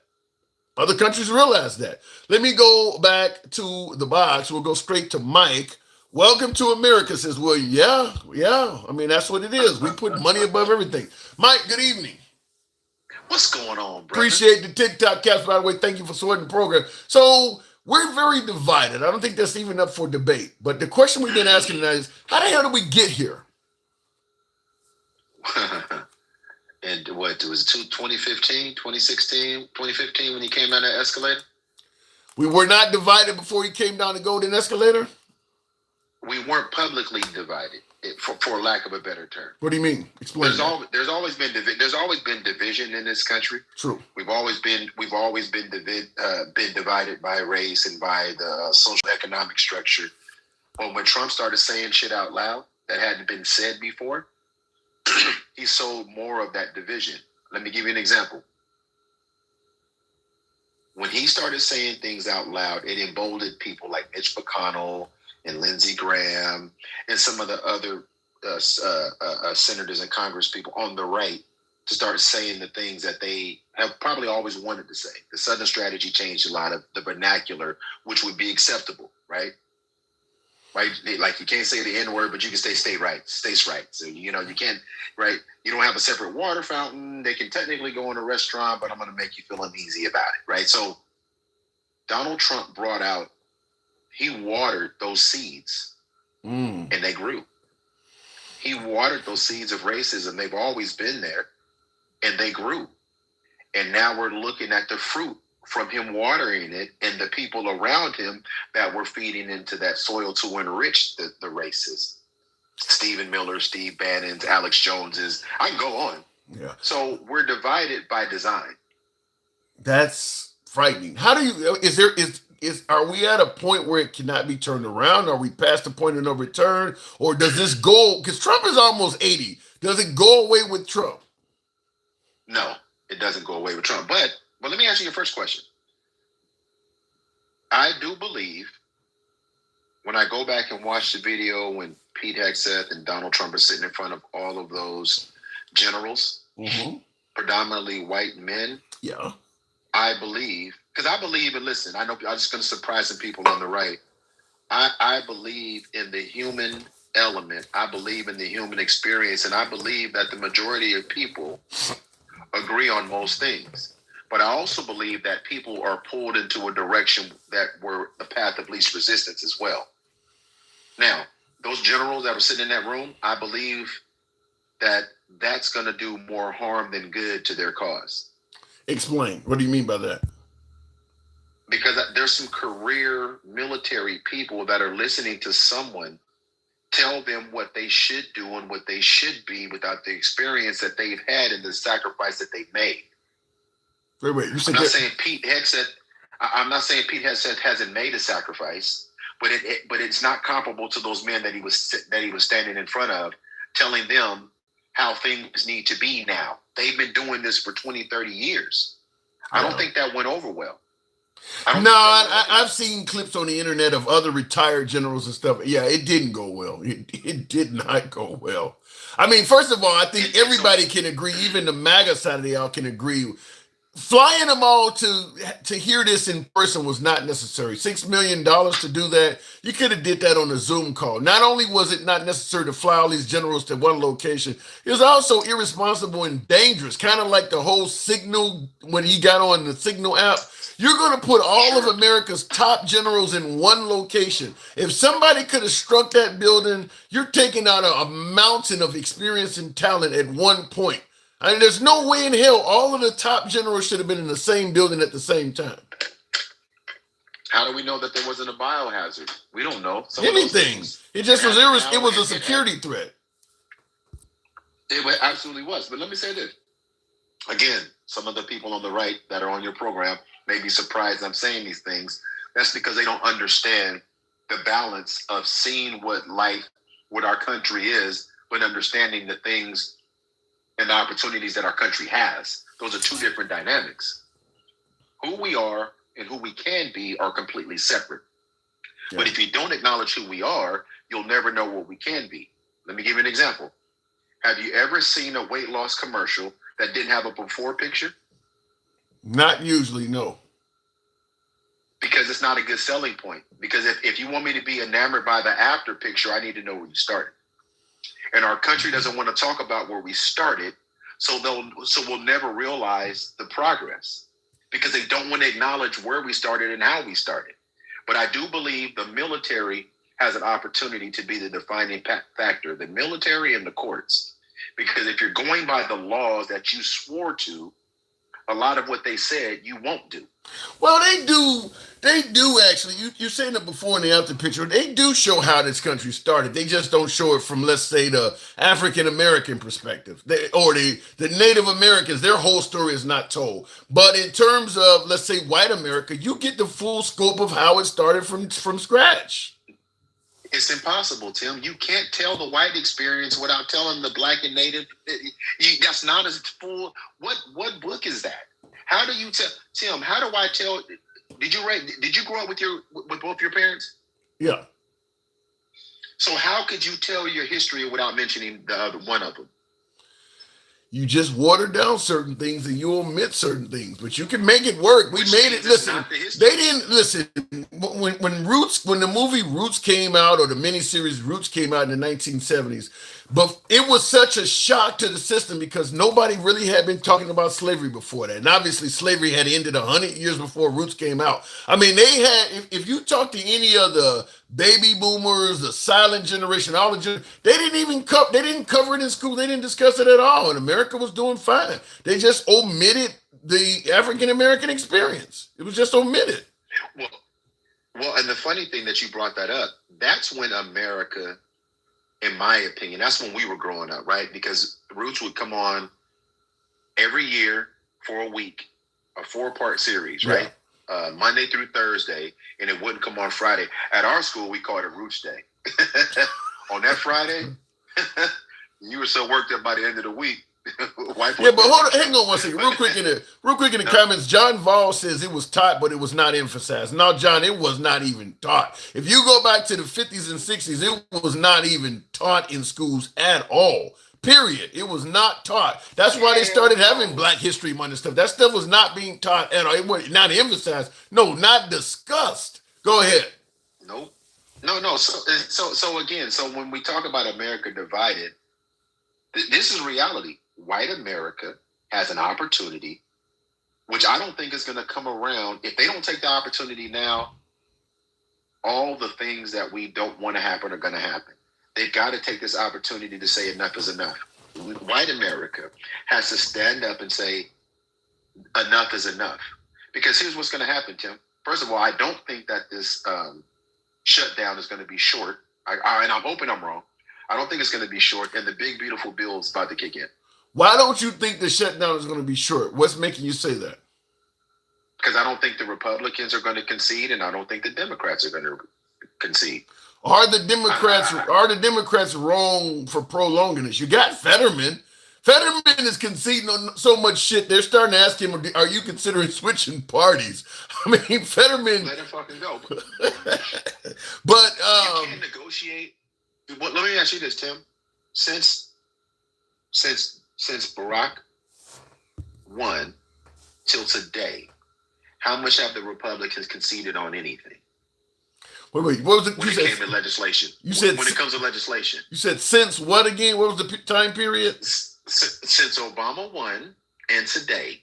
Other countries realize that. Let me go back to the box. We'll go straight to Mike. Welcome to America, says William. Yeah. I mean, that's what it is. We put money above everything. Mike, good evening. What's going on, brother? Appreciate the TikTok caps, by the way. Thank you for supporting the program. So we're very divided. I don't think that's even up for debate. But the question we've been asking tonight is, how the hell did we get here? And what, was it 2015, 2016, 2015 when he came down that escalator? We were not divided before he came down the golden escalator? We weren't publicly divided, for lack of a better term. What do you mean? Explain. There's always been division in this country. True. We've always been divided by race and by the social economic structure. But when Trump started saying shit out loud that hadn't been said before, he sowed more of that division. Let me give you an example. When he started saying things out loud, it emboldened people like Mitch McConnell and Lindsey Graham and some of the other senators and Congress people on the right to start saying the things that they have probably always wanted to say. The Southern strategy changed a lot of the vernacular, which would be acceptable, right? Right, like you can't say the N word, but you can say states' right. So you can't, right? You don't have a separate water fountain. They can technically go in a restaurant, but I'm going to make you feel uneasy about it, right? So Donald Trump he watered those seeds, and they grew. He watered those seeds of racism. They've always been there, and they grew. And now we're looking at the fruit from him watering it and the people around him that were feeding into that soil to enrich the races. Stephen Miller, Steve Bannon's, Alex Jones's. I can go on. Yeah. So we're divided by design. That's frightening. How do you? Are we at a point where it cannot be turned around? Are we past the point of no return, or does this go? Because Trump is almost 80. Does it go away with Trump? No, it doesn't go away with Trump. But let me ask you your first question. I do believe when I go back and watch the video when Pete Hegseth and Donald Trump are sitting in front of all of those generals, predominantly white men, I believe, because I believe, and listen, I know I'm just going to surprise some people on the right. I believe in the human element. I believe in the human experience, and I believe that the majority of people agree on most things. But I also believe that people are pulled into a direction that were the path of least resistance as well. Now, those generals that were sitting in that room, I believe that that's going to do more harm than good to their cause. Explain. What do you mean by that? Because there's some career military people that are listening to someone tell them what they should do and what they should be without the experience that they've had and the sacrifice that they've made. Wait. I'm not saying Pete Hegseth hasn't made a sacrifice, but it's not comparable to those men that he was standing in front of, telling them how things need to be now. They've been doing this for 20, 30 years. I don't think that went over well. I've seen clips on the internet of other retired generals and stuff. Yeah, it didn't go well. It did not go well. I mean, first of all, I think everybody can agree, even the MAGA side of the aisle can agree. Flying them all to hear this in person was not necessary. $6 million to do that, you could have did that on a Zoom call. Not only was it not necessary to fly all these generals to one location, it was also irresponsible and dangerous, kind of like the whole Signal, when he got on the Signal app. You're going to put all of America's top generals in one location. If somebody could have struck that building, you're taking out a mountain of experience and talent at one point. I mean, there's no way in hell all of the top generals should have been in the same building at the same time. How do we know that there wasn't a biohazard? We don't know. Anything. It just was. It was a security threat. It absolutely was. But let me say this again: some of the people on the right that are on your program may be surprised I'm saying these things. That's because they don't understand the balance of seeing what our country is, but understanding the things and the opportunities that our country has. Those are two different dynamics. Who we are and who we can be are completely separate. Yeah. But if you don't acknowledge who we are, you'll never know what we can be. Let me give you an example. Have you ever seen a weight loss commercial that didn't have a before picture? Not usually, no. Because it's not a good selling point. Because if you want me to be enamored by the after picture, I need to know where you started. And our country doesn't want to talk about where we started, so we'll never realize the progress because they don't want to acknowledge where we started and how we started. But I do believe the military has an opportunity to be the defining factor, the military and the courts. Because if you're going by the laws that you swore to, a lot of what they said you won't do. Well, they do actually. You're saying it before in the after picture. They do show how this country started. They just don't show it from, let's say, the African American perspective, or the Native Americans. Their whole story is not told. But in terms of, let's say, white America, you get the full scope of how it started from scratch. It's impossible, Tim. You can't tell the white experience without telling the black and native. That's not as full. What book is that? How do you tell, Tim? How do I tell? Did you grow up with both your parents? Yeah. So how could you tell your history without mentioning the other one of them? You just water down certain things and you omit certain things, but you can make it work. We made it. Listen, they didn't listen when the movie Roots came out, or the miniseries Roots came out in the 1970s. But it was such a shock to the system because nobody really had been talking about slavery before that. And obviously slavery had ended 100 years before Roots came out. I mean, they had, if you talk to any of the baby boomers, the silent generation, all the they didn't cover it in school. They didn't discuss it at all. And America was doing fine. They just omitted the African American experience. It was just omitted. Well, and the funny thing that you brought that up, that's when America, in my opinion, that's when we were growing up, right? Because Roots would come on every year for a week, a 4-part series, right? Monday through Thursday, and it wouldn't come on Friday. At our school, we called it Roots Day. On that Friday, you were so worked up by the end of the week, White Yeah, but hold on, hang on one second, real quick in the comments. John Vol says it was taught, but it was not emphasized. No, John, it was not even taught. If you go back to the 50s and 60s, it was not even taught in schools at all. Period. It was not taught. That's why they started having Black History Month and stuff. That stuff was not being taught at all. It was not emphasized. No, not discussed. Go ahead. Nope. No. So again, so when we talk about America divided, this is reality. White America has an opportunity, which I don't think is going to come around. If they don't take the opportunity now, all the things that we don't want to happen are going to happen. They've got to take this opportunity to say enough is enough. White America has to stand up and say enough is enough. Because here's what's going to happen, Tim. First of all, I don't think that this shutdown is going to be short. And I'm hoping I'm wrong. I don't think it's going to be short. And the big, beautiful bill is about to kick in. Why don't you think the shutdown is going to be short? What's making you say that? Because I don't think the Republicans are going to concede, and I don't think the Democrats are going to concede. Are the Democrats wrong for prolonging this? You got Fetterman. Fetterman is conceding on so much shit. They're starting to ask him, "Are you considering switching parties?" I mean, Fetterman. Let him fucking go. But you can't negotiate. Let me ask you this, Tim. Since Barack won till today, how much have the Republicans conceded on anything? Wait. What was it? When it came to legislation. You said when it comes to legislation. You said since what again? What was the time period? Since Obama won and today,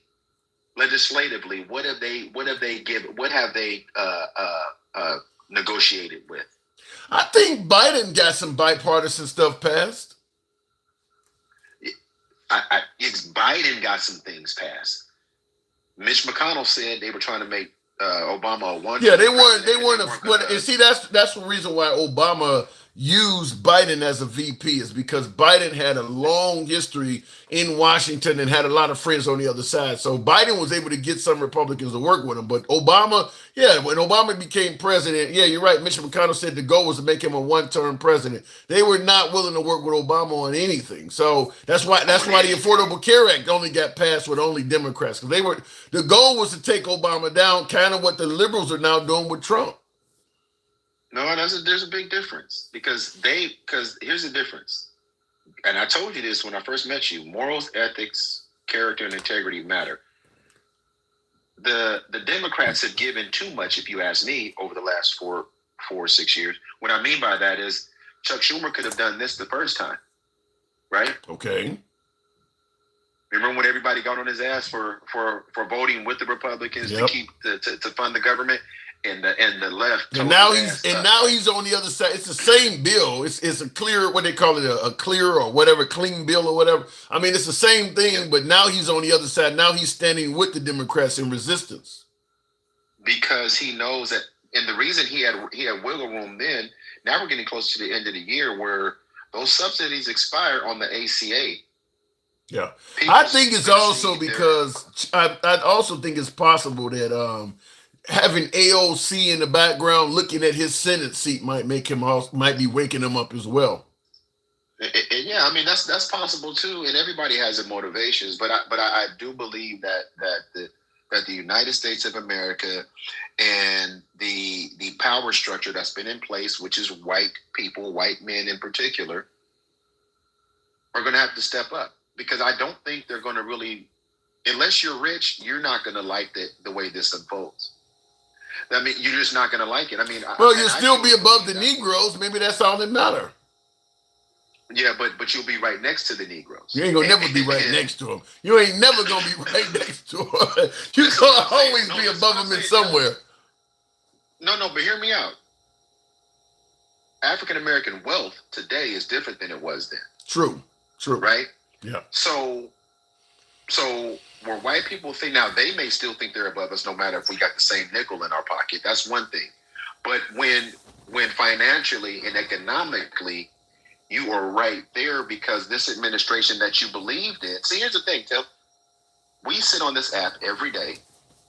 legislatively, what have they negotiated with? I think Biden got some bipartisan stuff passed. Biden got some things passed. Mitch McConnell said they were trying to make Obama a one. Yeah, they weren't. And see, that's the reason why Obama used Biden as a VP is because Biden had a long history in Washington and had a lot of friends on the other side. So Biden was able to get some Republicans to work with him. But Obama, when Obama became president, you're right. Mitch McConnell said the goal was to make him a one-term president. They were not willing to work with Obama on anything. So that's why the Affordable Care Act only got passed with only Democrats. Because the goal was to take Obama down, kind of what the liberals are now doing with Trump. No, there's a big difference because here's the difference. And I told you this when I first met you. Morals, ethics, character, and integrity matter. The Democrats have given too much, if you ask me, over the last 4 or 6 years. What I mean by that is Chuck Schumer could have done this the first time, right? Okay. Remember when everybody got on his ass for voting with the Republicans to keep to fund the government? And the left. And now he's on the other side. It's the same bill. It's a clear, what they call it, a clear or whatever, clean bill or whatever. I mean, it's the same thing, but now he's on the other side. Now he's standing with the Democrats in resistance. Because he knows that, and the reason he had wiggle room then, now we're getting close to the end of the year where those subsidies expire on the ACA. Yeah. I think it's also because, I also think it's possible that, having AOC in the background looking at his Senate seat might be waking him up as well. Yeah, I mean that's possible too, and everybody has their motivations. But I do believe that the United States of America and the power structure that's been in place, which is white people, white men in particular, are going to have to step up because I don't think they're going to really, unless you're rich, you're not going to like the way this unfolds. I mean, you're just not going to like it. I mean, you'll still be above the Negroes. Maybe that's all that matter. Yeah, but you'll be right next to the Negroes. You ain't gonna never be right next to them. You ain't never gonna be right next to them. You're gonna always be above them in somewhere. No, but hear me out. African American wealth today is different than it was then. True. Right? Yeah. So where white people think now, they may still think they're above us no matter if we got the same nickel in our pocket. That's one thing. But when financially and economically you are right there because this administration that you believed in. See, here's the thing, Tim. We sit on this app every day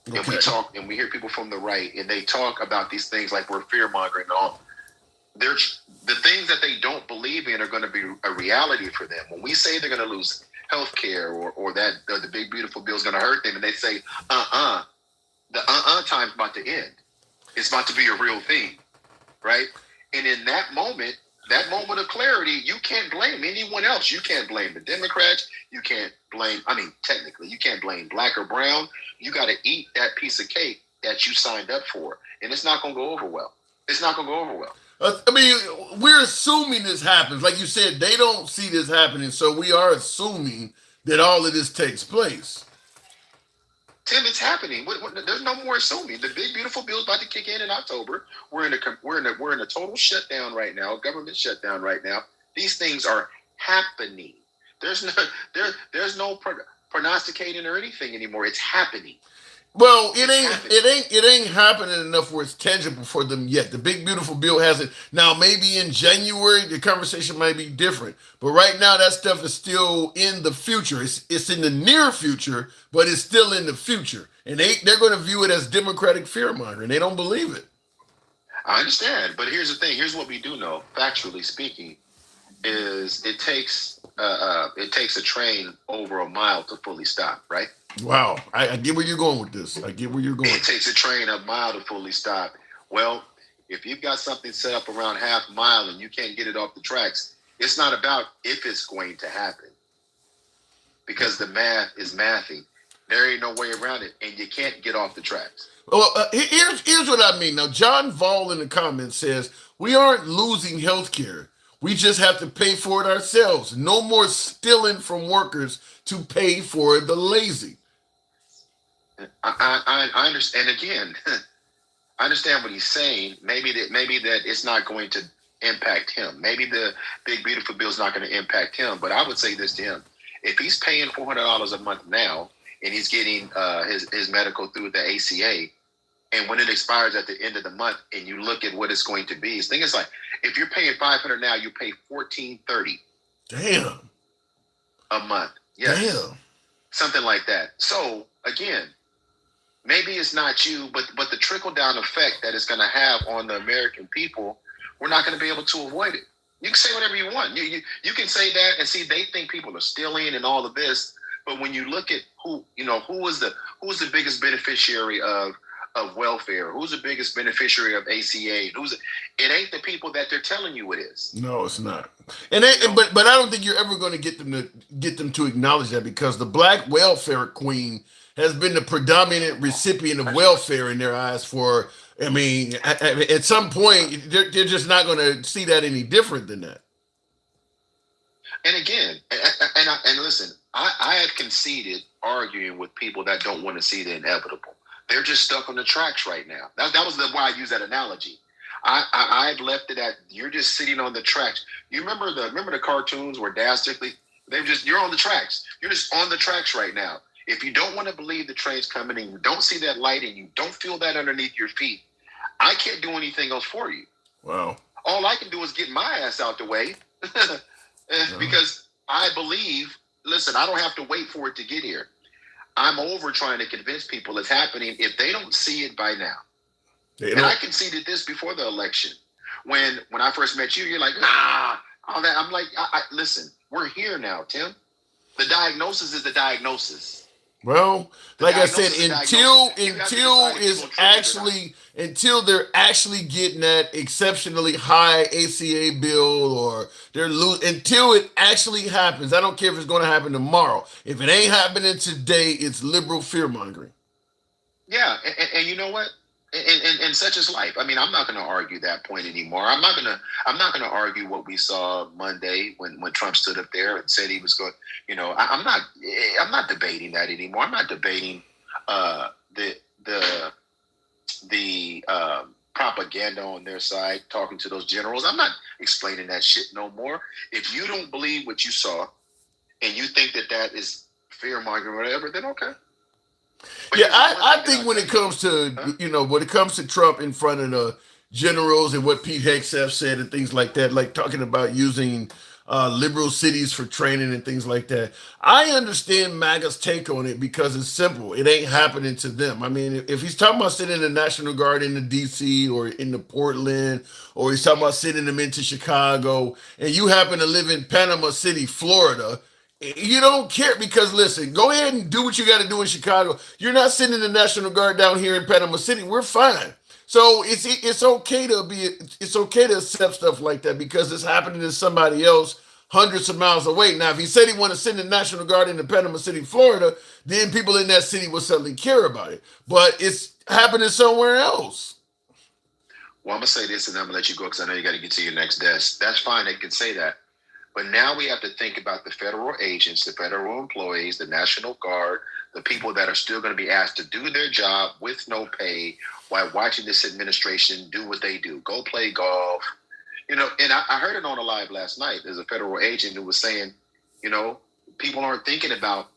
and we talk and we hear people from the right and they talk about these things like we're fear-mongering and all. The things that they don't believe in are going to be a reality for them. When we say they're going to lose health care or that the big beautiful bill is going to hurt them, and they say, the time's about to end. It's about to be a real thing, right? And in that moment of clarity, you can't blame anyone else. You can't blame the Democrats. You can't blame, technically, you can't blame black or brown. You got to eat that piece of cake that you signed up for. And it's not going to go over well. It's not going to go over well. We're assuming this happens. Like you said, they don't see this happening. So we are assuming that all of this takes place. Tim, it's happening. There's no more assuming. The big beautiful bill is about to kick in October. We're in a total shutdown right now, government shutdown right now. These things are happening. There's no prognosticating or anything anymore. It's happening. Well, it ain't happening enough where it's tangible for them yet. The big beautiful bill hasn't. Now, maybe in January the conversation might be different, but right now that stuff is still in the future. It's in the near future, but it's still in the future, and they're going to view it as Democratic fear mongering. They don't believe it. I understand, but here's the thing. Here's what we do know, factually speaking, is it takes a train over a mile to fully stop, right? Wow, I get where you're going with this. I get where you're going. It takes a train a mile to fully stop. Well, if you've got something set up around half a mile and you can't get it off the tracks, it's not about if it's going to happen, because the math is mathing. There ain't no way around it, and you can't get off the tracks. Well, here's what I mean. Now, John Vol in the comments says, we aren't losing health care. We just have to pay for it ourselves. No more stealing from workers to pay for the lazy. I understand. Again, I understand what he's saying. Maybe that it's not going to impact him. Maybe the big beautiful bill is not going to impact him. But I would say this to him: if he's paying $400 a month now and he's getting his medical through the ACA, and when it expires at the end of the month, and you look at what it's going to be, the thing is, like, if you're paying $500 now, you pay $1,430. Damn. A month. Yes. Damn. Something like that. So again, maybe it's not you, but the trickle down effect that it's going to have on the American people, we're not going to be able to avoid it. You can say whatever you want. You can say that and see they think people are stealing and all of this, but when you look at who is the biggest beneficiary of welfare, who's the biggest beneficiary of ACA, it ain't the people that they're telling you it is. No, it's not. But I don't think you're ever going to get them to acknowledge that, because the black welfare queen has been the predominant recipient of welfare in their eyes for, at some point, they're just not going to see that any different than that. And again, and listen, I have conceded arguing with people that don't want to see the inevitable. They're just stuck on the tracks right now. That was why I use that analogy. I've left it at, you're just sitting on the tracks. You remember the cartoons where Dad Strictly, you're on the tracks. You're just on the tracks right now. If you don't want to believe the train's coming and you don't see that light and you don't feel that underneath your feet, I can't do anything else for you. Wow. All I can do is get my ass out the way because I believe, listen, I don't have to wait for it to get here. I'm over trying to convince people it's happening if they don't see it by now. And I conceded this before the election. When I first met you, you're like, nah, all that. I'm like, listen, we're here now, Tim. The diagnosis is the diagnosis. Well, like I said, until they're actually getting that exceptionally high ACA bill, or until it actually happens. I don't care if it's going to happen tomorrow. If it ain't happening today, it's liberal fear mongering. Yeah, and you know what? And such is life. I'm not going to argue that point anymore. I'm not going to argue what we saw Monday when Trump stood up there and said he was going. I'm not debating that anymore. I'm not debating the propaganda on their side, talking to those generals. I'm not explaining that shit no more. If you don't believe what you saw and you think that is fear mongering or whatever, then okay. But I think when it comes to Trump in front of the generals and what Pete Hegseth said and things like that, like talking about using liberal cities for training and things like that, I understand MAGA's take on it because it's simple. It ain't happening to them. If he's talking about sending the National Guard into DC or into Portland, or he's talking about sending them into Chicago, and you happen to live in Panama City, Florida, You don't care because listen, go ahead and do what you got to do in Chicago. You're not sending the National Guard down here in Panama City. We're fine. So it's okay to it's okay to accept stuff like that because it's happening to somebody else hundreds of miles away. Now, if he said he wanted to send the National Guard into Panama City, Florida, then people in that city will suddenly care about it. But it's happening somewhere else. Well, I'm gonna say this, and I'm gonna let you go because I know you got to get to your next desk. That's fine. They can say that. But now we have to think about the federal agents, the federal employees, the National Guard, the people that are still going to be asked to do their job with no pay while watching this administration do what they do. Go play golf. And I heard it on a live last night. There's a federal agent who was saying, people aren't thinking about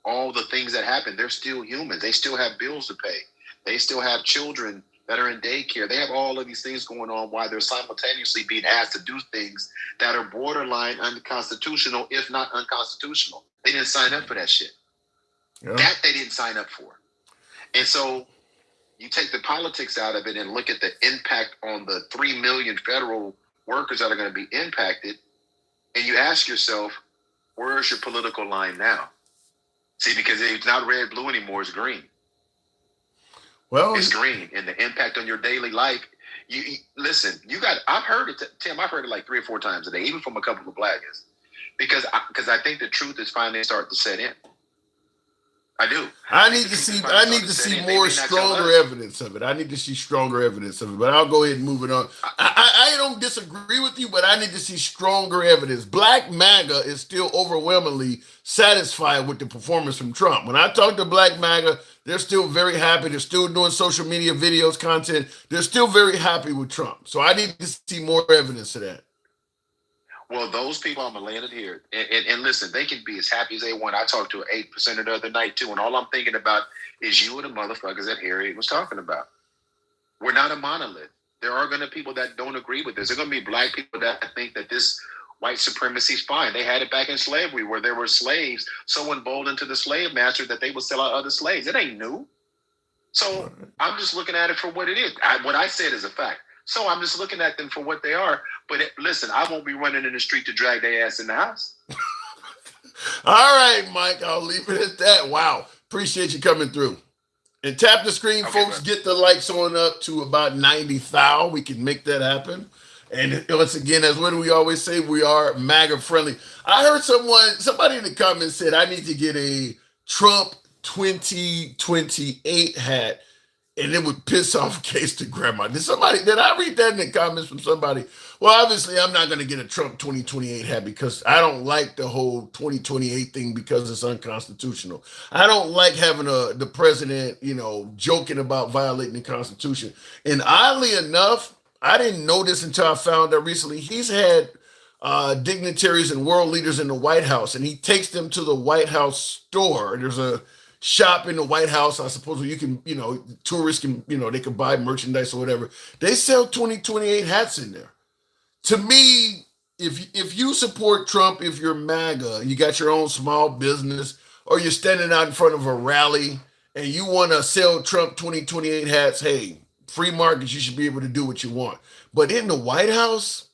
all the things that happen. They're still humans. They still have bills to pay. They still have children that are in daycare. They have all of these things going on while they're simultaneously being asked to do things that are borderline unconstitutional, if not unconstitutional. They didn't sign up for that shit. Yeah. That they didn't sign up for. And so you take the politics out of it and look at the impact on the 3 million federal workers that are going to be impacted. And you ask yourself, where's your political line now? See, because it's not red, blue anymore, it's green. Well, it's green, and the impact on your daily life. You listen. I've heard it, Tim. I've heard it like 3 or 4 times a day, even from a couple of blaggers, because I think the truth is finally starting to set in. I do. I need to see more stronger evidence of it. I need to see stronger evidence of it. But I'll go ahead and move it on. I don't disagree with you, but I need to see stronger evidence. Black MAGA is still overwhelmingly satisfied with the performance from Trump. When I talk to Black MAGA, they're still very happy. They're still doing social media videos, content. They're still very happy with Trump. So I need to see more evidence of that. Well, those people, I'm going to land it here. And listen, they can be as happy as they want. I talked to an 8% the other night, too. And all I'm thinking about is you and the motherfuckers that Harry was talking about. We're not a monolith. There are going to be people that don't agree with this. There are going to be black people that think that this white supremacy is fine. They had it back in slavery where there were slaves so emboldened to the slave master that they would sell out other slaves. It ain't new. So I'm just looking at it for what it is. What I said is a fact. So I'm just looking at them for what they are. But listen, I won't be running in the street to drag their ass in the house. All right, Mike, I'll leave it at that. Wow. Appreciate you coming through. And tap the screen, okay, folks. Man. Get the likes on up to about 90,000. We can make that happen. And once again, as what do we always say, we are MAGA friendly. I heard somebody in the comments said, I need to get a Trump 2028 hat. And it would piss off Case to grandma. Did I read that in the comments from somebody? Well, obviously, I'm not going to get a Trump 2028 hat because I don't like the whole 2028 thing because it's unconstitutional. I don't like having the president, joking about violating the Constitution. And oddly enough, I didn't know this until I found out recently. He's had dignitaries and world leaders in the White House, and he takes them to the White House store. There's a shop in the White House, I suppose, where you can, tourists can, they can buy merchandise or whatever. They sell 2028 hats in there. To me, if you support Trump, if you're MAGA, you got your own small business, or you're standing out in front of a rally and you want to sell Trump 2028 hats, hey, free markets, you should be able to do what you want. But in the White House,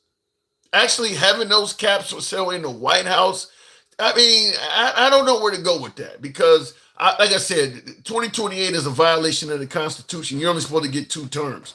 actually having those caps for sale in the White House, I mean, I don't know where to go with that because like I said, 2028 is a violation of the Constitution. You're only supposed to get 2 terms.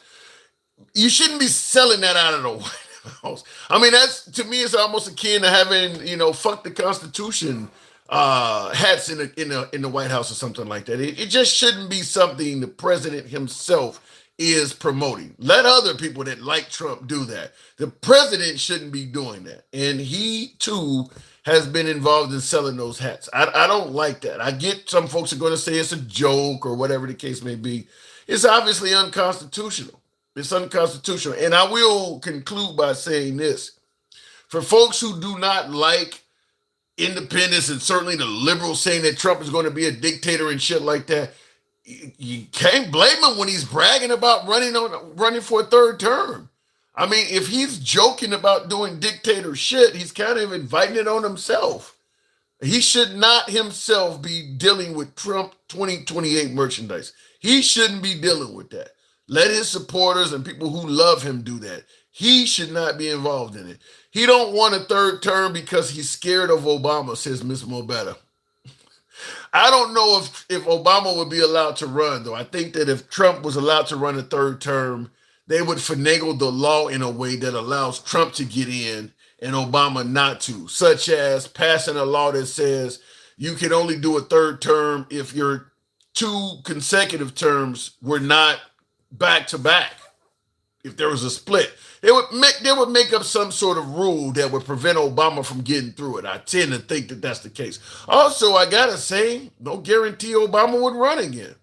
You shouldn't be selling that out of the White House. I mean, to me, it's almost akin to having, fuck the Constitution hats in the White House or something like that. It just shouldn't be something the president himself is promoting. Let other people that like Trump do that. The president shouldn't be doing that. And he, too, has been involved in selling those hats. I don't like that. I get some folks are going to say it's a joke or whatever the case may be. It's obviously unconstitutional. It's unconstitutional. And I will conclude by saying this. For folks who do not like independence and certainly the liberals saying that Trump is going to be a dictator and shit like that, you can't blame him when he's bragging about running for a 3rd term. I mean, if he's joking about doing dictator shit, he's kind of inviting it on himself. He should not himself be dealing with Trump 2028 merchandise. He shouldn't be dealing with that. Let his supporters and people who love him do that. He should not be involved in it. He don't want a third term because he's scared of Obama, says Ms. Mobetta. I don't know if Obama would be allowed to run, though. I think that if Trump was allowed to run a third term, they would finagle the law in a way that allows Trump to get in and Obama not to, such as passing a law that says you can only do a third term if your two consecutive terms were not back to back. If there was a split, they would make up some sort of rule that would prevent Obama from getting through it. I tend to think that that's the case. Also, I gotta say, no guarantee Obama would run again.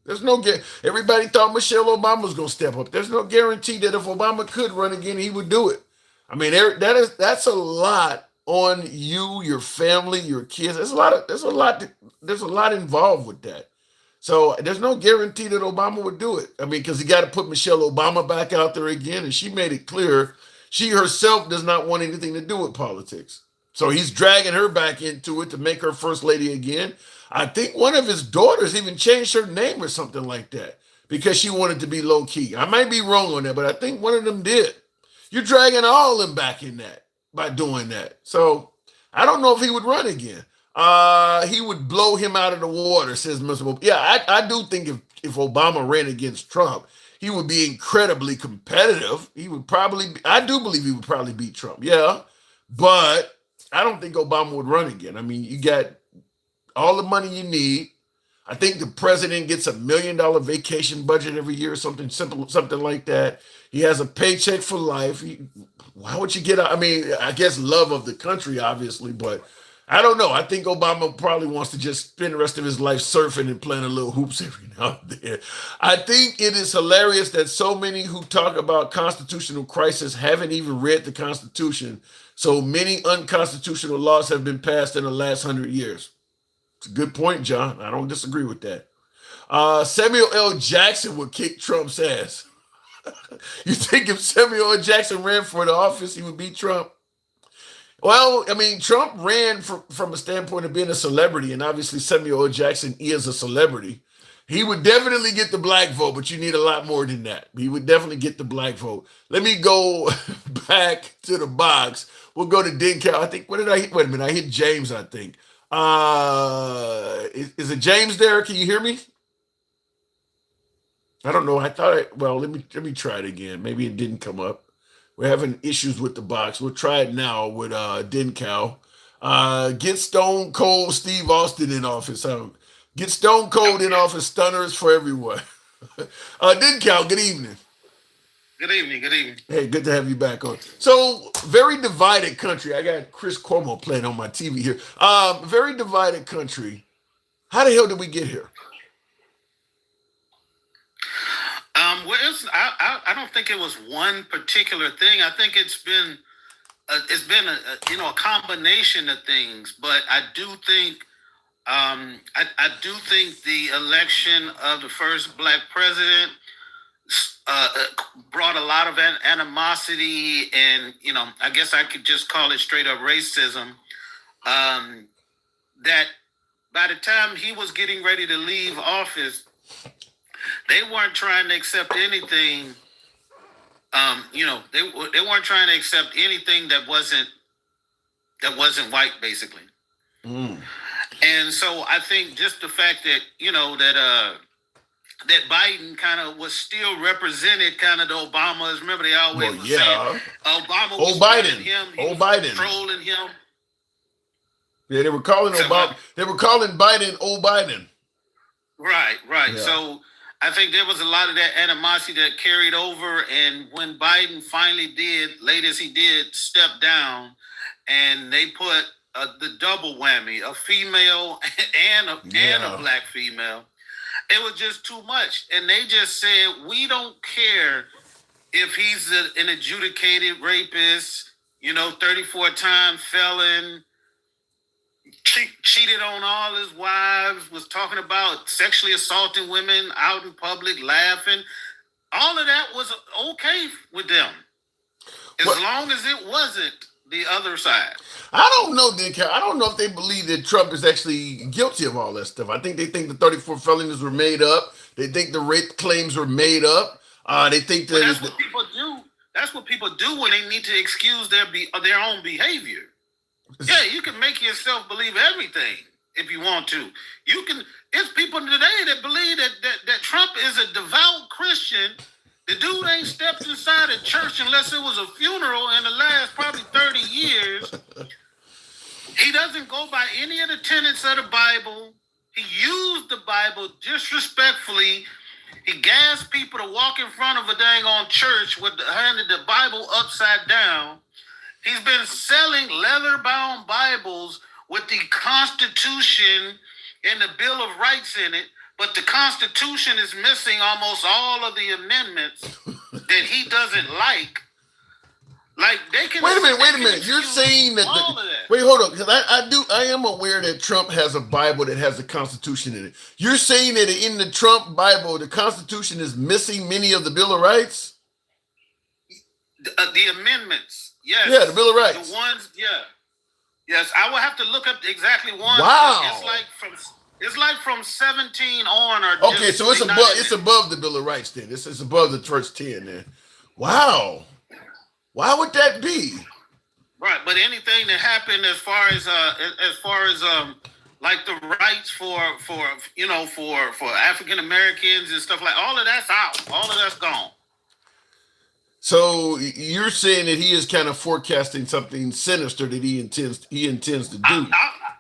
There's no everybody thought Michelle Obama was gonna step up. There's no guarantee that if Obama could run again, he would do it. I mean, that's a lot on you, your family, your kids. There's a lot involved with that. So there's no guarantee that Obama would do it. I mean, because he got to put Michelle Obama back out there again, and she made it clear she herself does not want anything to do with politics. So he's dragging her back into it to make her first lady again. I think one of his daughters even changed her name or something like that because she wanted to be low key. I might be wrong on that, but I think one of them did. You're dragging all of them back in that by doing that. So I don't know if he would run again. He would blow him out of the water, says Mr. Yeah, I do think if Obama ran against Trump, he would be incredibly competitive. I do believe he would probably beat Trump. Yeah, but I don't think Obama would run again. I mean, you got all the money you need. I think the president gets $1 million vacation budget every year, something simple, something like that. He has a paycheck for life. Why would you get? I mean, I guess love of the country, obviously, but I don't know. I think Obama probably wants to just spend the rest of his life surfing and playing a little hoops every now and then. I think it is hilarious that so many who talk about constitutional crisis haven't even read the Constitution. So many unconstitutional laws have been passed in the last 100 years. It's a good point, John. I don't disagree with that. Samuel L. Jackson would kick Trump's ass. You think if Samuel L. Jackson ran for the office, he would beat Trump? Well, I mean, Trump ran from a standpoint of being a celebrity, and obviously Samuel L. Jackson is a celebrity. He would definitely get the black vote, but you need a lot more than that. He would definitely get the black vote. Let me go back to the box. We'll go to Dencal. I think, what did I hit? Wait a minute, I hit James, I think. Is it James there? Can you hear me? I don't know. Well, let me try it again. Maybe it didn't come up. We're having issues with the box. We'll try it now with Dencal. Get Stone Cold Steve Austin in office. Get Stone Cold in office. Stunners for everyone. Dencal, good evening. Good evening. Good evening. Hey, good to have you back on. So, very divided country. I got Chris Cuomo playing on my TV here. Very divided country. How the hell did we get here? Well, I don't think it was one particular thing. I think it's been a combination of things. But I do think I do think the election of the first black president brought a lot of animosity, and I guess I could just call it straight up racism. That by the time he was getting ready to leave office, they weren't trying to accept anything. They weren't trying to accept anything that wasn't white, basically. Mm. And so I think just the fact that that Biden kind of was still represented, kind of the Obamas. Remember, they always were saying Obama was Biden, him, Biden, trolling him. Yeah, they were calling Obama. They were calling Biden Biden. Right. Yeah. So I think there was a lot of that animosity that carried over, and when Biden finally late as he did, step down, and they put the double whammy, a female and a black female, it was just too much. And they just said, we don't care if he's an adjudicated rapist, 34-time felon, cheated on all his wives, was talking about sexually assaulting women out in public, laughing. All of that was okay with them, as long as it wasn't the other side. I don't know, Dencal. I don't know if they believe that Trump is actually guilty of all that stuff. I think they think the 34 felonies were made up. They think the rape claims were made up. They think that that's what people do. That's what people do when they need to excuse their own behavior. Yeah, you can make yourself believe everything if you want to. You can. It's people today that believe that Trump is a devout Christian. The dude ain't stepped inside a church unless it was a funeral in the last probably 30 years. He doesn't go by any of the tenets of the Bible. He used the Bible disrespectfully. He gassed people to walk in front of a dang on church with handed the Bible upside down. He's been selling leather-bound Bibles with the Constitution and the Bill of Rights in it, but the Constitution is missing almost all of the amendments that he doesn't like. Like they can. Wait a minute. You're saying that wait, hold on, because I am aware that Trump has a Bible that has the Constitution in it. You're saying that in the Trump Bible, the Constitution is missing many of the Bill of Rights? The amendments, yes. Yeah, the Bill of Rights. The ones, yeah. Yes, I will have to look up exactly one. Wow. It's like from 17 on, or okay, so it's above the Bill of Rights then. It's above the first 10 then. Wow. Why would that be? Right, but anything that happened as far as like the rights for African Americans and stuff like all of that's out. All of that's gone. So you're saying that he is kind of forecasting something sinister that he intends to do.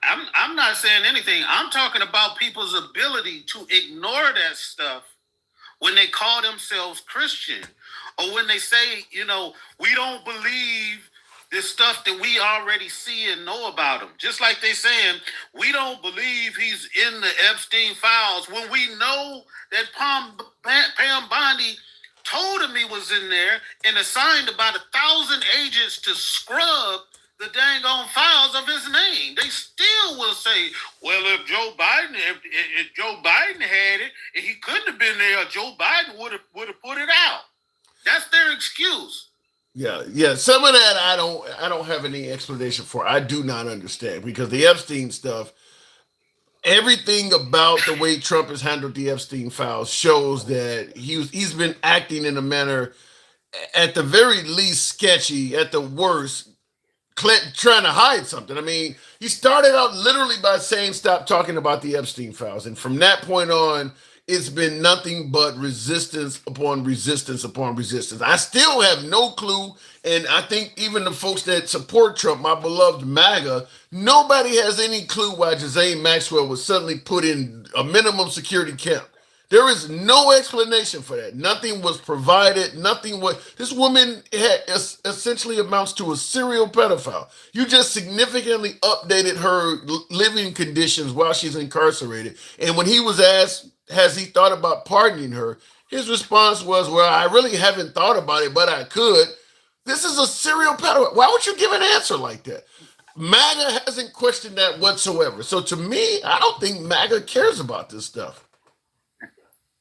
I'm not saying anything. I'm talking about people's ability to ignore that stuff when they call themselves Christian, or when they say, we don't believe this stuff that we already see and know about him. Just like they saying, we don't believe he's in the Epstein files when we know that Pam Bondi told him he was in there and assigned about 1,000 agents to scrub the dang on files of his name. They still will say, well, if Joe Biden had it, and he couldn't have been there, Joe Biden would have put it out. That's their excuse. Yeah. Some of that I don't have any explanation for. I do not understand, because the Epstein stuff, everything about the way Trump has handled the Epstein files shows that he's been acting in a manner, at the very least sketchy, at the worst, trying to hide something. I mean, he started out literally by saying, stop talking about the Epstein files. And from that point on, it's been nothing but resistance upon resistance upon resistance. I still have no clue. And I think even the folks that support Trump, my beloved MAGA, nobody has any clue why Ghislaine Maxwell was suddenly put in a minimum security camp. There is no explanation for that. Nothing was provided. This woman essentially amounts to a serial pedophile. You just significantly updated her living conditions while she's incarcerated. And when he was asked, has he thought about pardoning her? His response was, well, I really haven't thought about it, but I could. This is a serial pedophile. Why would you give an answer like that? MAGA hasn't questioned that whatsoever. So to me, I don't think MAGA cares about this stuff.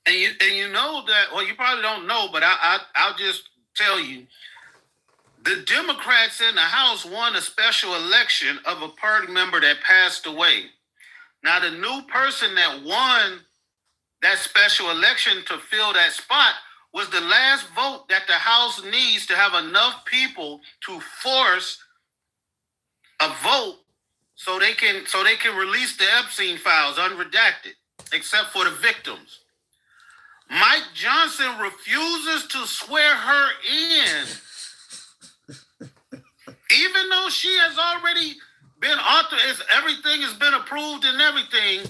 And you know that, well, you probably don't know, but I'll just tell you, the Democrats in the House won a special election of a party member that passed away. Now, the new person that won that special election to fill that spot was the last vote that the House needs to have enough people to force a vote so they can release the Epstein files unredacted, except for the victims. Mike Johnson refuses to swear her in, even though she has already been authorized. Everything has been approved and everything.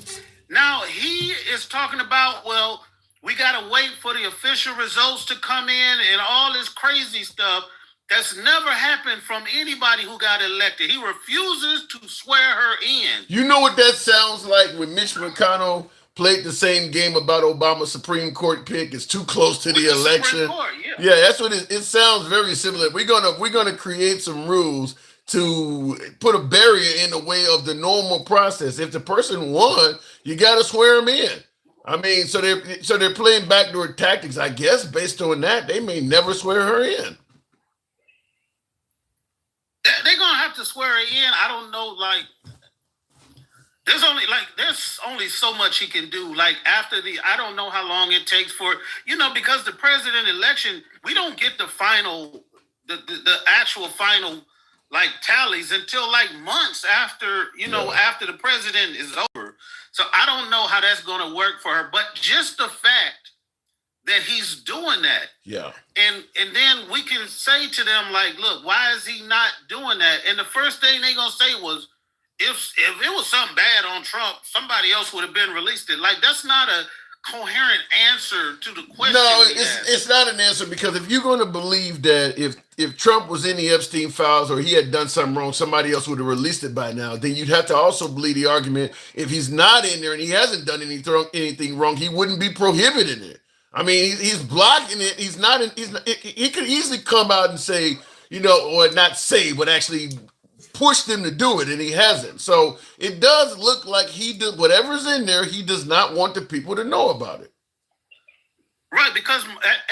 Now he is talking about, well, we got to wait for the official results to come in and all this crazy stuff that's never happened from anybody who got elected. He refuses to swear her in. You know what that sounds like when Mitch McConnell played the same game about Obama's Supreme Court pick? It's too close to the election. Court, yeah, that's what it sounds very similar. We're gonna create some rules to put a barrier in the way of the normal process. If the person won, you got to swear them in. I mean, so they're playing backdoor tactics, I guess. Based on that, they may never swear her in. They're gonna have to swear her in. I don't know, like. There's only so much he can do. Like I don't know how long it takes for, because the president election, we don't get the final the actual final like tallies until like months after after the president is over. So I don't know how that's going to work for her. But just the fact that he's doing that, and then we can say to them like, look, why is he not doing that? And the first thing they gonna say was, if it was something bad on Trump, somebody else would have been released. It like that's not a coherent answer to the question. No, it's not an answer, because if you're going to believe that if Trump was in the Epstein files or he had done something wrong, somebody else would have released it by now, then you'd have to also believe the argument, if he's not in there and he hasn't done anything wrong, he wouldn't be prohibiting it. I mean, he's blocking it. He's not. He could easily come out and say, or not say, but actually push them to do it, and he hasn't. So it does look like he did whatever's in there. He does not want the people to know about it. Right, because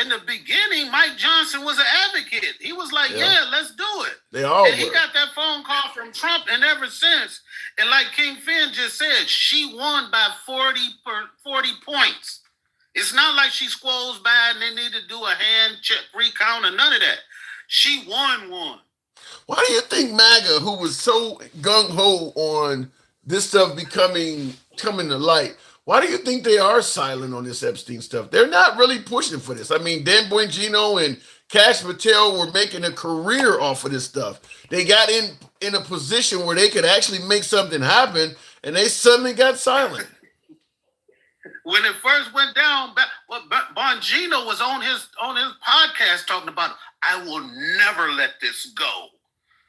in the beginning, Mike Johnson was an advocate. He was like, "Yeah, let's do it." They all. And he got that phone call from Trump, and ever since, and like King Finn just said, she won by 40 points. It's not like she squalls by and they need to do a hand check recount or none of that. She won. Why do you think MAGA, who was so gung-ho on this stuff coming to light, why do you think they are silent on this Epstein stuff? They're not really pushing for this. I mean, Dan Bongino and Kash Patel were making a career off of this stuff. They got in a position where they could actually make something happen, and they suddenly got silent. When it first went down, Bongino was on his podcast talking about, I will never let this go.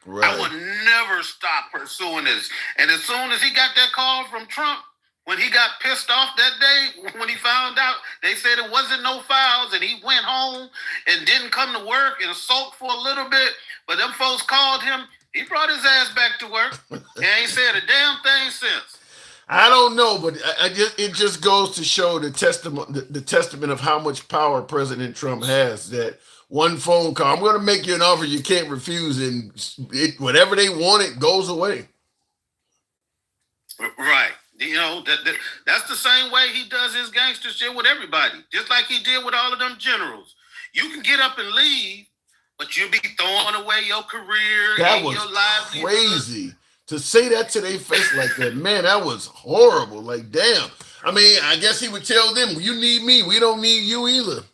Right. I would never stop pursuing this. And as soon as he got that call from Trump, when he got pissed off that day, when he found out they said it wasn't no files, and he went home and didn't come to work and sulked for a little bit, but them folks called him, he brought his ass back to work and ain't said a damn thing since. I don't know, but it just goes to show the testament of how much power President Trump has, that one phone call, I'm going to make you an offer you can't refuse, and whatever they want, it goes away. Right. That's the same way he does his gangster shit with everybody, just like he did with all of them generals. You can get up and leave, but you'll be throwing away your career and your livelihood. Crazy. To say that to their face like that, man, that was horrible. Like, damn. I mean, I guess he would tell them, you need me, we don't need you either.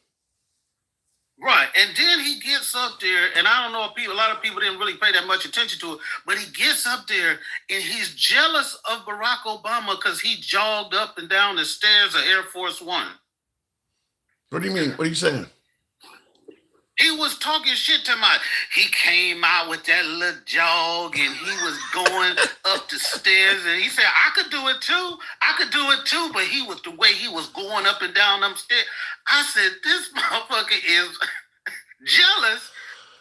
Right, and then he gets up there, and I don't know if a lot of people didn't really pay that much attention to it, but he gets up there, and he's jealous of Barack Obama because he jogged up and down the stairs of Air Force One. What do you mean? What are you saying? He was talking shit to my. He came out with that little jog, and he was going up the stairs, and he said, "I could do it too." But he was the way he was going up and down them stairs. I said, "This motherfucker is jealous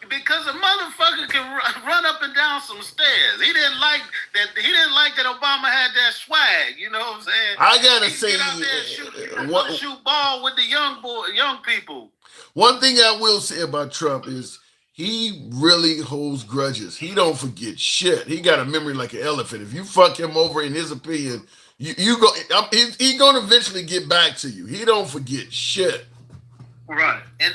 because a motherfucker can run up and down some stairs." He didn't like that. He didn't like that Obama had that swag. You know what I'm saying? I gotta say, get out there and shoot ball with the young people. One thing I will say about Trump is he really holds grudges. He don't forget shit. He got a memory like an elephant. If you fuck him over, in his opinion, he gonna eventually get back to you. He don't forget shit. Right, and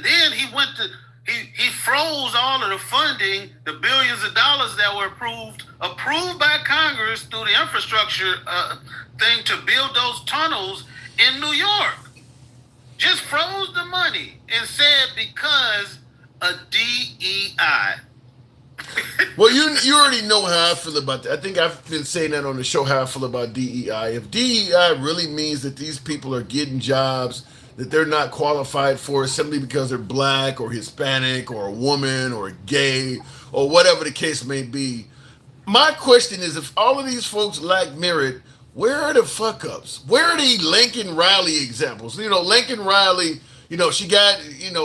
then he went to he froze all of the funding, the billions of dollars that were approved by Congress through the infrastructure thing to build those tunnels in New York. Just froze the money and said because of DEI. Well, you already know how I feel about that. I think I've been saying that on the show, how I feel about DEI. If DEI really means that these people are getting jobs that they're not qualified for simply because they're black or Hispanic or a woman or gay or whatever the case may be, my question is, if all of these folks lack merit, where are the fuck ups? Where are the Lincoln Riley examples? Lincoln Riley, she got,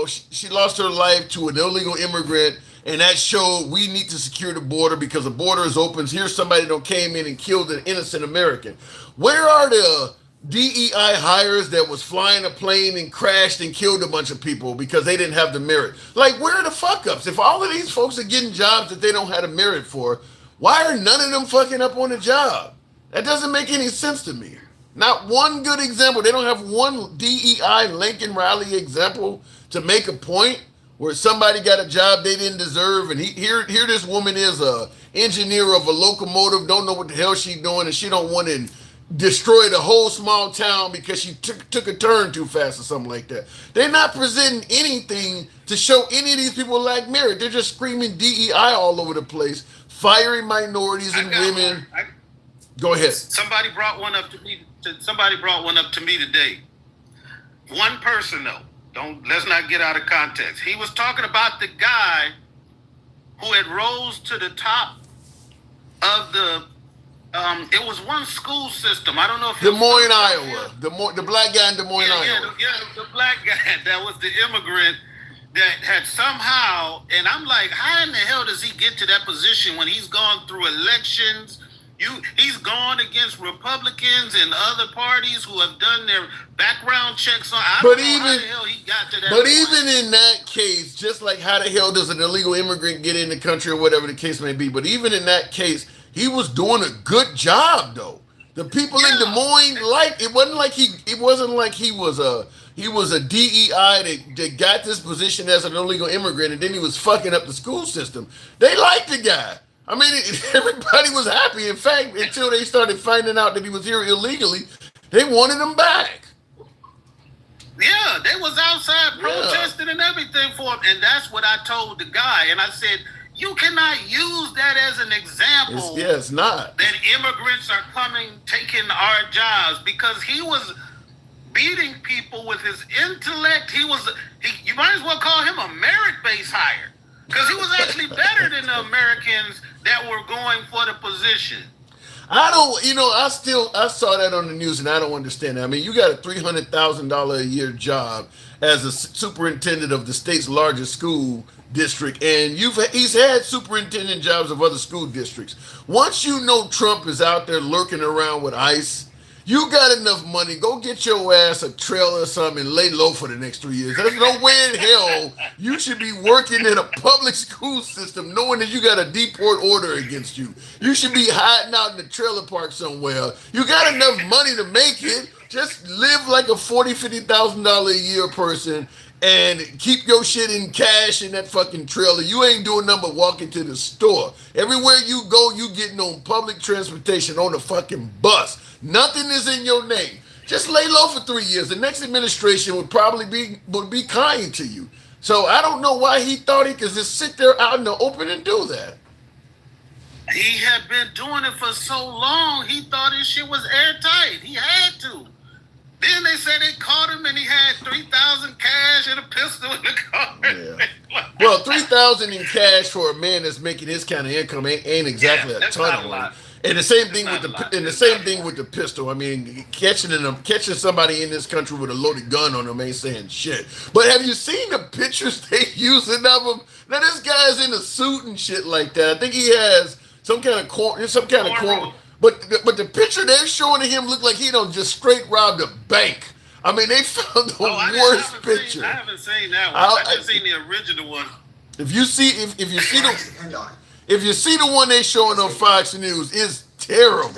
she lost her life to an illegal immigrant, and that showed we need to secure the border because the border is open. Here's somebody that came in and killed an innocent American. Where are the DEI hires that was flying a plane and crashed and killed a bunch of people because they didn't have the merit? Like, where are the fuck ups? If all of these folks are getting jobs that they don't have the merit for, why are none of them fucking up on the job? That doesn't make any sense to me. Not one good example. They don't have one DEI Lincoln Riley example to make a point where somebody got a job they didn't deserve, and here this woman is a engineer of a locomotive, don't know what the hell she's doing, and she don't want to destroy the whole small town because she took a turn too fast or something like that. They're not presenting anything to show any of these people like merit. They're just screaming DEI all over the place, firing minorities and women. Go ahead. Somebody brought one up to me. Somebody brought one up to me today. One person though. Let's not get out of context. He was talking about the guy who had rose to the top of the. It was one school system. I don't know if Des Moines, Iowa. The black guy in Des Moines, Iowa. The black guy that was the immigrant that had somehow, and I'm like, how in the hell does he get to that position when he's gone through elections? He's gone against Republicans and other parties who have done their background checks on. I don't know how the hell he got to that point. Even in that case, just like how the hell does an illegal immigrant get in the country or whatever the case may be, but even in that case, he was doing a good job though. The people in Des Moines it wasn't like he was a DEI that got this position as an illegal immigrant and then he was fucking up the school system. They liked the guy. I mean, everybody was happy. In fact, until they started finding out that he was here illegally, they wanted him back. Yeah, they was outside protesting and everything for him. And that's what I told the guy. And I said, you cannot use that as an example. It's not. That immigrants are coming, taking our jobs, because he was beating people with his intellect. You might as well call him a merit-based hire. Because he was actually better than the Americans that were going for the position. I saw that on the news and I don't understand that. I mean, you got a $300,000 a year job as a superintendent of the state's largest school district, and he's had superintendent jobs of other school districts. Once you know Trump is out there lurking around with ICE, you got enough money, go get your ass a trailer or something and lay low for the next 3 years. There's no way in hell you should be working in a public school system knowing that you got a deport order against you. You should be hiding out in the trailer park somewhere. You got enough money to make it. Just live like a $40,000, $50,000 a year person and keep your shit in cash in that fucking trailer. You ain't doing nothing but walking to the store. Everywhere you go, you getting on public transportation on a fucking bus. Nothing is in your name. Just lay low for 3 years. The next administration would probably be kind to you. So I don't know why he thought he could just sit there out in the open and do that. He had been doing it for so long, he thought his shit was airtight. He had to. Then they said they caught him and he had $3,000 cash and a pistol in the car. Yeah. Well, $3,000 in cash for a man that's making his kind of income ain't exactly a ton of money. And the same thing with the pistol. I mean, catching somebody in this country with a loaded gun on them ain't saying shit. But have you seen the pictures they using of him? Now this guy's in a suit and shit like that. I think he has some kind of corn. But the picture they're showing of him look like he done just straight robbed a bank. I mean, they found the worst picture. I haven't seen that one. I just seen the original one. If you see the one they showing on Fox News, it's terrible.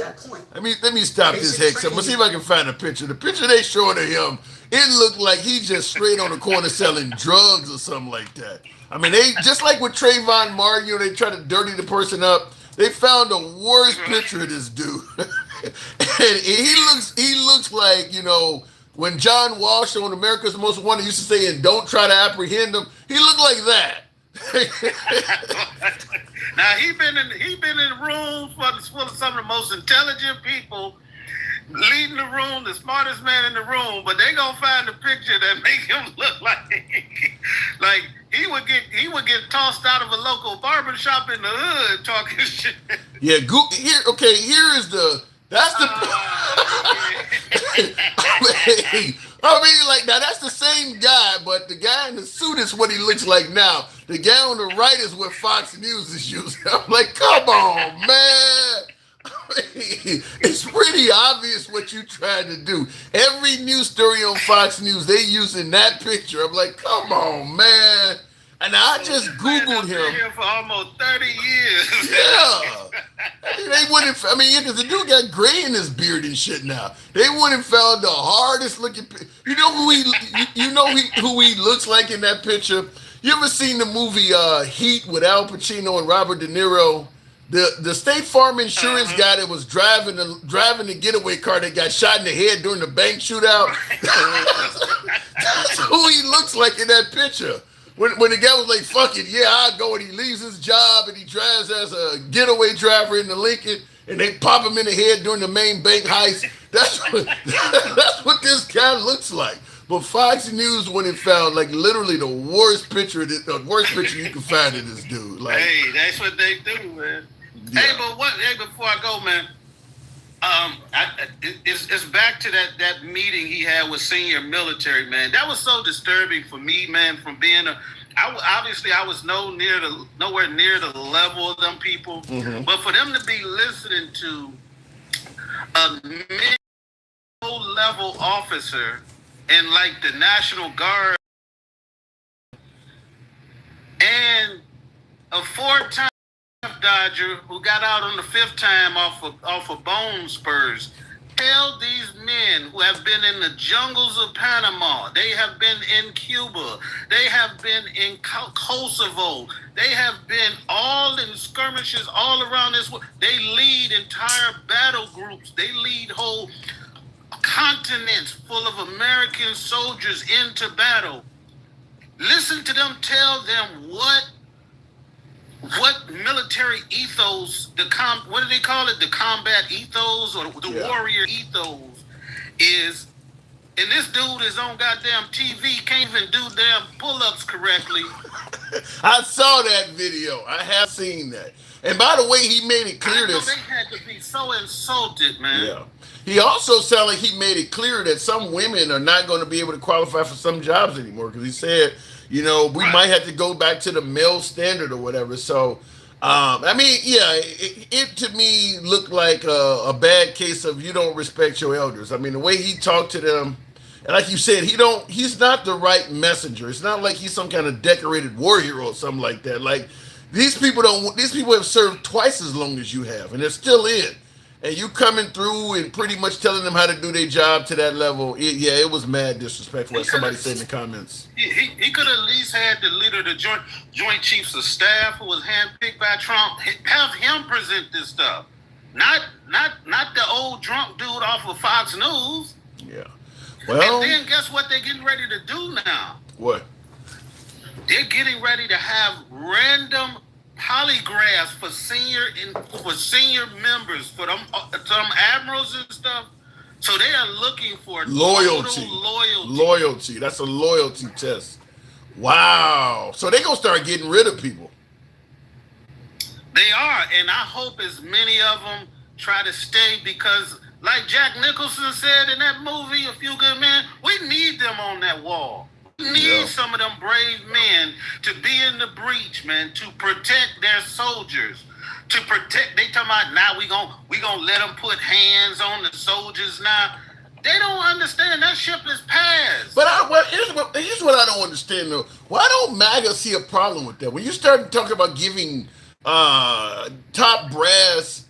Let me stop this hex. I'm gonna see if I can find a picture. The picture they showing of him, it looked like he just straight on the corner selling drugs or something like that. I mean, they just like with Trayvon Martin, they try to dirty the person up. They found the worst picture of this dude. And he looks like, when John Walsh on America's Most Wanted used to say, and don't try to apprehend him, he looked like that. Now he been in rooms full of some of the most intelligent people, leading the room, the smartest man in the room, but they gonna find a picture that make him look like he would get tossed out of a local barbershop in the hood talking shit. Yeah, here is that's the now that's the same guy, but the guy in the suit is what he looks like now. The guy on the right is what Fox News is using. I'm like, come on, man. It's pretty obvious what you trying to do. Every news story on Fox News, they using that picture. I'm like, come on, man. And I just Googled him. Here for almost 30 years. Yeah. They wouldn't. Because the dude got gray in his beard and shit now. They wouldn't found the hardest looking. You know who he looks like in that picture? You ever seen the movie Heat with Al Pacino and Robert De Niro? The State Farm insurance guy that was driving the getaway car that got shot in the head during the bank shootout. That's who he looks like in that picture. When the guy was like, "Fuck it, yeah, I'll go," and he leaves his job and he drives as a getaway driver in the Lincoln, and they pop him in the head during the main bank heist. That's what this guy looks like. But Fox News, when it found like literally the worst picture you can find of this dude. Like, hey, that's what they do, man. Yeah. Hey, but before I go, man, it's back to that meeting he had with senior military, man. That was so disturbing for me, man. From being I was nowhere near the level of them people, but for them to be listening to a mid-level officer and like the National Guard and a 4-time Dodger who got out on the 5th time off of bone spurs. Tell these men who have been in the jungles of Panama, they have been in Cuba, they have been in Kosovo, they have been all in skirmishes all around this world. They lead entire battle groups. They lead whole continents full of American soldiers into battle. Listen to them tell them what military ethos, what do they call it? The combat ethos or the warrior ethos is. And this dude is on goddamn TV, can't even do damn pull-ups correctly. I saw that video. I have seen that. And by the way, he made it clear they had to be so insulted, man. Yeah. He also sounded like he made it clear that some women are not going to be able to qualify for some jobs anymore because he said, we might have to go back to the male standard or whatever. So, it to me looked like a bad case of you don't respect your elders. I mean, the way he talked to them, and like you said, he's not the right messenger. It's not like he's some kind of decorated war hero or something like that. Like, these people have served twice as long as you have, and they're still in. And you coming through and pretty much telling them how to do their job to that level, it was mad disrespectful, as somebody said in the comments. He could at least had the leader of the Joint Chiefs of Staff, who was handpicked by Trump, have him present this stuff. Not the old drunk dude off of Fox News. Yeah. Well, and then guess what they're getting ready to do now? What? They're getting ready to have random polygraphs for senior members, for them admirals and stuff. So they are looking for loyalty. Loyalty. That's a loyalty test. Wow. So they're gonna start getting rid of people. They are, and I hope as many of them try to stay because, like Jack Nicholson said in that movie, A Few Good Men, we need them on that wall. We need some of them brave men to be in the breach, man, to protect their soldiers. They talking about now we gonna let them put hands on the soldiers now. They don't understand that ship is passed. But here's what I don't understand though. Why don't MAGA see a problem with that? When you start talking about giving top brass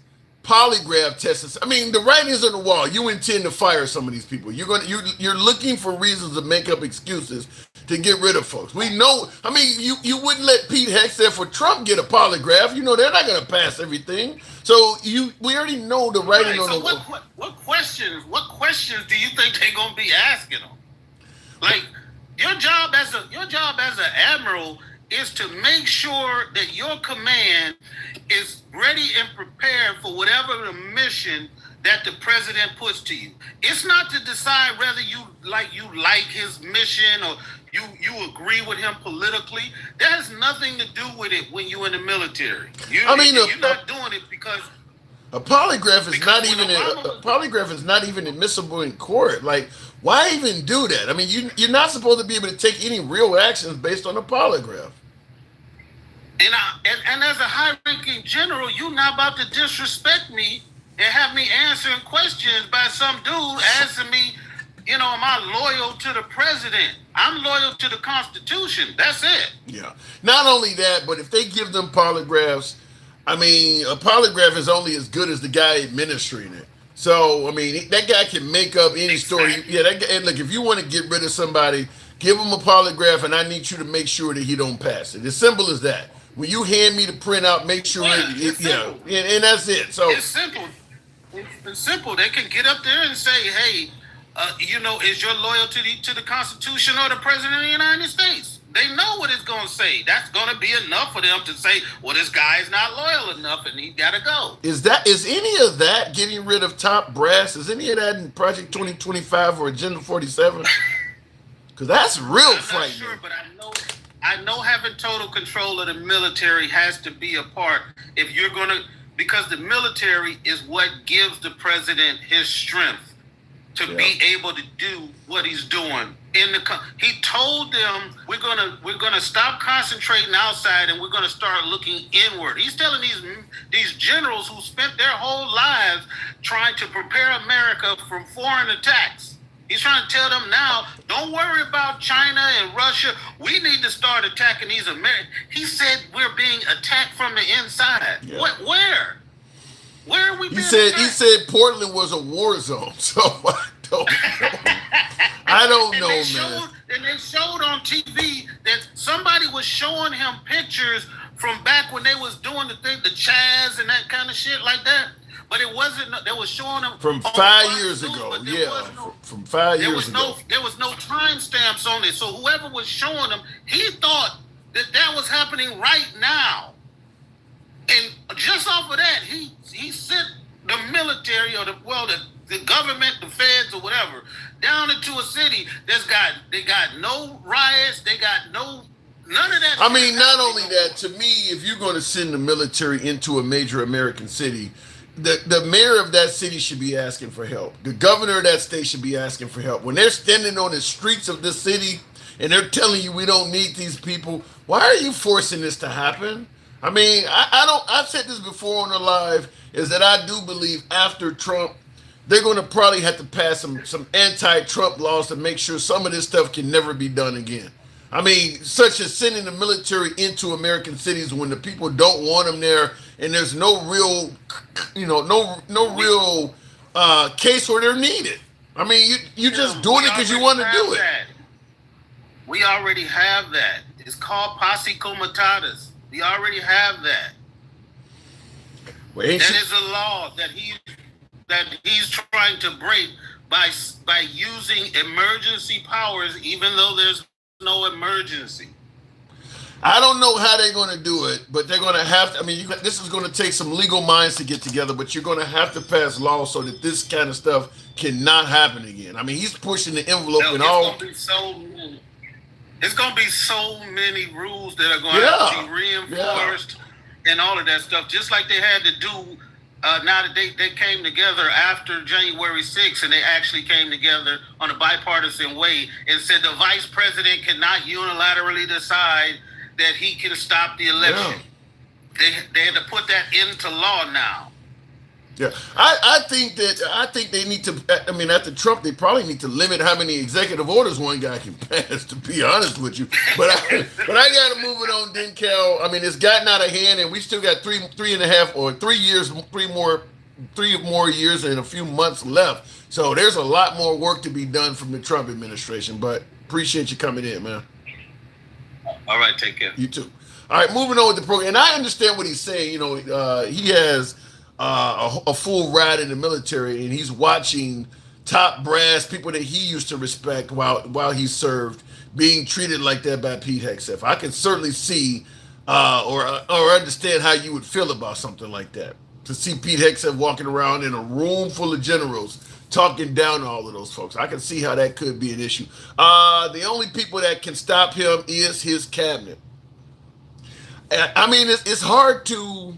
polygraph tests, I mean, the writing's on the wall. You intend to fire some of these people. You're looking for reasons to make up excuses to get rid of folks. We know. I mean, you wouldn't let Pete Hegseth or Trump get a polygraph. They're not going to pass everything. So we already know the writing on the wall. What questions do you think they're going to be asking them? Like your job as an admiral is to make sure that your command is ready and prepared for whatever the mission that the president puts to you. It's not to decide whether you like his mission or you agree with him politically. That has nothing to do with it when you're in the military. You're not doing it because a polygraph is not even admissible in court. Like, why even do that? I mean, you're not supposed to be able to take any real actions based on a polygraph. And as a high-ranking general, you're not about to disrespect me and have me answering questions by some dude asking me, am I loyal to the president? I'm loyal to the Constitution. That's it. Yeah. Not only that, but if they give them polygraphs, I mean, a polygraph is only as good as the guy administering it. So, I mean, that guy can make up any story. Yeah, and look, if you want to get rid of somebody, give him a polygraph, and I need you to make sure that he don't pass it. As simple as that. When you hand me the printout, make sure and that's it. So it's simple. It's simple. They can get up there and say, "Hey, is your loyalty to the Constitution or the President of the United States?" They know what it's going to say. That's going to be enough for them to say, "Well, this guy is not loyal enough, and he's got to go." Is any of that getting rid of top brass? Is any of that in Project 2025 or Agenda 47? Because that's real frightening. I'm not sure, but I know having total control of the military has to be a part. If you're going to, because the military is what gives the president his strength to be able to do what he's doing. He told them we're gonna stop concentrating outside and we're gonna start looking inward. He's telling these generals who spent their whole lives trying to prepare America from foreign attacks. He's trying to tell them now, don't worry about China and Russia. We need to start attacking these Americans. He said we're being attacked from the inside. Yeah. Where? Where are we being attacked? He said Portland was a war zone. So I don't know, man. And they showed on TV that somebody was showing him pictures from back when they was doing the Chaz and that kind of shit like that. But it wasn't. They was showing them from 5 years ago. From 5 years ago. There was no timestamps on it. So whoever was showing them, he thought that was happening right now. And just off of that, he sent the military or the government, the feds or whatever, down into a city they got no riots, they got none of that. I mean, not only that, to me, if you're going to send the military into a major American city, the mayor of that city should be asking for help. The governor of that state should be asking for help. When they're standing on the streets of this city and they're telling you we don't need these people, why are you forcing this to happen? I mean, I've said this before on the live, is that I do believe after Trump, they're going to probably have to pass some anti-Trump laws to make sure some of this stuff can never be done again. I mean, such as sending the military into American cities when the people don't want them there, and there's no real, no real case where they're needed. I mean, you just doing it because you want to do it. We already have that. It's called posse comitatus. We already have that. Well, that is a law that he's trying to break by using emergency powers, even though there's no emergency. I don't know how they're going to do it, but they're going to have to. I mean, this is going to take some legal minds to get together, but you're going to have to pass laws so that this kind of stuff cannot happen again. I mean, he's pushing the envelope and all. It's going to be so many rules that are going to have to be reinforced and all of that stuff, just like they had to do. Now that they came together after January 6th, and they actually came together on a bipartisan way and said the vice president cannot unilaterally decide that he can stop the election. Yeah. They had to put that into law now. Yeah, I think they need to. I mean, after Trump, they probably need to limit how many executive orders one guy can pass. To be honest with you, but I got to move it on, Denkel. I mean, it's gotten out of hand, and we still got three more years and a few months left. So there's a lot more work to be done from the Trump administration. But appreciate you coming in, man. All right, take care. You too. All right, moving on with the program, and I understand what he's saying. You know, he has a full ride in the military, and he's watching top brass people that he used to respect while he served being treated like that by Pete Hegseth. I can certainly see or understand how you would feel about something like that. To see Pete Hegseth walking around in a room full of generals talking down to all of those folks. I can see how that could be an issue. The only people that can stop him is his cabinet. I mean, it's hard to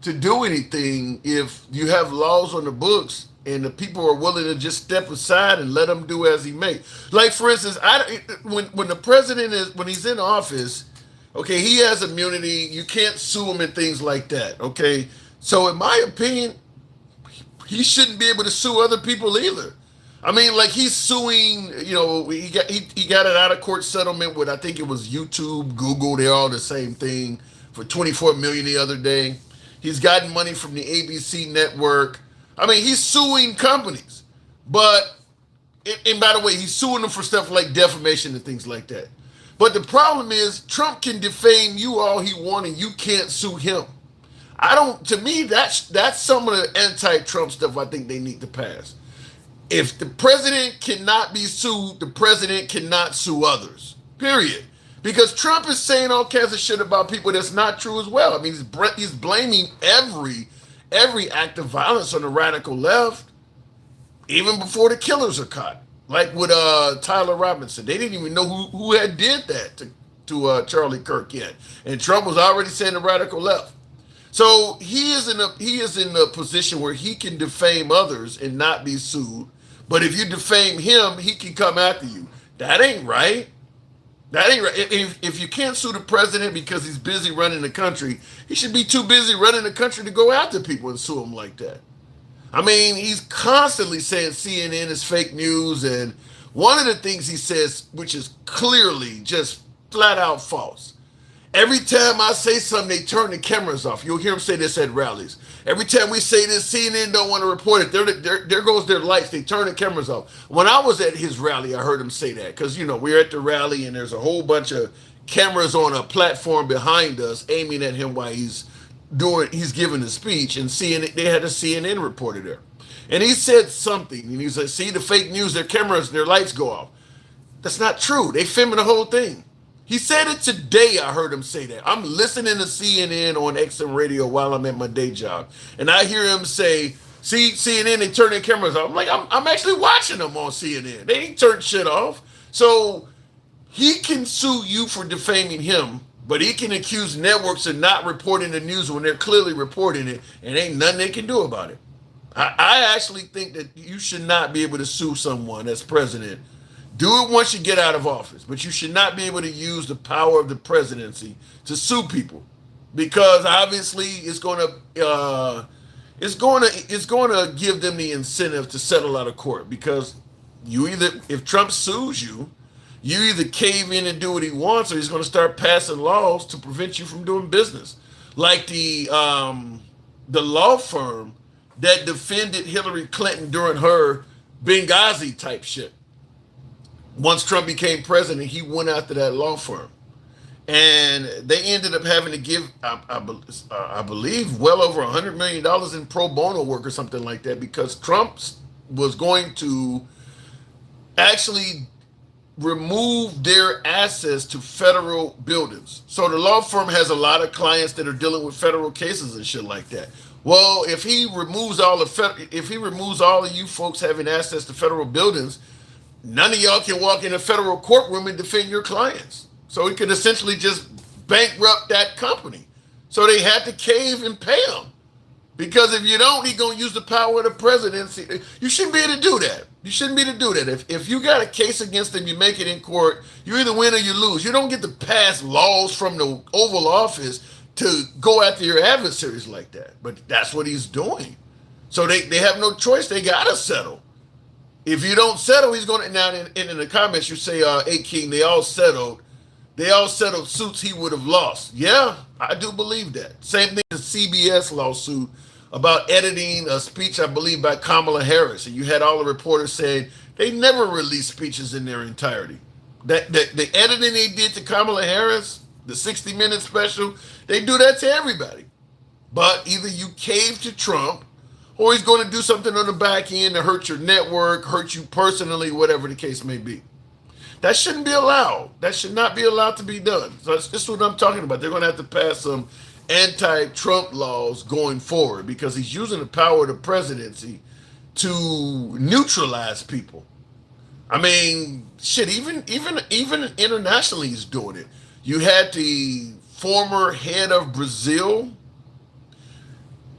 do anything if you have laws on the books and the people are willing to just step aside and let him do as he may. Like, for instance, when the president when he's in office, okay, he has immunity. You can't sue him and things like that, okay? So in my opinion, he shouldn't be able to sue other people either. I mean, like, he's suing, you know, he got an out-of-court settlement with, I think it was YouTube, Google, they're all the same thing, for $24 million the other day. He's gotten money from the ABC network. I mean, he's suing companies. But And by the way, he's suing them for stuff like defamation and things like that. But the problem is, Trump can defame you all he wants, and you can't sue him. I don't. To me, that's some of the anti-Trump stuff I think they need to pass. If the president cannot be sued, the president cannot sue others. Period. Because Trump is saying all kinds of shit about people that's not true as well. I mean, he's blaming every act of violence on the radical left, even before the killers are caught. Like with Tyler Robinson, they didn't even know who had did that to Charlie Kirk yet, and Trump was already saying the radical left. So he is in a position where he can defame others and not be sued. But if you defame him, he can come after you. That ain't right. That ain't right. If you can't sue the president because he's busy running the country, he should be too busy running the country to go after people and sue them like that. I mean, he's constantly saying CNN is fake news, and one of the things he says, which is clearly just flat out false. Every time I say something, they turn the cameras off. You'll hear him say this at rallies. Every time we say this, CNN don't want to report it. There goes their lights. They turn the cameras off. When I was at his rally, I heard him say that because, we're at the rally and there's a whole bunch of cameras on a platform behind us aiming at him while he's giving a speech, and CNN, they had a CNN reporter there. And he said something, and he's like, see, the fake news, their cameras, their lights go off. That's not true. They filming the whole thing. He said it today. I heard him say that. I'm listening to CNN on XM radio while I'm at my day job, and I hear him say, "See, CNN, they turn their cameras off." I'm like, I'm actually watching them on CNN. They ain't turned shit off. So he can sue you for defaming him, but he can accuse networks of not reporting the news when they're clearly reporting it, and ain't nothing they can do about it. I actually think that you should not be able to sue someone as president. Do it once you get out of office, but you should not be able to use the power of the presidency to sue people, because obviously it's going to give them the incentive to settle out of court. Because if Trump sues you, you either cave in and do what he wants, or he's going to start passing laws to prevent you from doing business, like the law firm that defended Hillary Clinton during her Benghazi type shit. Once Trump became president, he went after that law firm, and they ended up having to give, I believe, well over $100 million in pro bono work or something like that, because Trump was going to actually remove their access to federal buildings. So the law firm has a lot of clients that are dealing with federal cases and shit like that. Well, if he removes all of you folks having access to federal buildings, none of y'all can walk in a federal courtroom and defend your clients. So he could essentially just bankrupt that company. So they had to cave and pay him. Because if you don't, he's going to use the power of the presidency. You shouldn't be able to do that. You shouldn't be able to do that. If you got a case against him, you make it in court, you either win or you lose. You don't get to pass laws from the Oval Office to go after your adversaries like that. But that's what he's doing. So they have no choice. They got to settle. If you don't settle, he's going to, now in the comments you say, King, they all settled suits he would have lost. Yeah, I do believe that. Same thing, the CBS lawsuit about editing a speech, I believe, by Kamala Harris. And you had all the reporters saying they never release speeches in their entirety. The editing they did to Kamala Harris, the 60-minute special, they do that to everybody. But either you cave to Trump, or he's going to do something on the back end to hurt your network, hurt you personally, whatever the case may be. That shouldn't be allowed. That should not be allowed to be done. So this is what I'm talking about. They're going to have to pass some anti-Trump laws going forward, because he's using the power of the presidency to neutralize people. I mean, shit, even internationally he's doing it. You had the former head of Brazil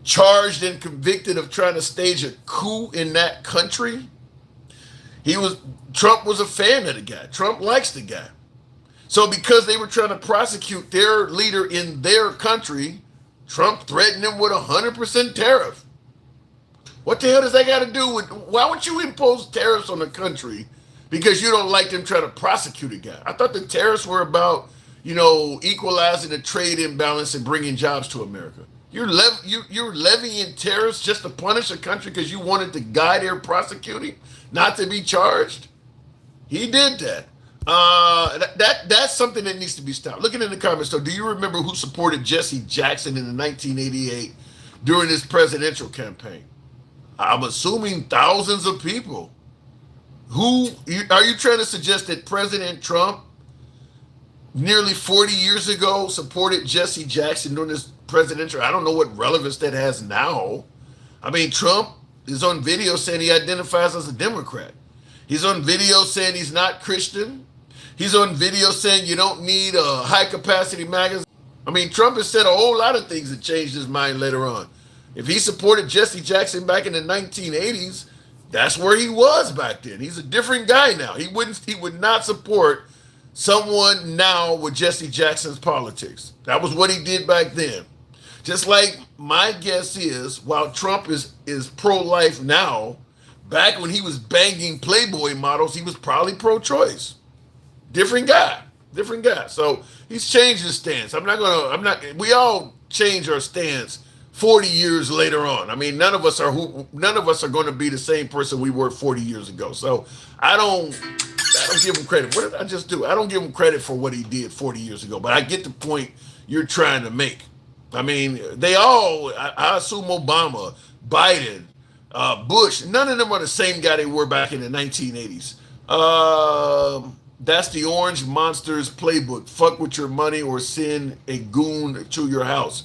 charged and convicted of trying to stage a coup in that country. Trump was a fan of the guy. Trump likes the guy. So because they were trying to prosecute their leader in their country, Trump threatened them with 100% tariff. What the hell does that got to do with, why would you impose tariffs on a country because you don't like them trying to prosecute a guy? I thought the tariffs were about, equalizing the trade imbalance and bringing jobs to America. You're levying tariffs just to punish a country because you wanted the guy there prosecuting not to be charged. He did that. That's something that needs to be stopped. Looking in the comments, though, do you remember who supported Jesse Jackson in the 1988 during his presidential campaign? I'm assuming thousands of people. Who are you trying to suggest that President Trump nearly 40 years ago supported Jesse Jackson during his presidential? I don't know what relevance that has now. I mean, Trump is on video saying he identifies as a Democrat. He's on video saying he's not Christian. He's on video saying you don't need a high capacity magazine. I mean, Trump has said a whole lot of things that changed his mind later on. If he supported Jesse Jackson back in the 1980s, that's where he was back then. He's a different guy now. He would not support someone now with Jesse Jackson's politics. That was what he did back then. Just like my guess is, while Trump is pro-life now, back when he was banging Playboy models, he was probably pro-choice. Different guy. Different guy. So he's changed his stance. We all change our stance 40 years later on. I mean, none of us are going to be the same person we were 40 years ago. So I don't give him credit. What did I just do? I don't give him credit for what he did 40 years ago, but I get the point you're trying to make. I mean, I assume Obama, Biden, Bush, none of them are the same guy they were back in the 1980s. That's the Orange Monsters playbook. Fuck with your money or send a goon to your house.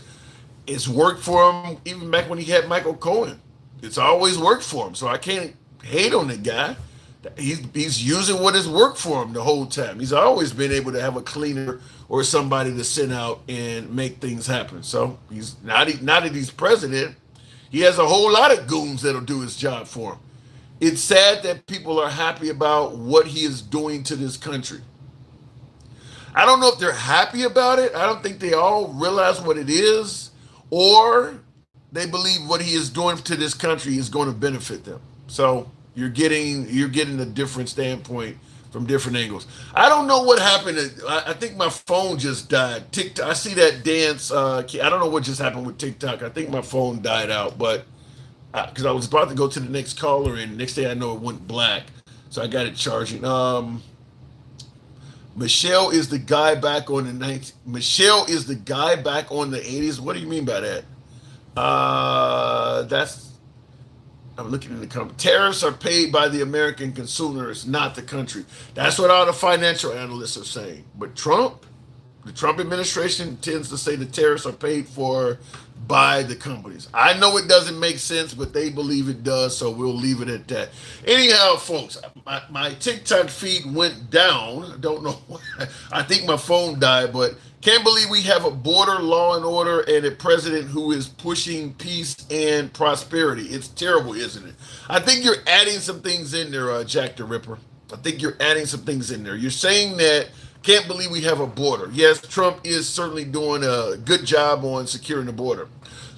It's worked for him even back when he had Michael Cohen. It's always worked for him. So I can't hate on the guy. He's using what has worked for him the whole time. He's always been able to have a cleaner or somebody to send out and make things happen. So he's now that he's president, he has a whole lot of goons that'll do his job for him. It's sad that people are happy about what he is doing to this country. I don't know if they're happy about it. I don't think they all realize what it is, or they believe what he is doing to this country is going to benefit them. So you're getting a different standpoint from different angles. I don't know what happened. I think my phone just died. TikTok. I see that dance. I don't know what just happened with TikTok. I think my phone died out, but because I was about to go to the next caller, and next thing I know, it went black. So I got it charging. Michelle is the guy back on the 90s. Michelle is the guy back on the 80s. What do you mean by that? I'm looking in the comments. Tariffs are paid by the American consumers, not the country. That's what all the financial analysts are saying. But the Trump administration tends to say the tariffs are paid for by the companies. I know it doesn't make sense, but they believe it does, so we'll leave it at that. Anyhow, folks, my TikTok feed went down. I don't know why. I think my phone died, but can't believe we have a border, law and order, and a president who is pushing peace and prosperity. It's terrible, isn't it? I think you're adding some things in there, Jack the Ripper. I think you're adding some things in there. You're saying that can't believe we have a border. Yes, Trump is certainly doing a good job on securing the border.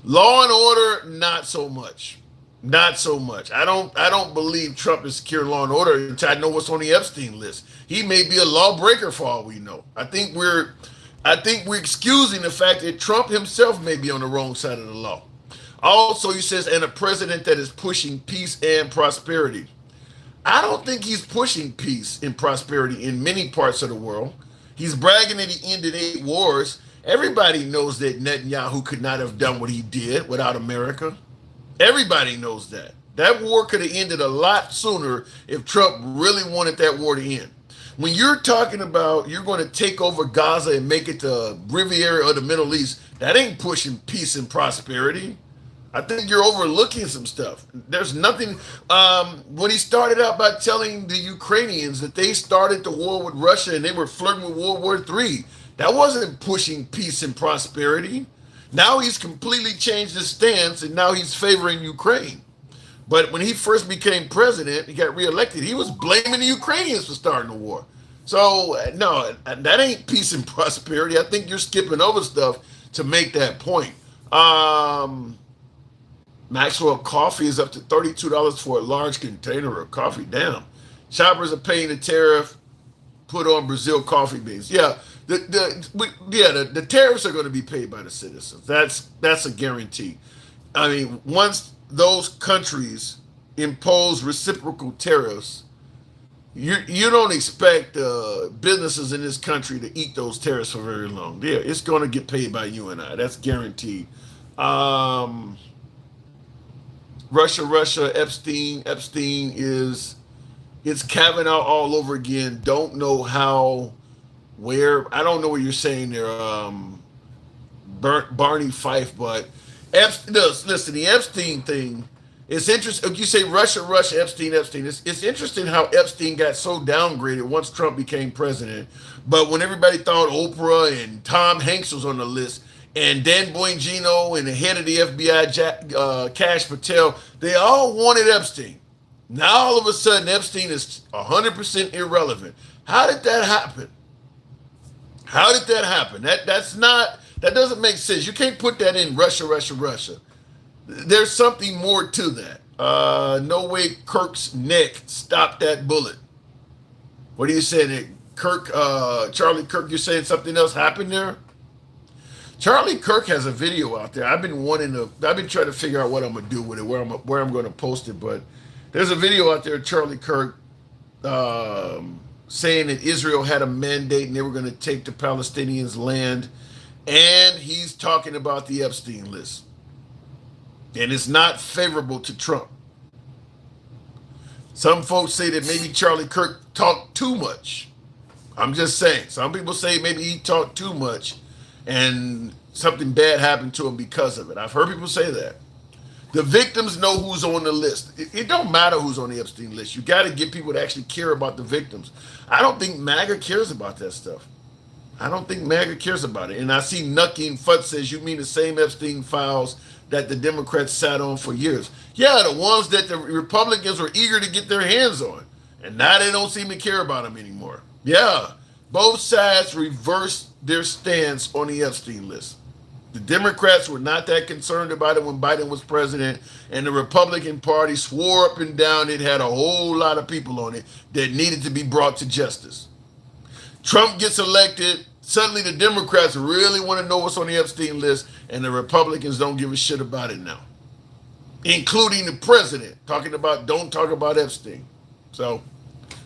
Law and order, not so much. Not so much. I don't believe Trump is securing law and order until I know what's on the Epstein list. He may be a lawbreaker for all we know. I think we're excusing the fact that Trump himself may be on the wrong side of the law. Also, he says, and a president that is pushing peace and prosperity. I don't think he's pushing peace and prosperity in many parts of the world. He's bragging that he ended 8 wars. Everybody knows that Netanyahu could not have done what he did without America. Everybody knows that. That war could have ended a lot sooner if Trump really wanted that war to end. When you're talking about you're going to take over Gaza and make it the Riviera of the Middle East, that ain't pushing peace and prosperity. I think you're overlooking some stuff. There's nothing. When he started out by telling the Ukrainians that they started the war with Russia and they were flirting with World War III, that wasn't pushing peace and prosperity. Now he's completely changed his stance and now he's favoring Ukraine. But when he first became president, he got reelected, he was blaming the Ukrainians for starting the war. So, no, that ain't peace and prosperity. I think you're skipping over stuff to make that point. Maxwell coffee is up to $32 for a large container of coffee. Damn. Shoppers are paying the tariff put on Brazil coffee beans. Yeah, the tariffs are going to be paid by the citizens. That's a guarantee. I mean, once those countries impose reciprocal tariffs, you don't expect businesses in this country to eat those tariffs for very long. Yeah, it's going to get paid by you and I. That's guaranteed. Um, Russia, Epstein is it's Kavanaugh all over again. Don't know how, where. I don't know what you're saying there. Barney Fife, but listen, the Epstein thing. It's interesting. You say Russia, Epstein. It's interesting how Epstein got so downgraded once Trump became president. But when everybody thought Oprah and Tom Hanks was on the list, and Dan Bongino and the head of the FBI, Cash Patel, they all wanted Epstein. Now all of a sudden, Epstein is 100% irrelevant. How did that happen? How did that happen? That doesn't make sense. You can't put that in Russia. There's something more to that. No way Kirk's neck stopped that bullet. What are you saying? Charlie Kirk, you're saying something else happened there? Charlie Kirk has a video out there. I've been trying to figure out what I'm gonna do with it, where I'm gonna post it, but there's a video out there of Charlie Kirk saying that Israel had a mandate and they were gonna take the Palestinians' land. And he's talking about the Epstein list. And it's not favorable to Trump. Some folks say that maybe Charlie Kirk talked too much. I'm just saying. Some people say maybe he talked too much and something bad happened to him because of it. I've heard people say that. The victims know who's on the list. It don't matter who's on the Epstein list. You got to get people to actually care about the victims. I don't think MAGA cares about that stuff. I don't think MAGA cares about it. And I see Nucky and Fudd says, you mean the same Epstein files that the Democrats sat on for years? Yeah, the ones that the Republicans were eager to get their hands on. And now they don't seem to care about them anymore. Yeah, both sides reversed their stance on the Epstein list. The Democrats were not that concerned about it when Biden was president, and the Republican Party swore up and down it had a whole lot of people on it that needed to be brought to justice. Trump gets elected, suddenly the Democrats really want to know what's on the Epstein list, and the Republicans don't give a shit about it now, including the president, talking about don't talk about Epstein. So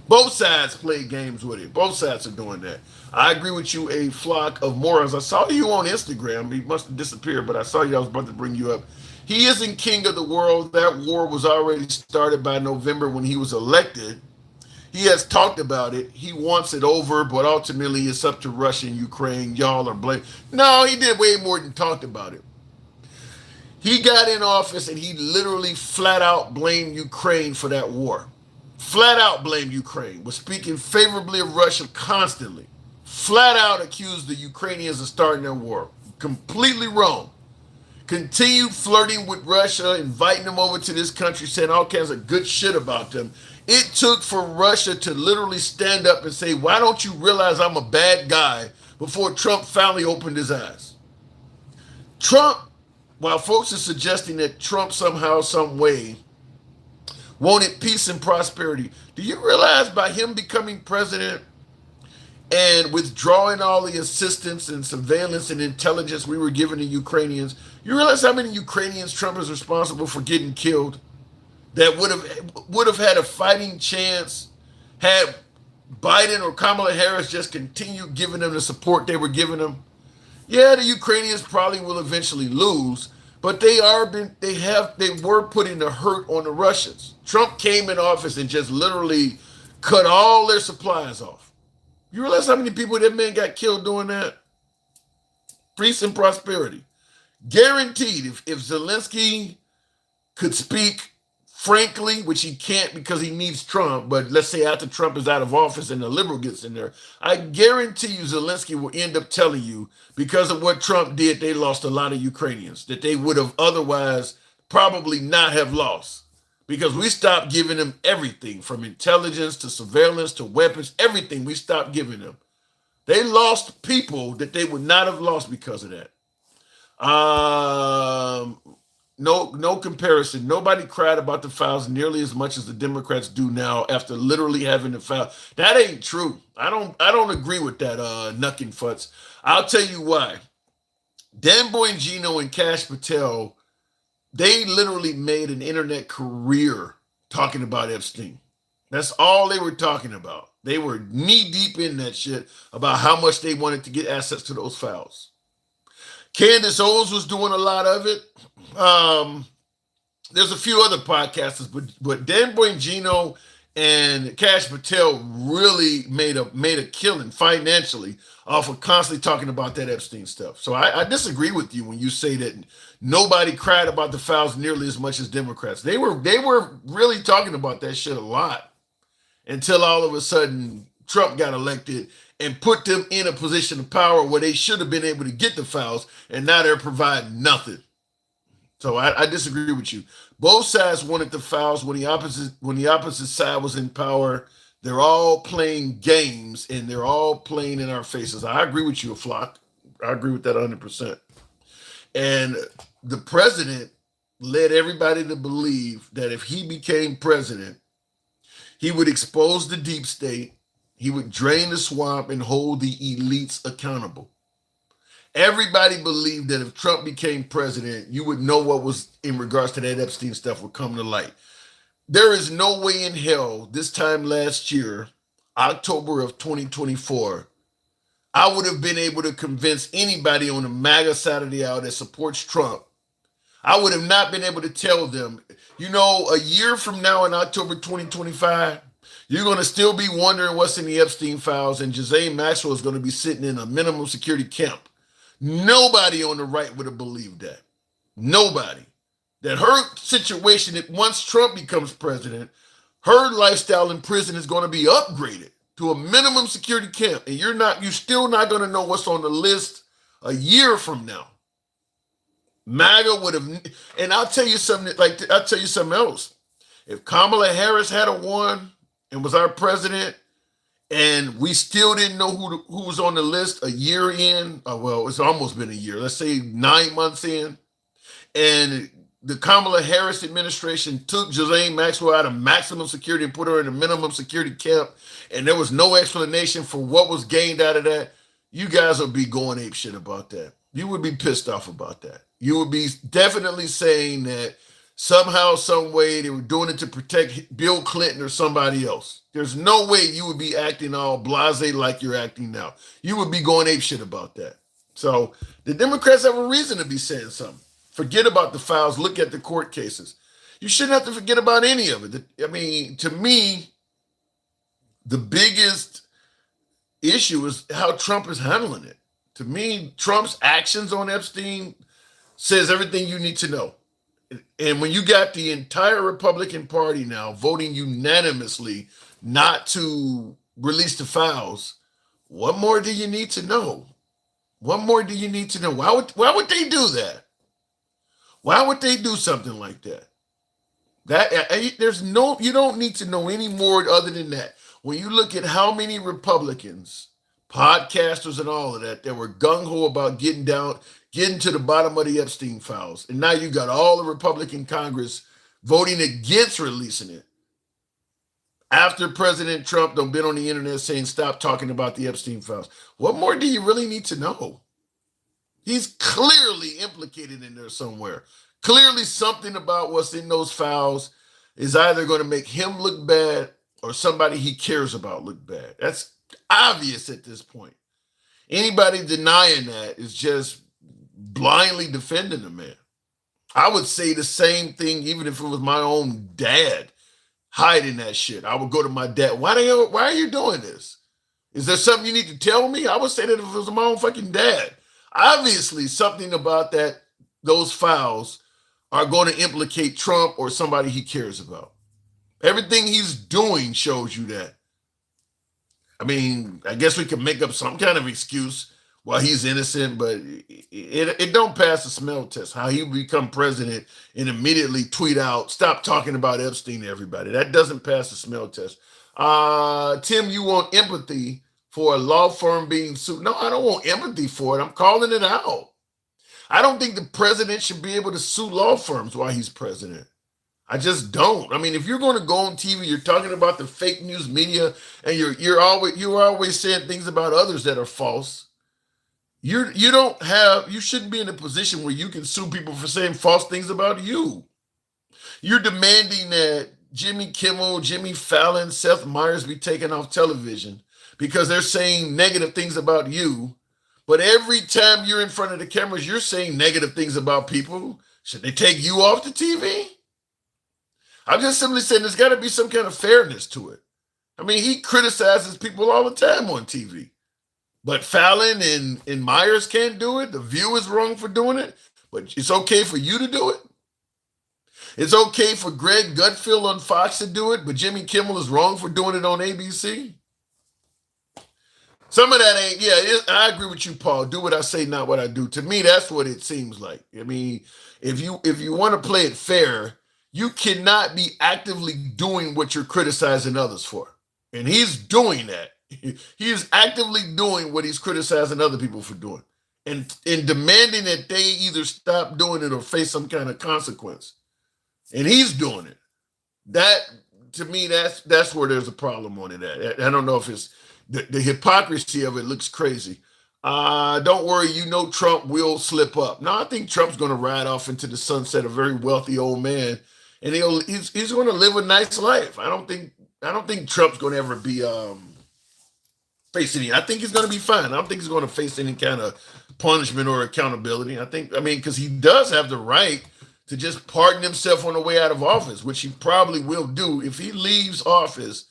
both sides play games with it. Both sides are doing that. I agree with you, a flock of morons. I saw you on Instagram. He must have disappeared, but I saw you. I was about to bring you up. He isn't king of the world. That war was already started by November when he was elected. He has talked about it. He wants it over, but ultimately it's up to Russia and Ukraine. Y'all are blamed. No, he did way more than talked about it. He got in office and he literally flat out blamed Ukraine for that war. Flat out blamed Ukraine. Was speaking favorably of Russia constantly. Flat out accused the Ukrainians of starting that war. Completely wrong. Continued flirting with Russia, inviting them over to this country, saying all kinds of good shit about them. It took for Russia to literally stand up and say, why don't you realize I'm a bad guy, before Trump finally opened his eyes. Trump, while folks are suggesting that Trump somehow, some way, wanted peace and prosperity, do you realize by him becoming president and withdrawing all the assistance and surveillance and intelligence we were giving the Ukrainians, you realize how many Ukrainians Trump is responsible for getting killed that would have had a fighting chance had Biden or Kamala Harris just continued giving them the support they were giving them? Yeah, the Ukrainians probably will eventually lose, but they were putting the hurt on the Russians. Trump came in office and just literally cut all their supplies off. You realize how many people that man got killed doing that? Peace and prosperity. Guaranteed, if Zelensky could speak frankly, which he can't because he needs Trump, but let's say after Trump is out of office and the liberal gets in there, I guarantee you Zelensky will end up telling you because of what Trump did, they lost a lot of Ukrainians that they would have otherwise probably not have lost, because we stopped giving them everything from intelligence to surveillance to weapons, everything we stopped giving them. They lost people that they would not have lost because of that. No comparison. Nobody cried about the fouls nearly as much as the Democrats do now after literally having the foul. That ain't true. I don't agree with that knucking futz. I'll tell you why. Dan Bongino and Cash Patel, they literally made an internet career talking about Epstein. That's all they were talking about. They were knee deep in that shit about how much they wanted to get access to those files. Candace Owens was doing a lot of it. There's a few other podcasters, but Dan Bongino and Cash Patel really made a killing financially off of constantly talking about that Epstein stuff. So I disagree with you when you say that nobody cried about the files nearly as much as Democrats. They were really talking about that shit a lot until all of a sudden Trump got elected and put them in a position of power where they should have been able to get the files, and now they're providing nothing. So I disagree with you. Both sides wanted the files when the opposite side was in power. They're all playing games and they're all playing in our faces. I agree with you, Flock. I agree with that 100%. And the president led everybody to believe that if he became president, he would expose the deep state, he would drain the swamp and hold the elites accountable. Everybody believed that if Trump became president, you would know what was in regards to that Epstein stuff would come to light. There is no way in hell this time last year, October of 2024, I would have been able to convince anybody on the MAGA side of the aisle that supports Trump. I would have not been able to tell them, a year from now in October 2025, you're going to still be wondering what's in the Epstein files, and Ghislaine Maxwell is going to be sitting in a minimum security camp. Nobody on the right would have believed that. Nobody. That her situation, that once Trump becomes president, her lifestyle in prison is going to be upgraded to a minimum security camp. And you're still not going to know what's on the list a year from now. MAGA would have, and I'll tell you something else. If Kamala Harris had won and was our president, and we still didn't know who was on the list a year in, well, it's almost been a year, let's say 9 months in, and the Kamala Harris administration took Ghislaine Maxwell out of maximum security and put her in a minimum security camp, and there was no explanation for what was gained out of that, you guys would be going ape shit about that. You would be pissed off about that. You would be definitely saying that somehow, some way, they were doing it to protect Bill Clinton or somebody else. There's no way you would be acting all blasé like you're acting now. You would be going ape shit about that. So the Democrats have a reason to be saying something. Forget about the files. Look at the court cases. You shouldn't have to forget about any of it. I mean, to me, the biggest issue is how Trump is handling it. To me, Trump's actions on Epstein says everything you need to know. And when you got the entire Republican Party now voting unanimously not to release the files, what more do you need to know? What more do you need to know? Why would they do that? Why would they do something like that? You don't need to know any more other than that. When you look at how many Republicans, podcasters and all of that were gung-ho about getting to the bottom of the Epstein files. And now you got all the Republican Congress voting against releasing it. After President Trump done been on the internet saying, stop talking about the Epstein files. What more do you really need to know? He's clearly implicated in there somewhere. Clearly something about what's in those files is either going to make him look bad or somebody he cares about look bad. That's obvious at this point. Anybody denying that is just blindly defending the man. I would say the same thing even if it was my own dad hiding that shit. I would go to my dad. Why are you doing this? Is there something you need to tell me? I would say that if it was my own fucking dad. Obviously, something about those files are going to implicate Trump or somebody he cares about. Everything he's doing shows you that. I mean, I guess we can make up some kind of excuse while he's innocent, but it don't pass the smell test. How he become president and immediately tweet out, stop talking about Epstein to everybody. That doesn't pass the smell test. Tim, you want empathy for a law firm being sued? No, I don't want empathy for it. I'm calling it out. I don't think the president should be able to sue law firms while he's president. I just don't. I mean, if you're going to go on TV, you're talking about the fake news media, and you're always saying things about others that are false. You shouldn't be in a position where you can sue people for saying false things about you. You're demanding that Jimmy Kimmel, Jimmy Fallon, Seth Meyers be taken off television because they're saying negative things about you. But every time you're in front of the cameras, you're saying negative things about people. Should they take you off the TV? I'm just simply saying there's got to be some kind of fairness to it. I mean, he criticizes people all the time on TV. But Fallon and Myers can't do it. The View is wrong for doing it. But it's okay for you to do it. It's okay for Greg Gutfeld on Fox to do it, but Jimmy Kimmel is wrong for doing it on ABC. Some of that ain't, I agree with you, Paul. Do what I say, not what I do. To me, that's what it seems like. I mean, if you want to play it fair, you cannot be actively doing what you're criticizing others for. And he's doing that. He is actively doing what he's criticizing other people for doing. And demanding that they either stop doing it or face some kind of consequence. And he's doing it. That, to me, that's where there's a problem on it. I don't know if it's the hypocrisy of it looks crazy. Don't worry, Trump will slip up. No, I think Trump's going to ride off into the sunset, a very wealthy old man, and he's going to live a nice life. I don't think Trump's going to ever be face any. I think he's going to be fine. I don't think he's going to face any kind of punishment or accountability. Because he does have the right to just pardon himself on the way out of office, which he probably will do. If he leaves office,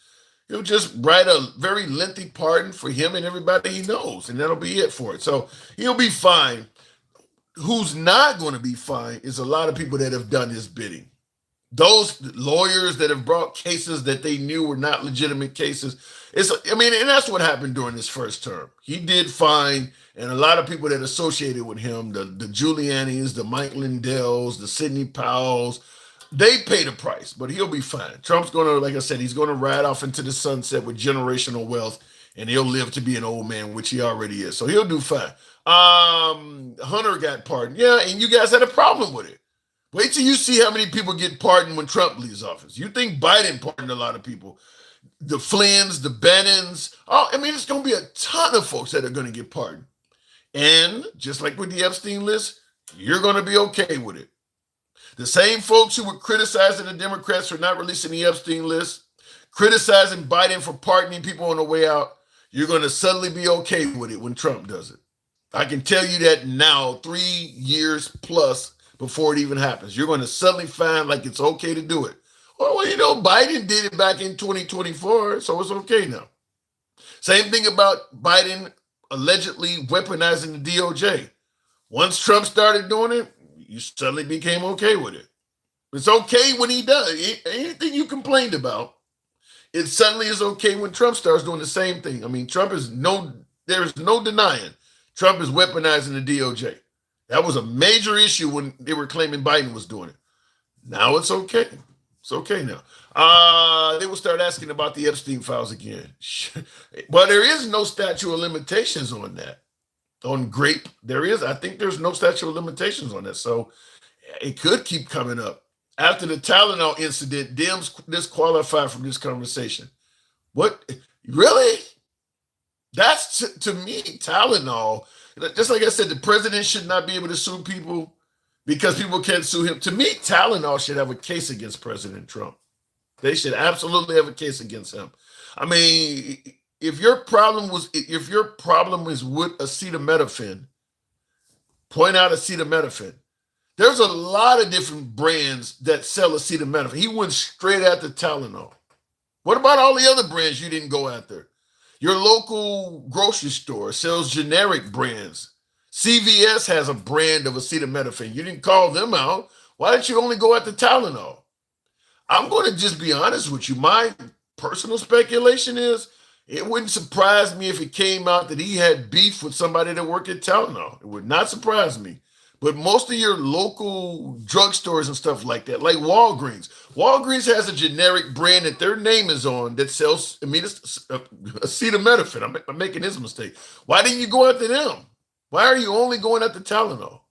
he'll just write a very lengthy pardon for him and everybody he knows, and that'll be it for it. So he'll be fine. Who's not going to be fine is a lot of people that have done his bidding. Those lawyers that have brought cases that they knew were not legitimate cases. And that's what happened during his first term. He did fine, and a lot of people that associated with him, the Giulianis, the Mike Lindells, the Sidney Powells, they paid a price, but he'll be fine. Trump's going to, like I said, he's going to ride off into the sunset with generational wealth, and he'll live to be an old man, which he already is. So he'll do fine. Hunter got pardoned. Yeah, and you guys had a problem with it. Wait till you see how many people get pardoned when Trump leaves office. You think Biden pardoned a lot of people. The Flynn's, the Bennons. It's going to be a ton of folks that are going to get pardoned. And just like with the Epstein list, you're going to be okay with it. The same folks who were criticizing the Democrats for not releasing the Epstein list, criticizing Biden for pardoning people on the way out, you're going to suddenly be okay with it when Trump does it. I can tell you that now, 3 years plus before it even happens. You're going to suddenly find like it's okay to do it. Well, Biden did it back in 2024, so it's okay now. Same thing about Biden allegedly weaponizing the DOJ. Once Trump started doing it, you suddenly became okay with it. It's okay when he does. Anything you complained about, it suddenly is okay when Trump starts doing the same thing. There's no denying Trump is weaponizing the DOJ. That was a major issue when they were claiming Biden was doing it. Now it's okay. It's okay now. They will start asking about the Epstein files again. Well, there is no statute of limitations on that. On grape, I think there's no statute of limitations on that. So it could keep coming up. After the Tylenol incident, Dems disqualified from this conversation. What? Really? That's, to me, Tylenol. Just like I said, the president should not be able to sue people because people can't sue him. To me, Tylenol should have a case against President Trump. They should absolutely have a case against him. If your problem is with acetaminophen, point out acetaminophen. There's a lot of different brands that sell acetaminophen. He went straight after Tylenol. What about all the other brands you didn't go after? Your local grocery store sells generic brands. CVS has a brand of acetaminophen. You didn't call them out. Why didn't you only go after Tylenol? I'm going to just be honest with you. My personal speculation is it wouldn't surprise me if it came out that he had beef with somebody that worked at Tylenol. It would not surprise me. But most of your local drugstores and stuff like that, like Walgreens has a generic brand that their name is on that sells acetaminophen. I'm making this mistake. Why didn't you go after them? Why are you only going after Tylenol?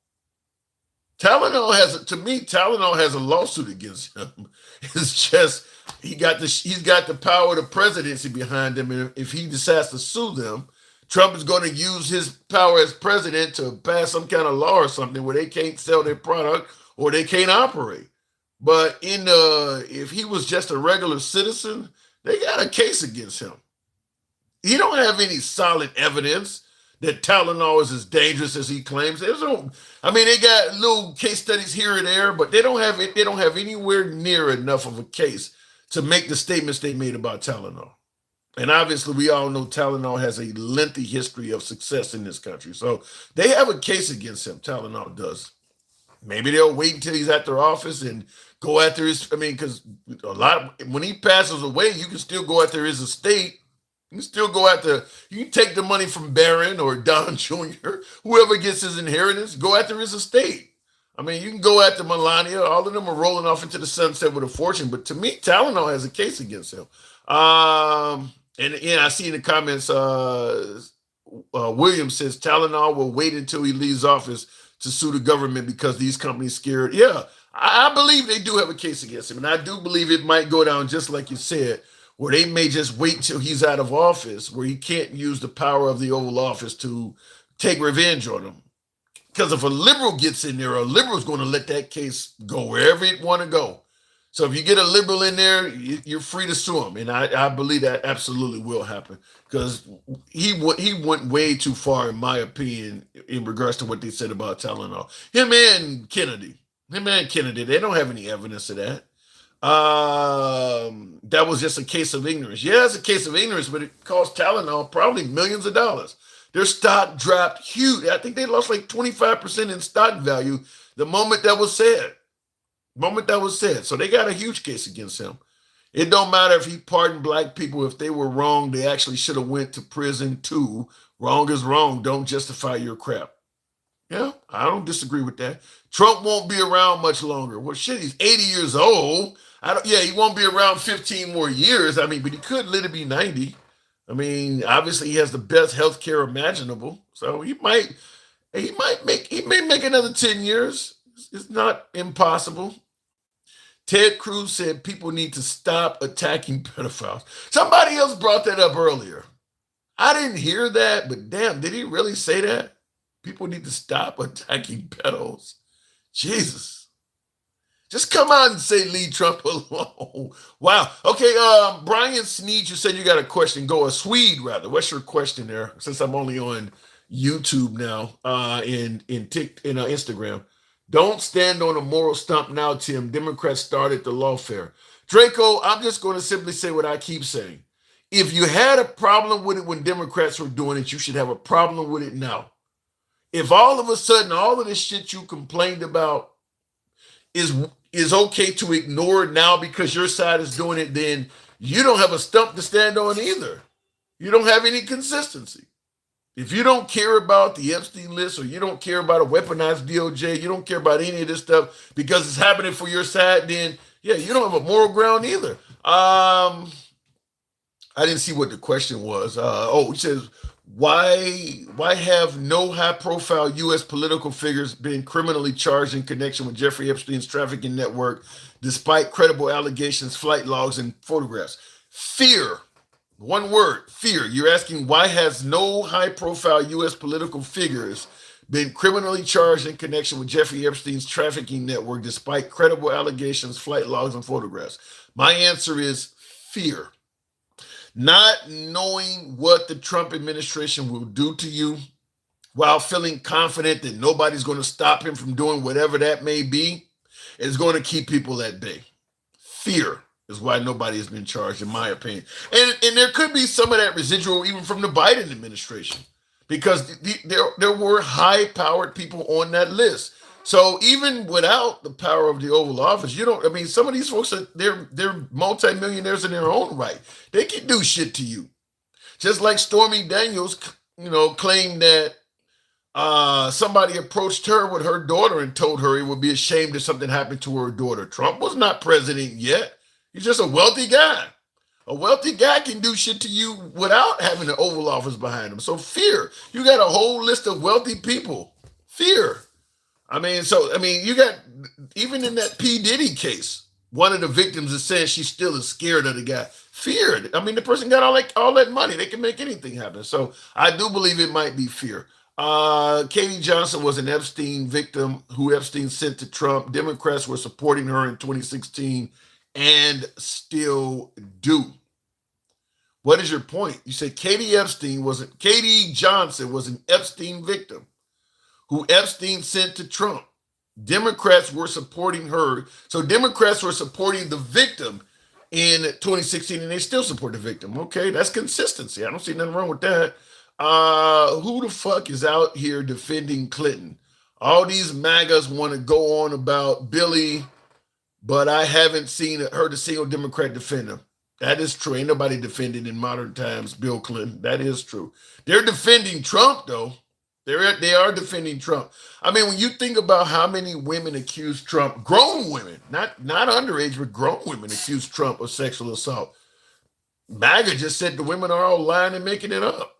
Tylenol has a lawsuit against him. It's just he's got the power of the presidency behind him, and if he decides to sue them, Trump is going to use his power as president to pass some kind of law or something where they can't sell their product or they can't operate. But if he was just a regular citizen, they got a case against him. He don't have any solid evidence that Tylenol is as dangerous as he claims. They got little case studies here and there, but they don't have anywhere near enough of a case to make the statements they made about Tylenol. And obviously, we all know Tylenol has a lengthy history of success in this country. So they have a case against him. Tylenol does. Maybe they'll wait until he's at their office and go after because when he passes away, you can still go after his estate. You can still you can take the money from Barron or Don Jr., whoever gets his inheritance, go after his estate. You can go after Melania. All of them are rolling off into the sunset with a fortune. But to me, Tylenol has a case against him. And I see in the comments, William says Tylenol will wait until he leaves office to sue the government because these companies scared. Yeah, I believe they do have a case against him. And I do believe it might go down just like you said, where they may just wait till he's out of office, where he can't use the power of the Oval Office to take revenge on him. Because if a liberal gets in there, a liberal is going to let that case go wherever it want to go. So if you get a liberal in there, you're free to sue him. And I believe that absolutely will happen because he went way too far, in my opinion, in regards to what they said about Tylenol. Him and Kennedy, they don't have any evidence of that. That was just a case of ignorance. Yeah, it's a case of ignorance, but it cost Tylenol probably millions of dollars. Their stock dropped huge. I think they lost like 25% in stock value the moment that was said. So they got a huge case against him. It don't matter if he pardoned black people. If they were wrong, they actually should have went to prison too. Wrong is wrong. Don't justify your crap. Yeah, I don't disagree with that. Trump won't be around much longer. Well, shit, he's 80 years old. He won't be around 15 more years. But he could literally be 90. Obviously he has the best health care imaginable. So he may make another 10 years. It's not impossible. Ted Cruz said people need to stop attacking pedophiles. Somebody else brought that up earlier. I didn't hear that, but damn, did he really say that? People need to stop attacking pedos. Jesus. Just come out and say leave Trump alone. Wow. Okay, Brian Sneed, you said you got a question. Swede, rather. What's your question there? Since I'm only on YouTube now, in Instagram. Don't stand on a moral stump now, Tim. Democrats started the lawfare. Draco, I'm just going to simply say what I keep saying. If you had a problem with it when Democrats were doing it, you should have a problem with it now. If all of a sudden all of this shit you complained about is okay to ignore now because your side is doing it, then you don't have a stump to stand on either. You don't have any consistency. If you don't care about the Epstein list or you don't care about a weaponized DOJ, you don't care about any of this stuff because it's happening for your side, then yeah, you don't have a moral ground either. I didn't see what the question was. It says, why have no high-profile U.S. political figures been criminally charged in connection with Jeffrey Epstein's trafficking network, despite credible allegations, flight logs, and photographs? Fear. One word, fear. You're asking why has no high-profile U.S. political figures been criminally charged in connection with Jeffrey Epstein's trafficking network, despite credible allegations, flight logs, and photographs? My answer is fear. Not knowing what the Trump administration will do to you while feeling confident that nobody's going to stop him from doing whatever that may be is going to keep people at bay. Fear is why nobody has been charged, in my opinion. And there could be some of that residual even from the Biden administration because there were high-powered people on that list. So even without the power of the Oval Office, some of these folks, they're multimillionaires in their own right. They can do shit to you. Just like Stormy Daniels, claimed that somebody approached her with her daughter and told her it would be a shame if something happened to her daughter. Trump was not president yet. He's just a wealthy guy. A wealthy guy can do shit to you without having the Oval Office behind him. So fear. You got a whole list of wealthy people. Fear. I mean, you got, even in that P. Diddy case, one of the victims is saying she still is scared of the guy. Feared. I mean, the person got all that money. They can make anything happen. So I do believe it might be fear. Katie Johnson was an Epstein victim who Epstein sent to Trump. Democrats were supporting her in 2016 and still do. What is your point? You said Katie Johnson was an Epstein victim who Epstein sent to Trump. Democrats were supporting her. So Democrats were supporting the victim in 2016 and they still support the victim. Okay, that's consistency. I don't see nothing wrong with that. Who the fuck is out here defending Clinton? All these MAGAs want to go on about Billy, but I haven't heard a single Democrat defend him. That is true. Ain't nobody defending in modern times Bill Clinton. That is true. They're defending Trump, though. They are defending Trump. I mean, when you think about how many women accuse Trump, grown women, not underage, but grown women accuse Trump of sexual assault. MAGA just said the women are all lying and making it up.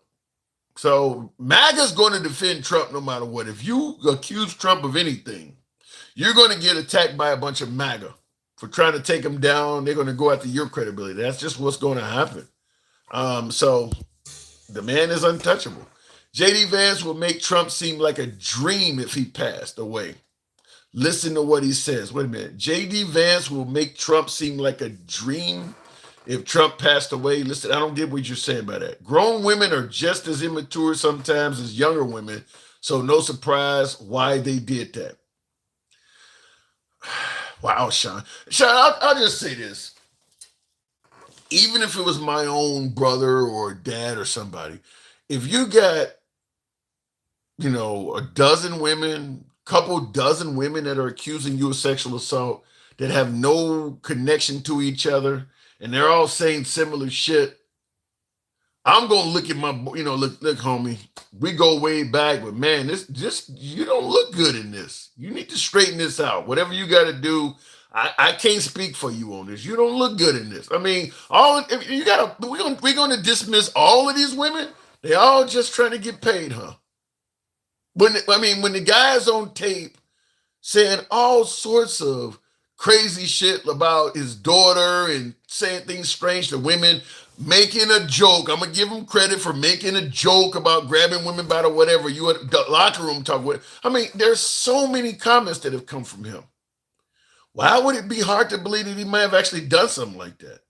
So MAGA's going to defend Trump no matter what. If you accuse Trump of anything, you're going to get attacked by a bunch of MAGA for trying to take him down. They're going to go after your credibility. That's just what's going to happen. So the man is untouchable. J.D. Vance will make Trump seem like a dream if he passed away. Listen to what he says. Wait a minute. J.D. Vance will make Trump seem like a dream if Trump passed away. Listen, I don't get what you're saying by that. Grown women are just as immature sometimes as younger women, so no surprise why they did that. Wow, Sean. Sean, I'll just say this. Even if it was my own brother or dad or somebody, if you got, a couple dozen women that are accusing you of sexual assault that have no connection to each other and they're all saying similar shit, I'm going to look at my, look, homie, we go way back, but man, you don't look good in this. You need to straighten this out. Whatever you got to do, I can't speak for you on this. You don't look good in this. I mean, we're going to dismiss all of these women. They all just trying to get paid, huh? When the guy's on tape saying all sorts of crazy shit about his daughter and saying things strange to women, making a joke. I'm going to give him credit for making a joke about grabbing women by the whatever. You at the locker room talk with. I mean, there's so many comments that have come from him. Why would it be hard to believe that he might have actually done something like that?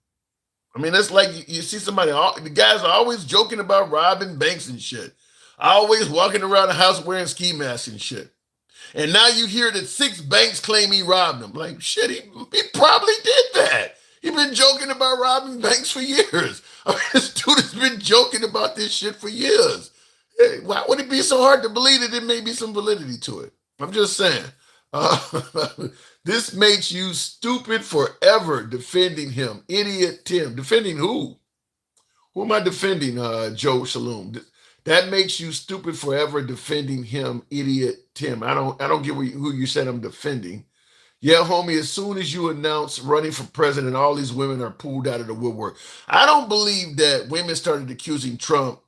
I mean, that's like you see somebody, the guys are always joking about robbing banks and shit. Always walking around the house wearing ski masks and shit. And now you hear that 6 banks claim he robbed them. Like, shit, he probably did that. He's been joking about robbing banks for years. I mean, this dude has been joking about this shit for years. Hey, why would it be so hard to believe that there may be some validity to it? I'm just saying. This makes you stupid forever defending him. Idiot Tim. Defending who? Who am I defending, Joe Shalom? That makes you stupid forever defending him, idiot Tim. I don't get who you said I'm defending. Yeah, homie, as soon as you announce running for president, all these women are pulled out of the woodwork. I don't believe that women started accusing Trump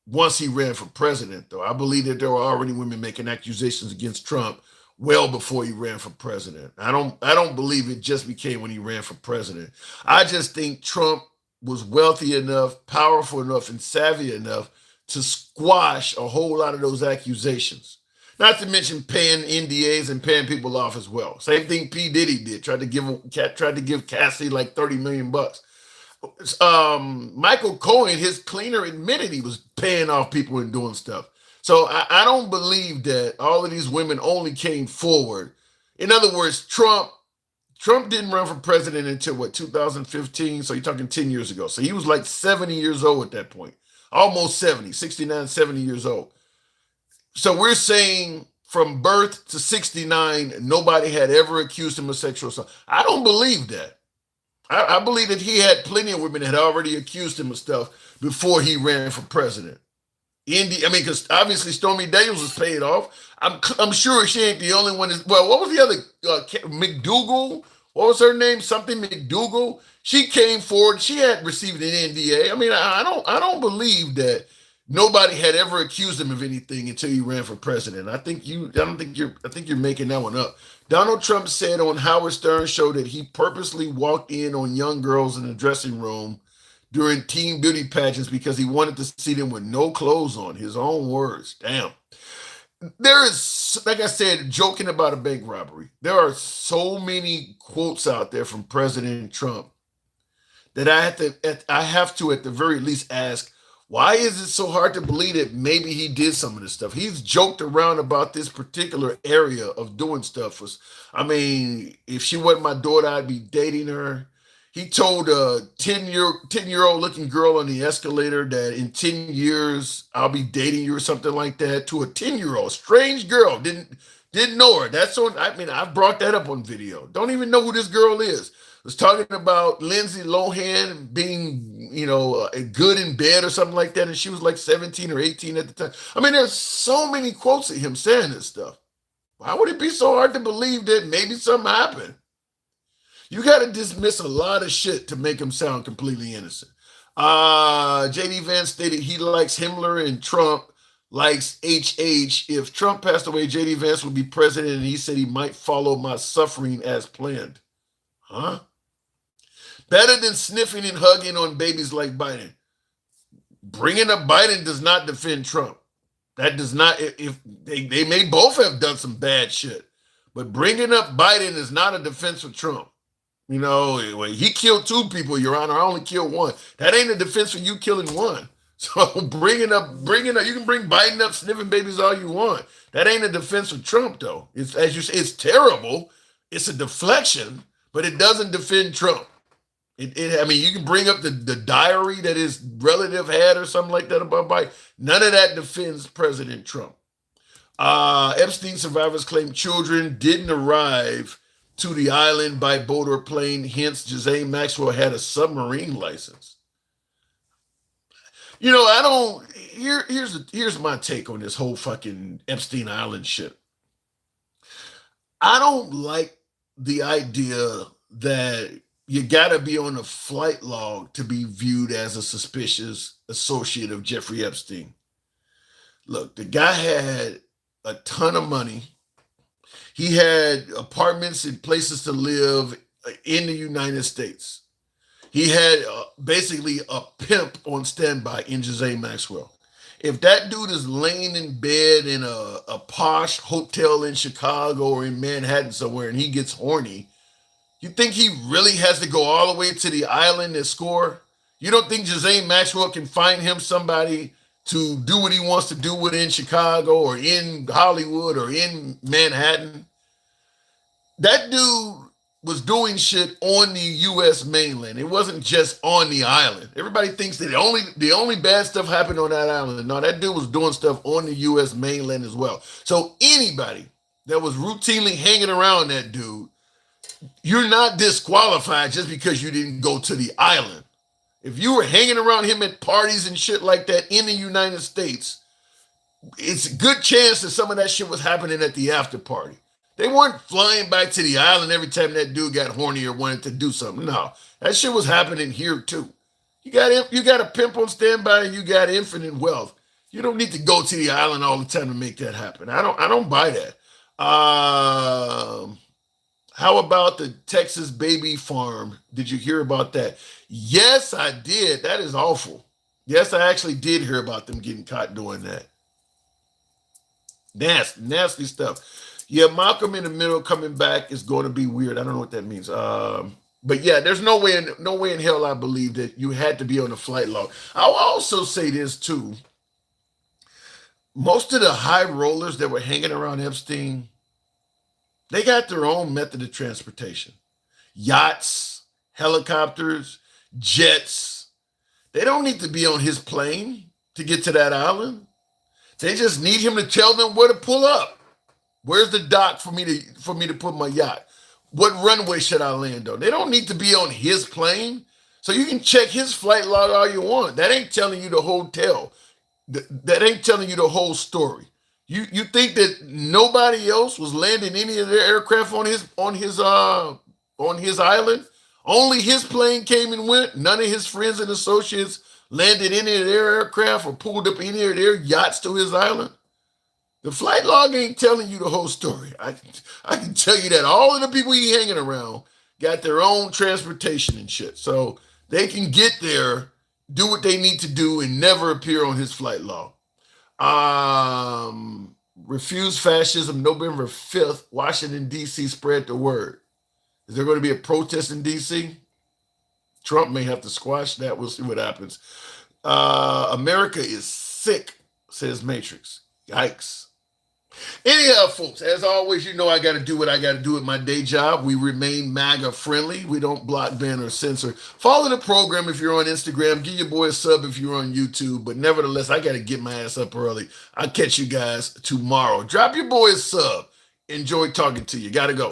once he ran for president, though. I believe that there were already women making accusations against Trump well before he ran for president. I don't believe it just became when he ran for president. I just think Trump was wealthy enough, powerful enough, and savvy enough to squash a whole lot of those accusations. Not to mention paying NDAs and paying people off as well. Same thing P. Diddy did. Tried to give Cassie like $30 million. Michael Cohen, his cleaner, admitted he was paying off people and doing stuff. So I don't believe that all of these women only came forward. In other words, Trump didn't run for president until 2015. So you're talking 10 years ago. So he was like 70 years old at that point. Almost 70, 69, 70 years old. So we're saying from birth to 69, nobody had ever accused him of sexual assault. I don't believe that. I believe that he had plenty of women that had already accused him of stuff before he ran for president. Because obviously Stormy Daniels was paid off. I'm sure she ain't the only one. What was the other? McDougal? What was her name? Something McDougal. She came forward. She had received an NDA. I mean, I don't believe that nobody had ever accused him of anything until he ran for president. I think you're making that one up. Donald Trump said on Howard Stern's show that he purposely walked in on young girls in the dressing room during teen beauty pageants because he wanted to see them with no clothes on. His own words. Damn. There is, like I said, joking about a bank robbery. There are so many quotes out there from President Trump that I have to at the very least ask, why is it so hard to believe that maybe he did some of this stuff? He's joked around about this particular area of doing stuff. I mean, if she wasn't my daughter, I'd be dating her. He told a 10-year-old looking girl on the escalator that in 10 years I'll be dating you or something like that, to a 10-year-old, strange girl, didn't know her. That's on, I mean, I brought that up on video. Don't even know who this girl is. Was talking about Lindsay Lohan being, good in bed or something like that, and she was like 17 or 18 at the time. I mean, there's so many quotes of him saying this stuff. Why would it be so hard to believe that maybe something happened? You got to dismiss a lot of shit to make him sound completely innocent. J.D. Vance stated he likes Himmler and Trump likes HH. If Trump passed away, J.D. Vance would be president, and he said he might follow my suffering as planned. Huh? Better than sniffing and hugging on babies like Biden. Bringing up Biden does not defend Trump. That does not, if they may both have done some bad shit, but bringing up Biden is not a defense of Trump. He killed 2 people, Your Honor. I only killed 1. That ain't a defense for you killing 1. So bringing up, you can bring Biden up sniffing babies all you want. That ain't a defense for Trump, though. It's, as you say, it's terrible. It's a deflection, but it doesn't defend Trump. I mean, you can bring up the diary that his relative had or something like that about Biden. None of that defends President Trump. Epstein survivors claim children didn't arrive to the island by boat or plane. Hence, Ghislaine Maxwell had a submarine license. Here's my take on this whole fucking Epstein Island shit. I don't like the idea that you got to be on a flight log to be viewed as a suspicious associate of Jeffrey Epstein. Look, the guy had a ton of money. He had apartments and places to live in the United States. He had basically a pimp on standby in Ghislaine Maxwell. If that dude is laying in bed in a posh hotel in Chicago or in Manhattan somewhere and he gets horny, you think he really has to go all the way to the island and score? You don't think Ghislaine Maxwell can find him somebody to do what he wants to do with in Chicago or in Hollywood or in Manhattan? That dude was doing shit on the U.S. mainland. It wasn't just on the island. Everybody thinks that the only bad stuff happened on that island. No, that dude was doing stuff on the U.S. mainland as well. So anybody that was routinely hanging around that dude, you're not disqualified just because you didn't go to the island. If you were hanging around him at parties and shit like that in the United States, it's a good chance that some of that shit was happening at the after party. They weren't flying back to the island every time that dude got horny or wanted to do something. No, that shit was happening here too. You got a pimp on standby and you got infinite wealth. You don't need to go to the island all the time to make that happen. I don't buy that. How about the Texas baby farm? Did you hear about that? Yes, I did. That is awful. Yes, I actually did hear about them getting caught doing that. Nasty stuff. Yeah, Malcolm in the Middle coming back is going to be weird. I don't know what that means. But yeah, there's no way in hell I believe that you had to be on a flight log. I'll also say this too. Most of the high rollers that were hanging around Epstein, they got their own method of transportation. Yachts, helicopters, jets. They don't need to be on his plane to get to that island. They just need him to tell them where to pull up. Where's the dock for me to put my yacht? What runway should I land on? They don't need to be on his plane. So you can check his flight log all you want. That ain't telling you the hotel. That ain't telling you the whole story. You think that nobody else was landing any of their aircraft on his island? Only his plane came and went. None of his friends and associates landed any of their aircraft or pulled up any of their yachts to his island? The flight log ain't telling you the whole story. I can tell you that all of the people he hanging around got their own transportation and shit. So they can get there, do what they need to do, and never appear on his flight log. Refuse fascism, November 5th, Washington, D.C. spread the word. Is there going to be a protest in D.C.? Trump may have to squash that. We'll see what happens. America is sick, says Matrix. Yikes. Anyhow, folks, as always, you know I got to do what I got to do at my day job. We remain MAGA friendly. We don't block, ban, or censor. Follow the program if you're on Instagram. Give your boy a sub if you're on YouTube. But nevertheless, I got to get my ass up early. I'll catch you guys tomorrow. Drop your boy a sub. Enjoy talking to you. Got to go.